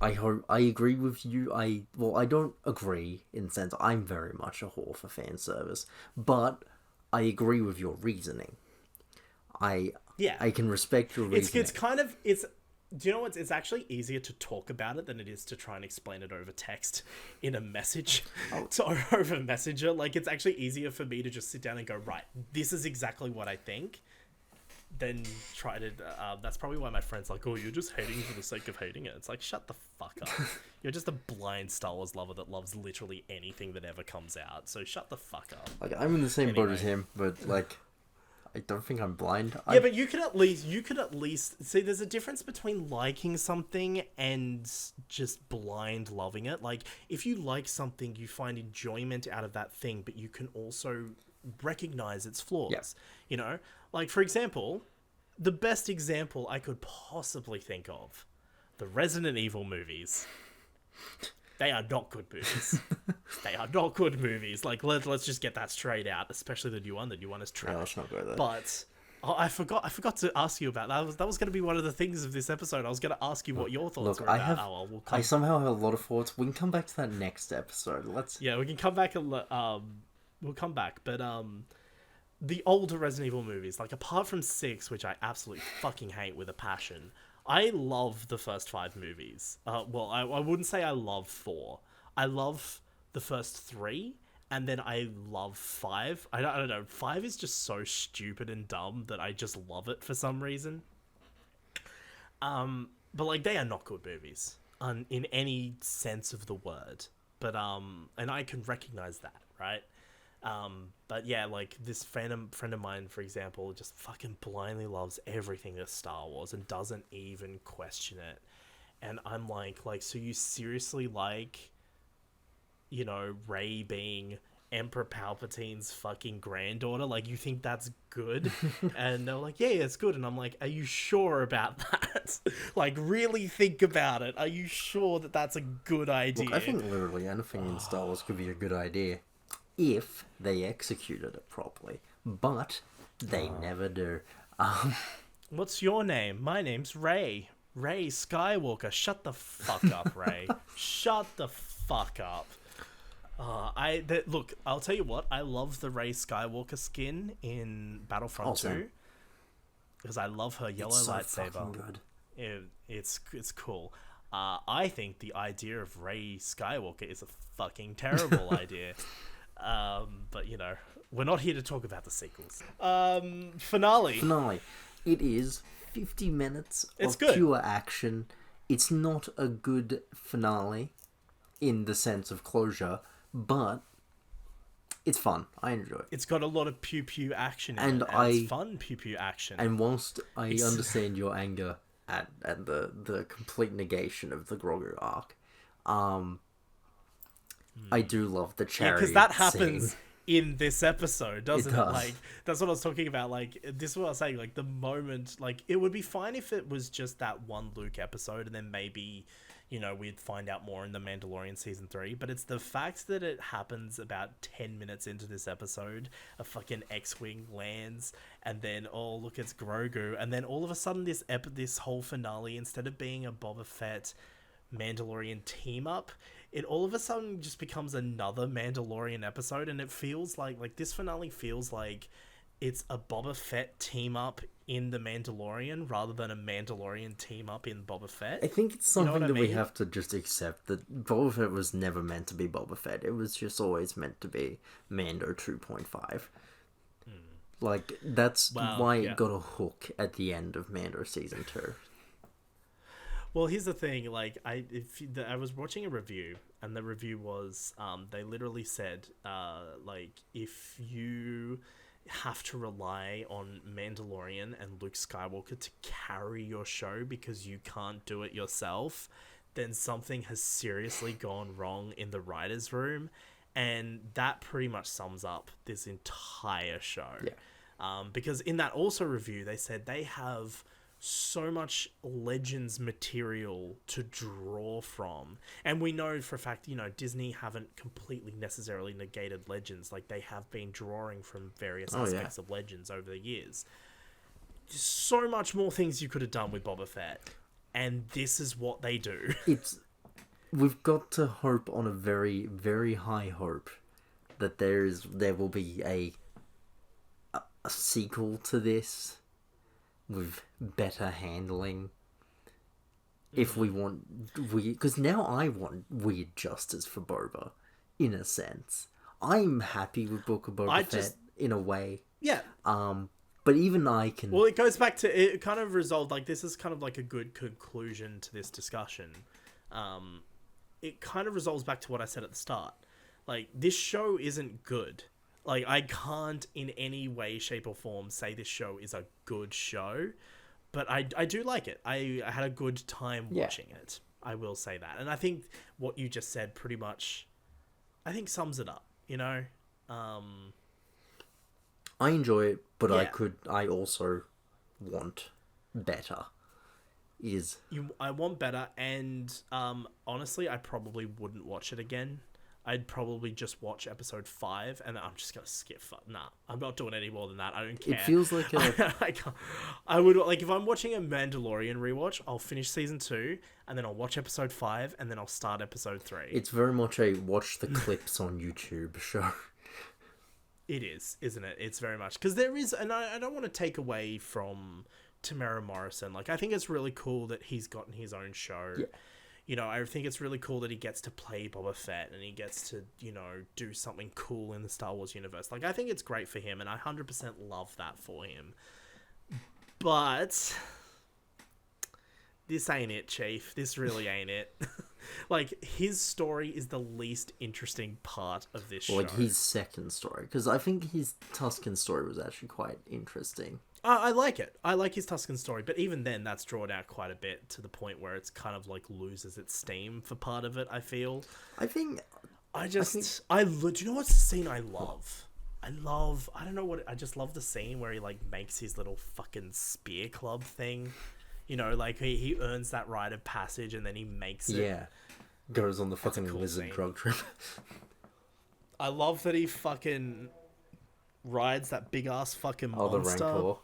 I agree with you. I don't agree in the sense I'm very much a whore for fan service, but I agree with your reasoning. I can respect your reasoning. It's kind of do you know what? It's actually easier to talk about it than it is to try and explain it over text in a message. Over Messenger. Like, it's actually easier for me to just sit down and go, right, this is exactly what I think. Then try to that's probably why my friend's like, oh, you're just hating for the sake of hating it. It's like, shut the fuck up. You're just a blind Star Wars lover that loves literally anything that ever comes out, so shut the fuck up. Like, I'm in the same boat as him, but like, I don't think I'm blind. Yeah, but you could at least see, there's a difference between liking something and just blind loving it. Like, if you like something, you find enjoyment out of that thing, but you can also recognize its flaws. Yeah. Like, for example, the best example I could possibly think of, the Resident Evil movies. They are not good movies. They are not good movies. Like, let's just get that straight out, especially the new one. The new one is trash. No, let's not go there. But I forgot to ask you about that. That was going to be one of the things of this episode. I was going to ask you what your thoughts were about. I somehow have a lot of thoughts. We can come back to that next episode. Yeah, we can come back and we'll come back, but the older Resident Evil movies, like, apart from 6, which I absolutely fucking hate with a passion, I love the first 5 movies. Well, I wouldn't say I love 4. I love the first 3, and then I love 5. I don't know. 5 is just so stupid and dumb that I just love it for some reason. But, like, they are not good movies in any sense of the word. But and I can recognize that, right? But yeah, like, this friend of mine, for example, just fucking blindly loves everything that's Star Wars and doesn't even question it. And I'm like, so you seriously like, Rey being Emperor Palpatine's fucking granddaughter? Like, you think that's good? And they're like, yeah, it's good. And I'm like, are you sure about that? Like, really think about it. Are you sure that that's a good idea? Look, I think literally anything in Star Wars could be a good idea if they executed it properly, but they never do. What's your name? My name's Rey. Rey Skywalker. Shut the fuck up, Rey. Shut the fuck up. Look, I'll tell you what. I love the Rey Skywalker skin in Battlefront 2 because I love her yellow lightsaber. Good. It's cool. I think the idea of Rey Skywalker is a fucking terrible idea. But we're not here to talk about the sequels. Finale. It is 50 minutes of good. Pure action. It's not a good finale in the sense of closure, but it's fun. I enjoy it. It's got a lot of pew pew action in it, and it's fun pew pew action. And whilst I understand your anger at the complete negation of the Grogu arc, I do love the chariot because that happens in this episode, doesn't it? Like, that's what I was talking about. Like, this is what I was saying. Like, the moment, like, it would be fine if it was just that one Luke episode, and then maybe, we'd find out more in the Mandalorian season 3. But it's the fact that it happens about 10 minutes into this episode. A fucking X-wing lands, and then, oh, look, it's Grogu, and then all of a sudden this whole finale, instead of being a Boba Fett Mandalorian team up, it all of a sudden just becomes another Mandalorian episode, and it feels like this finale feels like it's a Boba Fett team up in the Mandalorian rather than a Mandalorian team up in Boba Fett. I think it's something that we have to just accept, that Boba Fett was never meant to be Boba Fett. It was just always meant to be Mando 2.5. Like, that's why it got a hook at the end of Mando season 2. Well, here's the thing, like, I was watching a review, and the review was they literally said like, if you have to rely on Mandalorian and Luke Skywalker to carry your show because you can't do it yourself, then something has seriously gone wrong in the writer's room. And that pretty much sums up this entire show. Yeah. Because in that also review, they said they have so much Legends material to draw from. And we know for a fact, you know, Disney haven't completely necessarily negated Legends. Like, they have been drawing from various aspects of Legends over the years. So much more things you could have done with Boba Fett. And this is what they do. We've got to hope on a very, very high hope that there will be a sequel to this with better handling. If we want weird, because now I want weird justice for Boba, in a sense. I'm happy with Book of Boba Fett in a way. Yeah. But even I can... Well, it goes back to... It kind of resolved... Like, this is kind of like a good conclusion to this discussion. It kind of resolves back to what I said at the start. Like, this show isn't good. Like, I can't in any way, shape, or form say this show is a good show. But I do like it. I had a good time watching it. I will say that. And I think what you just said pretty much... I think sums it up, you know? I enjoy it, but I also want better. I want better, and honestly, I probably wouldn't watch it again. I'd probably just watch episode 5, and I'm just gonna skip. Nah, I'm not doing any more than that. I don't care. It feels like I would, like, if I'm watching a Mandalorian rewatch, I'll finish season 2, and then I'll watch episode 5, and then I'll start episode 3. It's very much a watch the clips on YouTube show. It is, isn't it? It's very much, because there is, and I don't want to take away from Tamara Morrison. Like, I think it's really cool that he's gotten his own show. Yeah. You know, I think it's really cool that he gets to play Boba Fett and he gets to, you know, do something cool in the Star Wars universe. Like, I think it's great for him, and I 100% love that for him. But this ain't it, Chief. This really ain't it. Like, his story is the least interesting part of this show. Like, his second story. Because I think his Tusken story was actually quite interesting. I like it. I like his Tusken story. But even then, that's drawn out quite a bit to the point where it's kind of, like, loses its steam for part of it, I feel. I think... do you know what's the scene I love? I just love the scene where he, like, makes his little fucking spear club thing. You know, like, he earns that rite of passage and then he makes it. Yeah. Goes on the fucking cool lizard drug trip. I love that he fucking rides that big ass fucking monster. The Rancor.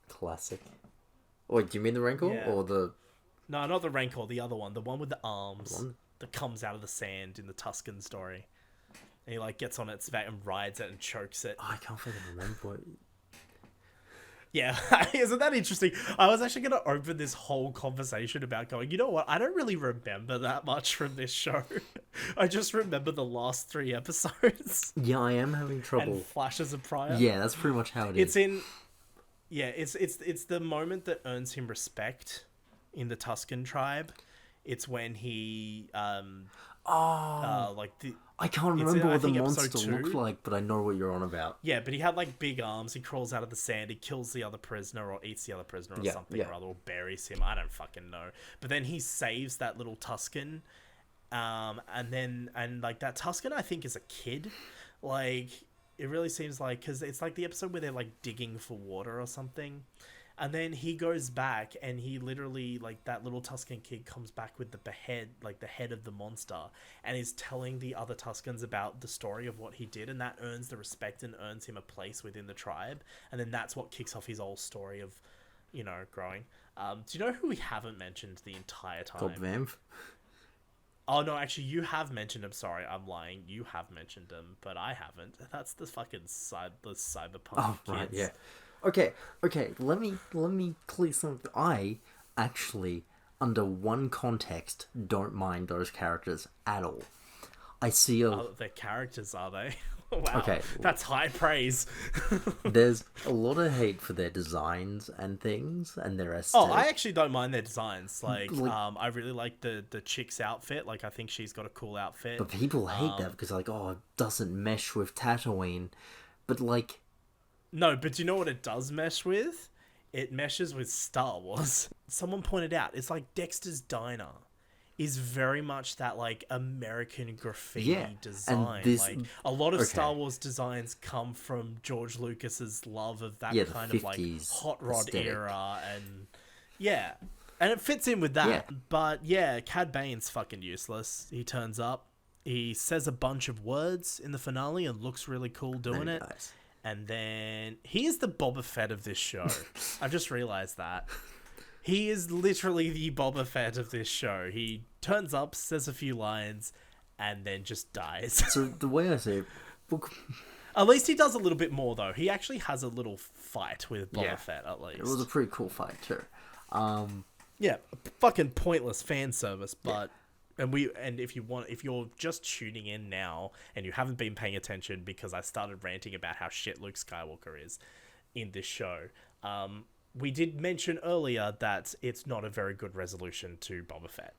Classic. Wait, do you mean the Rancor? Yeah. Or the... No, not the Rancor, the other one. The one with the arms that comes out of the sand in the Tusken story. And he, like, gets on its back and rides it and chokes it. Oh, I can't fucking remember it. Yeah, isn't that interesting? I was actually going to open this whole conversation about going, you know what? I don't really remember that much from this show. I just remember the last 3 episodes. Yeah, I am having trouble. And flashes of prior. Yeah, that's pretty much how it is. It's the moment that earns him respect in the Tusken tribe. It's when he I can't remember what the monster looked like, but I know what you're on about. Yeah, but he had, like, big arms. He crawls out of the sand. He kills the other prisoner or eats the other prisoner or something or other, or buries him. I don't fucking know. But then he saves that little Tusken. And that Tusken, I think, is a kid. Like, it really seems like, because it's like the episode where they're, like, digging for water or something. And then he goes back and he literally, like, that little Tusken kid comes back with the head of the monster, and is telling the other Tuskens about the story of what he did, and that earns the respect and earns him a place within the tribe. And then that's what kicks off his whole story of, you know, growing. Do you know who we haven't mentioned the entire time? Cobb Vanth? Oh, no, actually, you have mentioned him. Sorry, I'm lying. You have mentioned him, but I haven't. That's the fucking cyberpunk kids. Right, yeah. Okay, let me clear something. I actually, under one context, don't mind those characters at all. I see they're characters, are they? Wow, Okay. that's high praise. There's a lot of hate for their designs and things and their Oh, aesthetic. I actually don't mind their designs. Like, Like- I really like the chick's outfit. Like, I think she's got a cool outfit. But people hate that because, like, oh, it doesn't mesh with Tatooine. But, like... No, but do you know what it does mesh with? It meshes with Star Wars. Someone pointed out, it's like Dexter's Diner is very much that, like, American graffiti design. this- like, a lot of okay. Star Wars designs come from George Lucas's love of that Yeah, kind the of, like, 50s hot rod aesthetic. era. And, yeah. And it fits in with that. Yeah. But, yeah, Cad Bane's fucking useless. He turns up. He says a bunch of words in the finale and looks really cool doing Very it. nice. And then he is the Boba Fett of this show. I've just realized that. He is literally the Boba Fett of this show. He turns up, says a few lines, and then just dies. So, the way I say it, At least he does a little bit more, though. He actually has a little fight with Boba Fett, at least. it was a pretty cool fight, too. Yeah, fucking pointless fan service, but... And if you're just tuning in now and you haven't been paying attention because I started ranting about how shit Luke Skywalker is in this show, we did mention earlier that it's not a very good resolution to Boba Fett.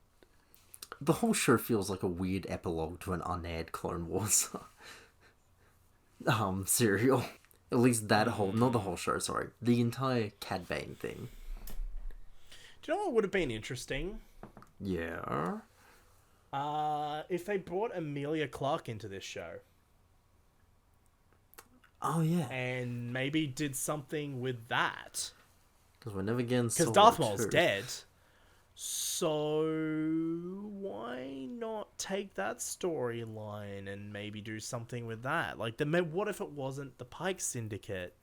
The whole show feels like a weird epilogue to an unaired Clone Wars serial. At least that whole... Not the whole show, sorry. The entire Cad Bane thing. Do you know what would have been interesting? Yeah... If they brought Emilia Clarke into this show Oh, yeah. and maybe did something with that. Because we're never getting Because Solo Darth Maul's 2. dead. So why not take that storyline and maybe do something with that? Like, what if it wasn't the Pike Syndicate?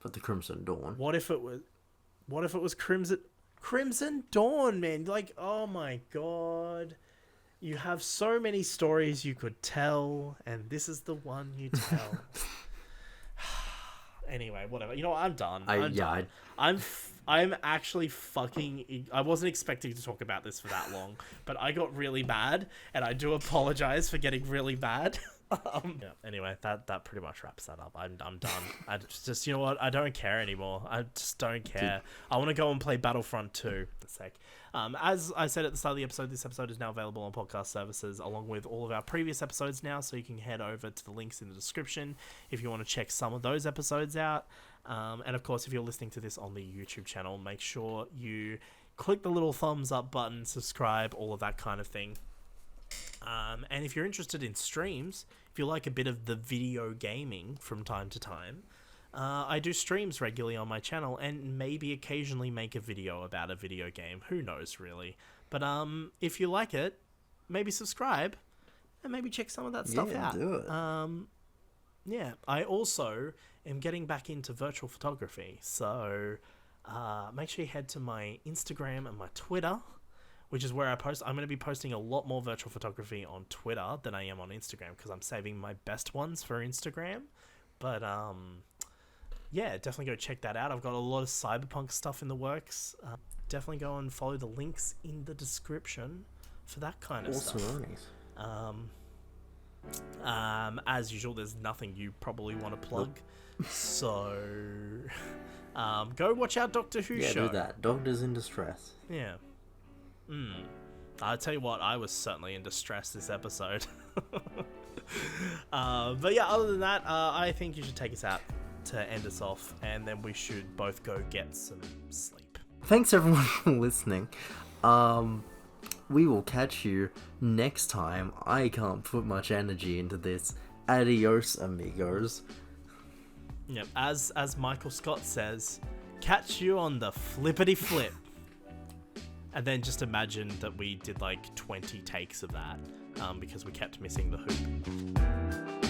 But the Crimson Dawn. What if it was Crimson Dawn, man? Like, oh my god. You have so many stories you could tell, and this is the one you tell. Anyway, whatever. You know what? I'm done. I'm actually fucking... I wasn't expecting to talk about this for that long, but I got really mad, and I do apologize for getting really mad. Anyway, that pretty much wraps that up. I'm done. I just, you know what? I don't care anymore. I just don't care. I want to go and play Battlefront 2. A sec. As I said at the start of the episode, this episode is now available on podcast services along with all of our previous episodes now, so you can head over to the links in the description if you want to check some of those episodes out. And of course, if you're listening to this on the YouTube channel, make sure you click the little thumbs up button, subscribe, all of that kind of thing. And if you're interested in streams, if you like a bit of the video gaming from time to time, I do streams regularly on my channel and maybe occasionally make a video about a video game. Who knows, really? But if you like it, maybe subscribe and maybe check some of that stuff out. Do it. Yeah, I also am getting back into virtual photography, so make sure you head to my Instagram and my Twitter, which is where I post. I'm going to be posting a lot more virtual photography on Twitter than I am on Instagram because I'm saving my best ones for Instagram. But yeah, definitely go check that out. I've got a lot of cyberpunk stuff in the works. Definitely go and follow the links in the description for that kind of stuff. As usual, there's nothing you probably want to plug. So go watch our Doctor Who show. Yeah, do that. Doctor's in Distress. Yeah. I'll tell you what, I was certainly in distress this episode. But yeah, other than that, I think you should take us out to end us off, and then we should both go get some sleep. Thanks everyone for listening. We will catch you next time. I can't put much energy into this. Adios, amigos. Yep, as Michael Scott says, catch you on the flippity flip. And then just imagine that we did like 20 takes of that because we kept missing the hoop.